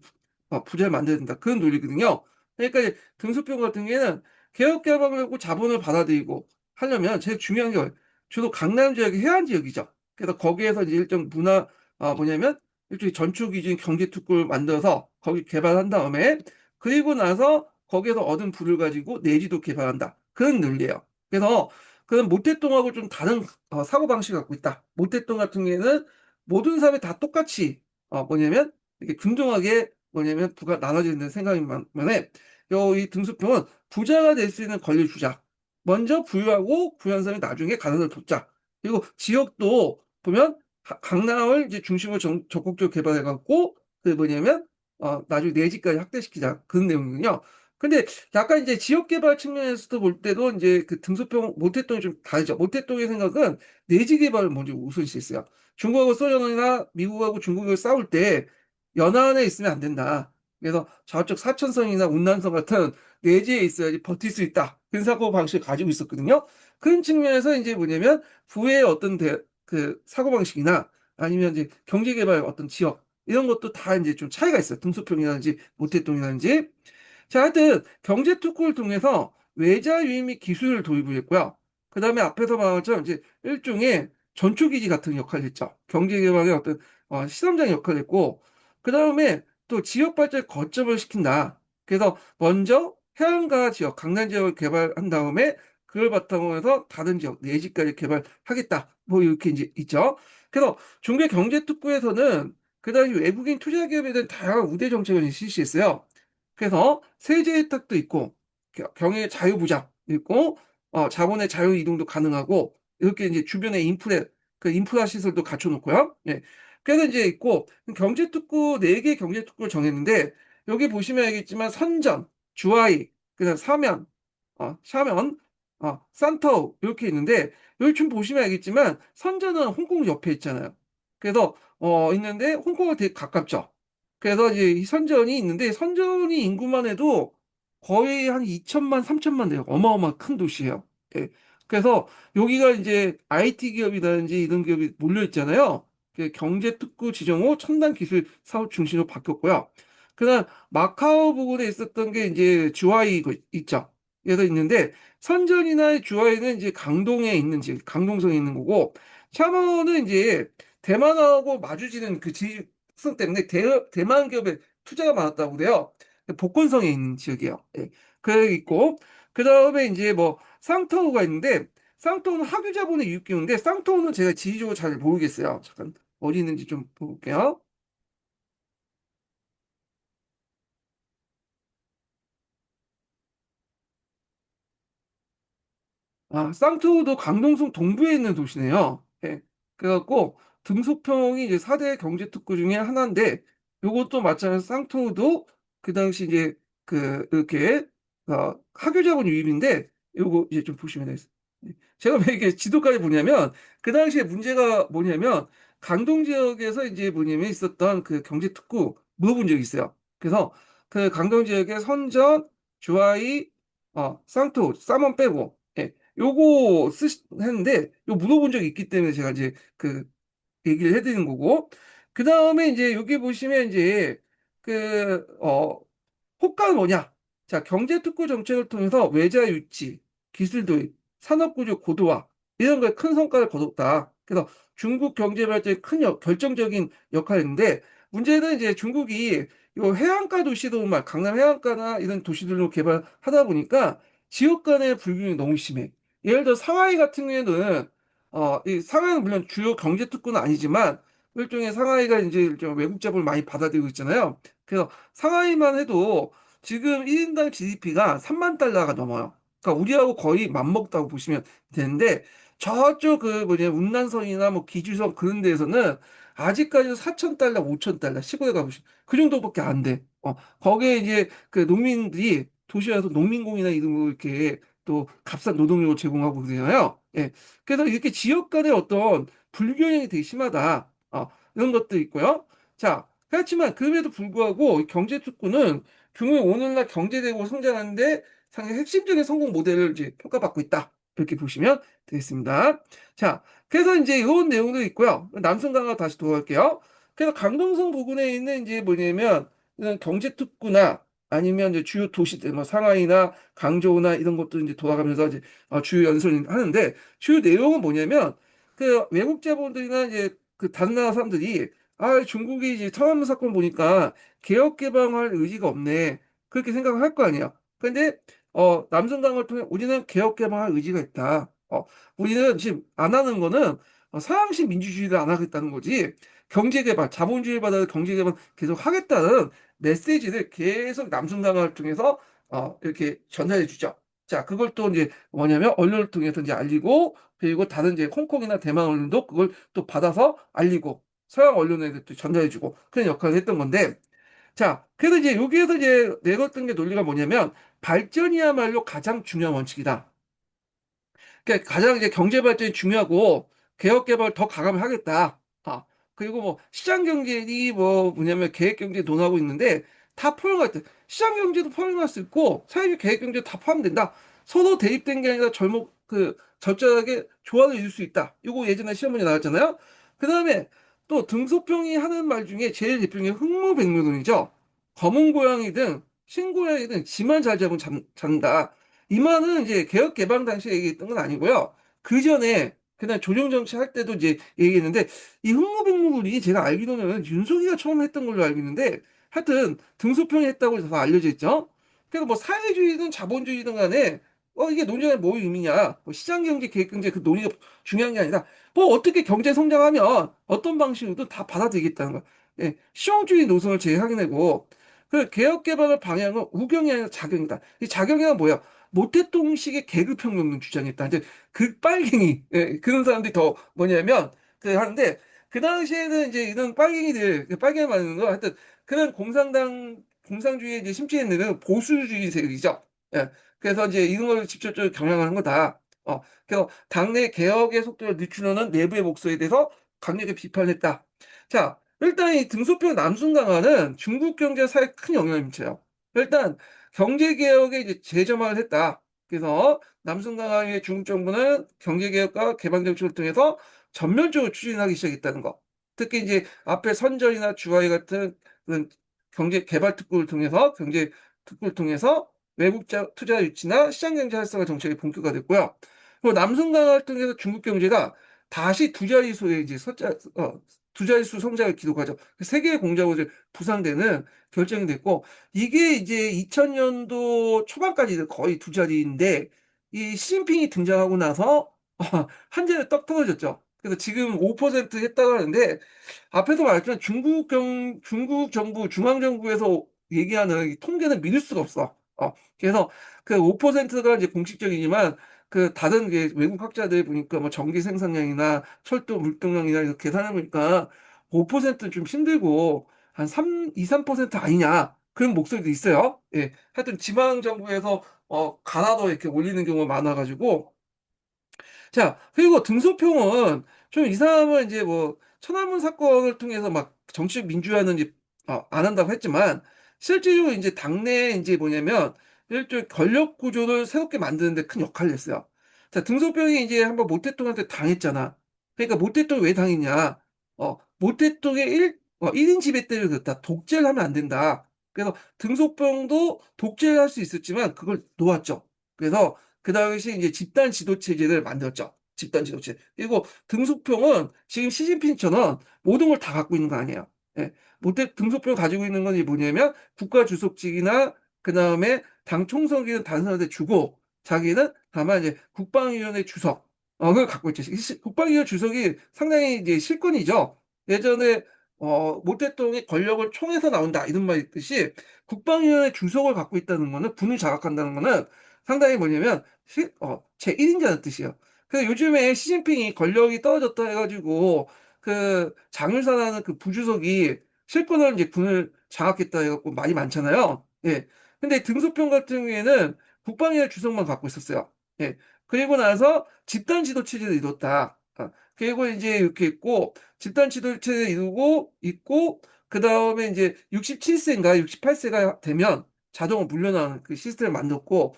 부자를 만들어야 된다, 그런 논리거든요. 그러니까 이제 등소평 같은 경우에는 개혁 개방을 하고 자본을 받아들이고 하려면 제일 중요한 게 주로 강남 지역이 해안 지역이죠. 그래서 거기에서 이제 일정 문화 뭐냐면 일종의 전초 기준 경제 특구를 만들어서 거기 개발한 다음에, 그리고 나서 거기에서 얻은 부를 가지고 내지도 개발한다, 그런 논리예요. 그래서 그런 모택동하고 좀 다른 사고 방식을 갖고 있다. 모택동 같은 경우에는 모든 사람이 다 똑같이 뭐냐면 이렇게 균등하게 뭐냐면 부가 나눠지는 생각인 반면에, 이 등수평은 부자가 될 수 있는 권리를 주자. 먼저 부유하고 부유한 사람이 나중에 가난을 돕자. 그리고 지역도 보면 강남을 이제 중심으로 적극적으로 개발해갖고 그 뭐냐면 나중에 내지까지 확대시키자, 그런 내용이군요. 근데 약간 이제 지역 개발 측면에서도 볼 때도 이제 그 등소평 모택동이 좀 다르죠. 모택동의 생각은 내지 개발을 먼저 우선시했어요. 중국하고 소련이나 미국하고 중국이 싸울 때 연안에 있으면 안 된다. 그래서 저쪽 사천성이나 운남성 같은 내지에 있어야지 버틸 수 있다, 그런 사고 방식을 가지고 있었거든요. 그런 측면에서 이제 뭐냐면 부의 어떤 그 사고 방식이나 아니면 이제 경제 개발 어떤 지역 이런 것도 다 이제 좀 차이가 있어요. 등소평이라든지 모택동이라든지. 자, 하여튼 경제 특구를 통해서 외자 유입 및 기술을 도입을 했고요. 그 다음에 앞에서 말한 것처럼 이제 일종의 전초기지 같은 역할을 했죠. 경제 개발의 어떤 시험장 역할을 했고, 그 다음에 또 지역 발전 거점을 시킨다. 그래서 먼저 해안가 지역, 강남 지역을 개발한 다음에 그걸 바탕으로 해서 다른 지역, 내지까지 개발하겠다, 뭐 이렇게 이제 있죠. 그래서 중개 경제 특구에서는 그 당시 외국인 투자 기업에 대한 다양한 우대 정책을 실시했어요. 그래서 세제 혜택도 있고 경영의 자유부장 있고 자본의 자유 이동도 가능하고, 이렇게 이제 주변에 인프라 시설도 갖춰놓고요. 예. 그래서 이제 있고 경제 특구 4개 경제 특구를 정했는데, 여기 보시면 알겠지만 선전, 주하이, 그다음 샤면, 산타우 이렇게 있는데, 여기 좀 보시면 알겠지만 선전은 홍콩 옆에 있잖아요. 그래서 있는데 홍콩과 되게 가깝죠. 그래서 이제 이 선전이 있는데, 선전이 인구만 해도 거의 한 2천만, 3천만 돼요. 어마어마한 큰 도시예요. 예. 그래서 여기가 이제 IT 기업이라든지 이런 기업이 몰려 있잖아요. 경제 특구 지정 후 첨단 기술 사업 중심으로 바뀌었고요. 그다음 마카오 부근에 있었던 게 이제 주하이 있죠. 그래서 있는데, 선전이나 주하이는 이제 강동에 있는 지 강동성에 있는 거고, 샤먼은 이제 대만하고 마주지는 그 지성 때문에 대만 기업에 투자가 많았다고 그래요. 복건성에 있는 지역이에요. 예. 그 있고, 그 다음에 이제 뭐 쌍터우가 있는데, 쌍터우는 학유 자본의 유익기운인데, 쌍터우는 제가 지리적으로 잘 모르겠어요. 잠깐 어디 있는지 좀 볼게요. 쌍터우도 강동성 동부에 있는 도시네요. 예. 그래갖고 등소평이 이제 4대 경제특구 중에 하나인데, 요것도 마찬가지로 쌍터우도 그 당시 이제 이렇게 학유자본 유입인데, 요거 이제 좀 보시면 되겠습니다. 제가 왜 이렇게 지도까지 보냐면 그 당시에 문제가 뭐냐면 강동 지역에서 이제 뭐냐면 있었던 그 경제특구 물어본 적이 있어요. 그래서 그 강동 지역의 선전, 주하이, 쌍토, 쌈원 빼고 요거 했는데 요 물어본 적이 있기 때문에 제가 이제 그 얘기를 해드리는 거고 그 다음에 이제 여기 보시면 이제 그 호가는 뭐냐? 자, 경제특구 정책을 통해서 외자 유치, 기술 도입, 산업구조 고도화 이런 거에 큰 성과를 거뒀다. 그래서 중국 경제 발전에 큰 결정적인 역할을 했는데 문제는 이제 중국이 요 해안가 도시들만 강남 해안가나 이런 도시들로 개발하다 보니까 지역 간의 불균형이 너무 심해. 예를 들어 상하이 같은 경우에는 이 상하이는 물론 주요 경제 특구는 아니지만 일종의 상하이가 이제 좀 외국 자본을 많이 받아들이고 있잖아요. 그래서 상하이만 해도 지금 1인당 GDP가 3만 달러가 넘어요. 그러니까 우리하고 거의 맞먹다고 보시면 되는데 저쪽 그 뭐냐 운난선이나 뭐 기주선 그런 데에서는 아직까지도 4천 달러, 5천 달러 시골에 가보시면 그 정도밖에 안 돼. 거기에 이제 그 농민들이 도시 와서 농민공이나 이런 거 이렇게 또 값싼 노동력을 제공하고 그러잖아요. 예. 그래서 이렇게 지역 간의 어떤 불균형이 되게 심하다. 이런 것도 있고요. 자, 그렇지만 그럼에도 불구하고 경제특구는 중국이 오늘날 경제대국으로 성장하는데 상당히 핵심적인 성공 모델을 이제 평가받고 있다. 이렇게 보시면 되겠습니다. 자, 그래서 이제 이런 내용도 있고요. 남승강화 다시 돌아갈게요. 그래서 강동성 부근에 있는 이제 뭐냐면 이런 경제특구나 아니면 이제 주요 도시들, 뭐 상하이나 강조나 이런 것도 이제 돌아가면서 이제 주요 연설을 하는데 주요 내용은 뭐냐면 그 외국 자본들이나 이제 그 다른 나라 사람들이 중국이 이제 천안문 사건 보니까 개혁 개방할 의지가 없네. 그렇게 생각을 할 거 아니야. 근데 남승강을 통해 우리는 개혁 개방할 의지가 있다. 우리는 지금 안 하는 거는 서양식 민주주의를 안 하겠다는 거지. 경제 개발, 자본주의 받아 경제 개발 계속 하겠다는 메시지를 계속 남승강을 통해서 이렇게 전달해 주죠. 자, 그걸 또 이제 뭐냐면 언론을 통해서 이제 알리고 그리고 다른 이제 홍콩이나 대만 언론도 그걸 또 받아서 알리고 서양 언론에도 또 전달해주고 그런 역할을 했던 건데 자 그래서 이제 여기에서 이제 내걸던 게 논리가 뭐냐면 발전이야말로 가장 중요한 원칙이다. 그러니까 가장 이제 경제 발전이 중요하고 개혁 개발 더 가감을 하겠다. 그리고 뭐 시장 경제니 뭐 뭐냐면 계획 경제 논하고 있는데 다 포용할 때 시장 경제도 포용할 수 있고 사회적 계획 경제 다 포함된다. 서로 대립된 게 아니라 절절하게 조화를 이룰 수 있다. 이거 예전에 시험 문제 나왔잖아요. 그다음에 또 등소평이 하는 말 중에 제일 대표적인 게 흥무백료론이죠. 검은 고양이든 신고양이든 지만 잘 잡으면 잔다. 이 말은 이제 개혁 개방 당시에 얘기했던 건 아니고요. 그 전에 그냥 조정 정치 할 때도 이제 얘기했는데 이 흥무백무론이 제가 알기로는 윤석이가 처음 했던 걸로 알고 있는데 하여튼 등소평이 했다고 해서 알려져 있죠. 그래서 뭐 사회주의든 자본주의든 간에 이게 논쟁의 뭐 의미냐? 뭐 시장 경제, 계획 경제 그 논의가 중요한 게 아니라 뭐 어떻게 경제 성장하면 어떤 방식으로든 다 받아들이겠다는 거야. 예, 실용주의 노선을 제시하게되고 그 개혁 개방의 방향은 우경이 아니라 자경이다. 이 자경이란 뭐야? 모태통식의 계급혁명을 주장했다. 이제 그 빨갱이 그런 사람들이 더 뭐냐면 하는데 그 당시에는 이제 이런 빨갱이들 빨갱이 말하는 거 하여튼 그런 공상주의에 이제 심취했는 보수주의 세력이죠. 예. 그래서 이제 이런 걸 직접적으로 경영하는 거다. 그래서 당내 개혁의 속도를 늦추려는 내부의 목소리에 대해서 강력히 비판했다. 자, 일단 이 등소평 남순강화는 중국 경제 사회에 큰 영향을 미쳐요. 일단 경제개혁에 이제 재점화를 했다. 그래서 남승강화의 중국 정부는 경제개혁과 개방정책을 통해서 전면적으로 추진하기 시작했다는 거. 특히 이제 앞에 선전이나 주화이 같은 그런 경제 개발 특구를 통해서 경제 특구를 통해서 외국 투자 유치나 시장 경제 활성화 정책이 본격화됐고요. 그리고 남승강화를 통해서 중국 경제가 다시 두 자릿수의 이제 두 자릿수 성장을 기록하죠. 세계 공작으로 부상되는 결정이 됐고 이게 이제 2000년도 초반까지 거의 두 자리인데 이 시진핑이 등장하고 나서 한 자리 떡 떨어졌죠. 그래서 지금 5% 했다고 하는데 앞에서 말했지만 중국 정부 중앙정부에서 얘기하는 이 통계는 믿을 수가 없어. 그래서 그 5%가 이제 공식적이지만 그 다른 게 외국 학자들 보니까 뭐 전기 생산량이나 철도 물동량이나 이렇게 계산해 보니까 5%는 좀 힘들고 한 2, 3% 아니냐 그런 목소리도 있어요. 예. 하여튼 지방 정부에서 가나더 이렇게 올리는 경우가 많아가지고 자, 그리고 등소평은 좀 이상하면 이제 뭐 천안문 사건을 통해서 막 정치 민주화는 이제 안 한다고 했지만 실제로 이제 당내에 이제 뭐냐면 일종의 권력 구조를 새롭게 만드는 데 큰 역할을 했어요. 자, 등소평이 이제 한번 모 대통령한테 당했잖아. 그러니까 모 대통령이 왜 당했냐? 모 대통령의 1인 지배대를 그랬다. 독재를 하면 안 된다. 그래서 등소평도 독재를 할 수 있었지만 그걸 놓았죠. 그래서 그 당시 이제 집단 지도 체제를 만들었죠. 집단 지도 체제. 그리고 등소평은 지금 시진핑처럼 모든 걸 다 갖고 있는 거 아니에요. 예. 못해 등소평 가지고 있는 건 뭐냐면 국가 주석직이나 그다음에 당 총석이는 다른 사람한테 주고 자기는 다만 이제 국방위원회 주석 그걸 갖고 있죠. 국방위원회 주석이 상당히 이제 실권이죠. 예전에 모 대통령의 권력을 총에서 나온다 이런 말이 있듯이 국방위원회 주석을 갖고 있다는 거는 군을 장악한다는 거는 상당히 뭐냐면 제1인자는 뜻이에요. 그래서 요즘에 시진핑이 권력이 떨어졌다 해가지고 그 장윤사라는 그 부주석이 실권을 이제 군을 장악했다 해갖고 말이 많잖아요. 예. 근데 등소평 같은 경우에는 국방위원회 주석만 갖고 있었어요. 예. 그리고 나서 집단 지도 체제를 이뤘다. 그리고 이제 이렇게 있고 집단 지도 체제를 이루고 있고 그 다음에 이제 67세인가 68세가 되면 자동으로 물러나는 그 시스템을 만들었고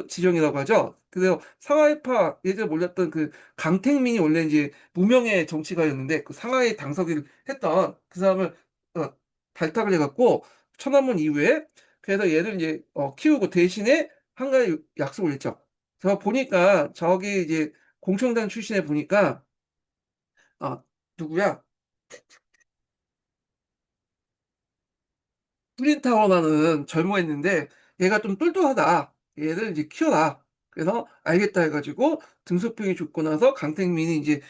지정이라고 하죠. 그래서 상하이파 예전에 몰렸던 그 강택민이 원래 이제 무명의 정치가였는데 그 상하이 당서기를 했던 그 사람을 어, 발탁을 해갖고 천안문 이후에 그래서 얘를 이제 키우고 대신에 한 가지 약속을 했죠. 제가 보니까 저기 이제 공청단 출신에 보니까 아 누구야? 프린타워라는 젊어했는데 얘가 좀 똘똘하다. 얘를 이제 키워라. 그래서 알겠다 해가지고 등소평이 죽고 나서 강택민이 이제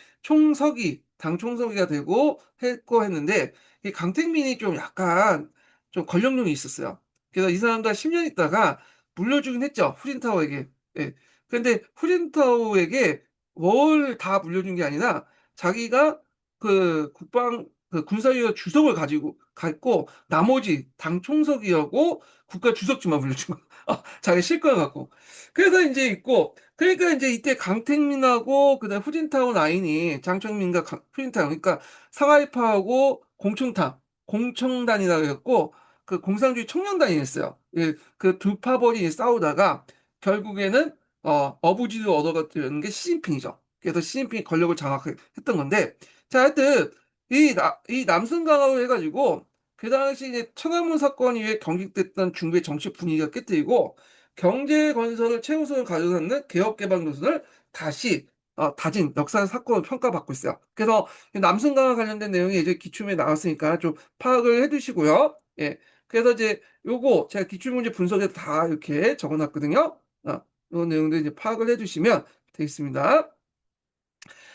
당 총서기가 되고 했고 했는데 이 강택민이 좀 약간 좀 권력욕이 있었어요. 그래서 이 사람도 한 10년 있다가 물려주긴 했죠. 후진타워에게. 예. 근데 후진타워에게 뭘 다 물려준 게 아니라 자기가 그 군사위원 주석을 가지고 갔고 나머지 당 총석이하고 국가 주석지만 물려준 거. 자기 실권 갖고. 그래서 이제 있고, 그러니까 이제 이때 강택민하고 그다음 후진타운 라인이 장청민과 후진타운, 그러니까 상하이파하고 공청단이라고 해갖고 그 공산주의 청년단이 있어요. 예, 그 두 파벌이 싸우다가 결국에는 어부지를 얻어갔던 게 시진핑이죠. 그래서 시진핑이 권력을 장악했던 건데, 자, 하여튼 이 남승강화로 해가지고 그 당시 이제 천안문 사건 이후에 경직됐던 중국의 정치 분위기가 깨뜨리고 경제 건설을 최우선으로 가져가는 개혁 개방 노선을 다시 다진 역사 사건을 평가받고 있어요. 그래서 이 남승강화 관련된 내용이 이제 기출문제 나왔으니까 좀 파악을 해두시고요. 예. 그래서 이제 요거 제가 기출문제 분석에서 다 이렇게 적어놨거든요. 요 내용들 이제 파악을 해주시면 되겠습니다.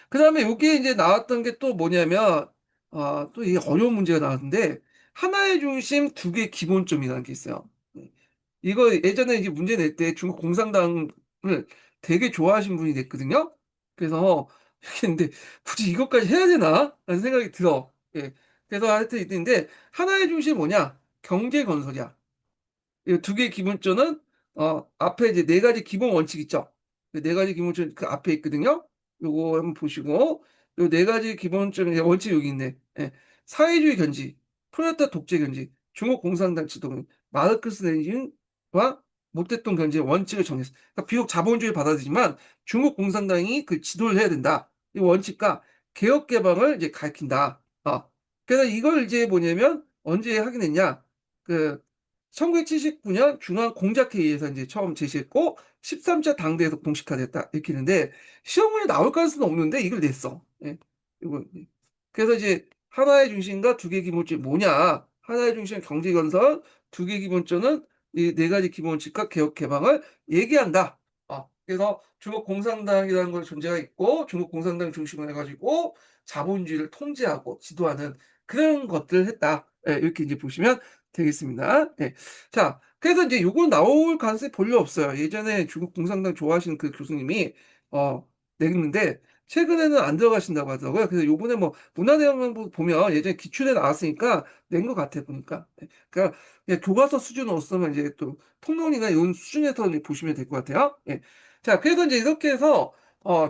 그 다음에 여기에 이제 나왔던 게 또 뭐냐면, 또 이게 어려운 문제가 나왔는데, 하나의 중심 두 개 기본점이라는 게 있어요. 이거 예전에 이제 문제 낼 때 중국 공산당을 되게 좋아하신 분이 냈거든요. 그래서, 근데 굳이 이것까지 해야 되나? 라는 생각이 들어. 예. 그래서 하여튼 있는데, 하나의 중심이 뭐냐? 경제 건설이야. 이두 개의 기본점은 앞에 이제 네 가지 기본 원칙 있죠. 그 네 가지 기본점 그 앞에 있거든요. 요거 한번 보시고 요 네 가지 기본점 원칙 여기 있네. 예. 사회주의 견지, 프롤레타 독재 견지, 중국 공산당 지도, 마르크스 레닌과 모택동 견지의 원칙을 정했어. 그러니까 비록 자본주의 받아들이지만 중국 공산당이 그 지도를 해야 된다. 이 원칙과 개혁 개방을 이제 가리킨다. 그래서 이걸 이제 뭐냐면 언제 확인했냐? 그 1979년 중앙공작회의에서 이제 처음 제시했고 13차 당대에서 공식화됐다 이렇게 했는데 시험문에 나올 가능성은 없는데 이걸 냈어. 예. 이거 그래서 이제 하나의 중심과 두 개 기본점이 뭐냐? 하나의 중심 경제 건설, 두 개 기본점은 이 네 가지 기본칙과 개혁 개방을 얘기한다. 그래서 중국 공산당이라는 걸 존재가 있고 중국 공산당 중심으로 해가지고 자본주의를 통제하고 지도하는 그런 것들을 했다. 예, 이렇게 이제 보시면 되겠습니다. 예. 자, 그래서 이제 요거 나올 가능성이 별로 없어요. 예전에 중국 공산당 좋아하시는 그 교수님이 냈는데 최근에는 안 들어가신다고 하더라고요. 그래서 요번에 뭐 문화대혁명 보면 예전에 기출에 나왔으니까 낸 것 같아 보니까. 예. 그러니까 그냥 교과서 수준으로서는 이제 또 통론이나 이런 수준에서 보시면 될 것 같아요. 예. 자, 그래서 이제 이렇게 해서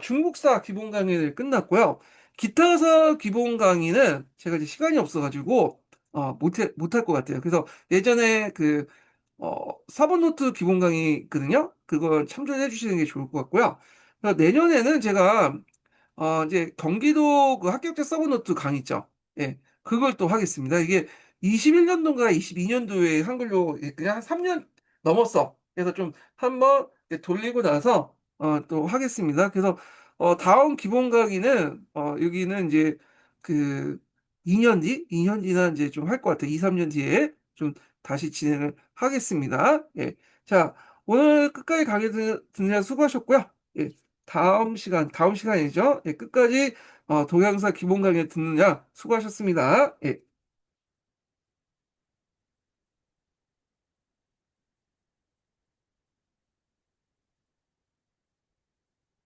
중국사 기본 강의는 끝났고요. 기타사 기본 강의는 제가 이제 시간이 없어가지고, 못할 것 같아요. 그래서 예전에 사본 노트 기본 강의 있거든요. 그걸 참조해 주시는 게 좋을 것 같고요. 그래서 내년에는 제가 이제 경기도 그 합격자 서브노트 강의 있죠. 예, 그걸 또 하겠습니다. 이게 21년도인가 22년도에 한글로 그냥 한 3년 넘었어. 그래서 좀 한번 이제 돌리고 나서 또 하겠습니다. 그래서 다음 기본 강의는 여기는 이제 그 2년 뒤나 이제 좀 할 것 같아요. 2, 3년 뒤에 좀 다시 진행을 하겠습니다. 예. 자, 오늘 끝까지 강의 듣느라 수고하셨고요. 예. 다음 시간이죠. 예, 끝까지 동양사 기본 강의 듣느냐 수고하셨습니다. 예.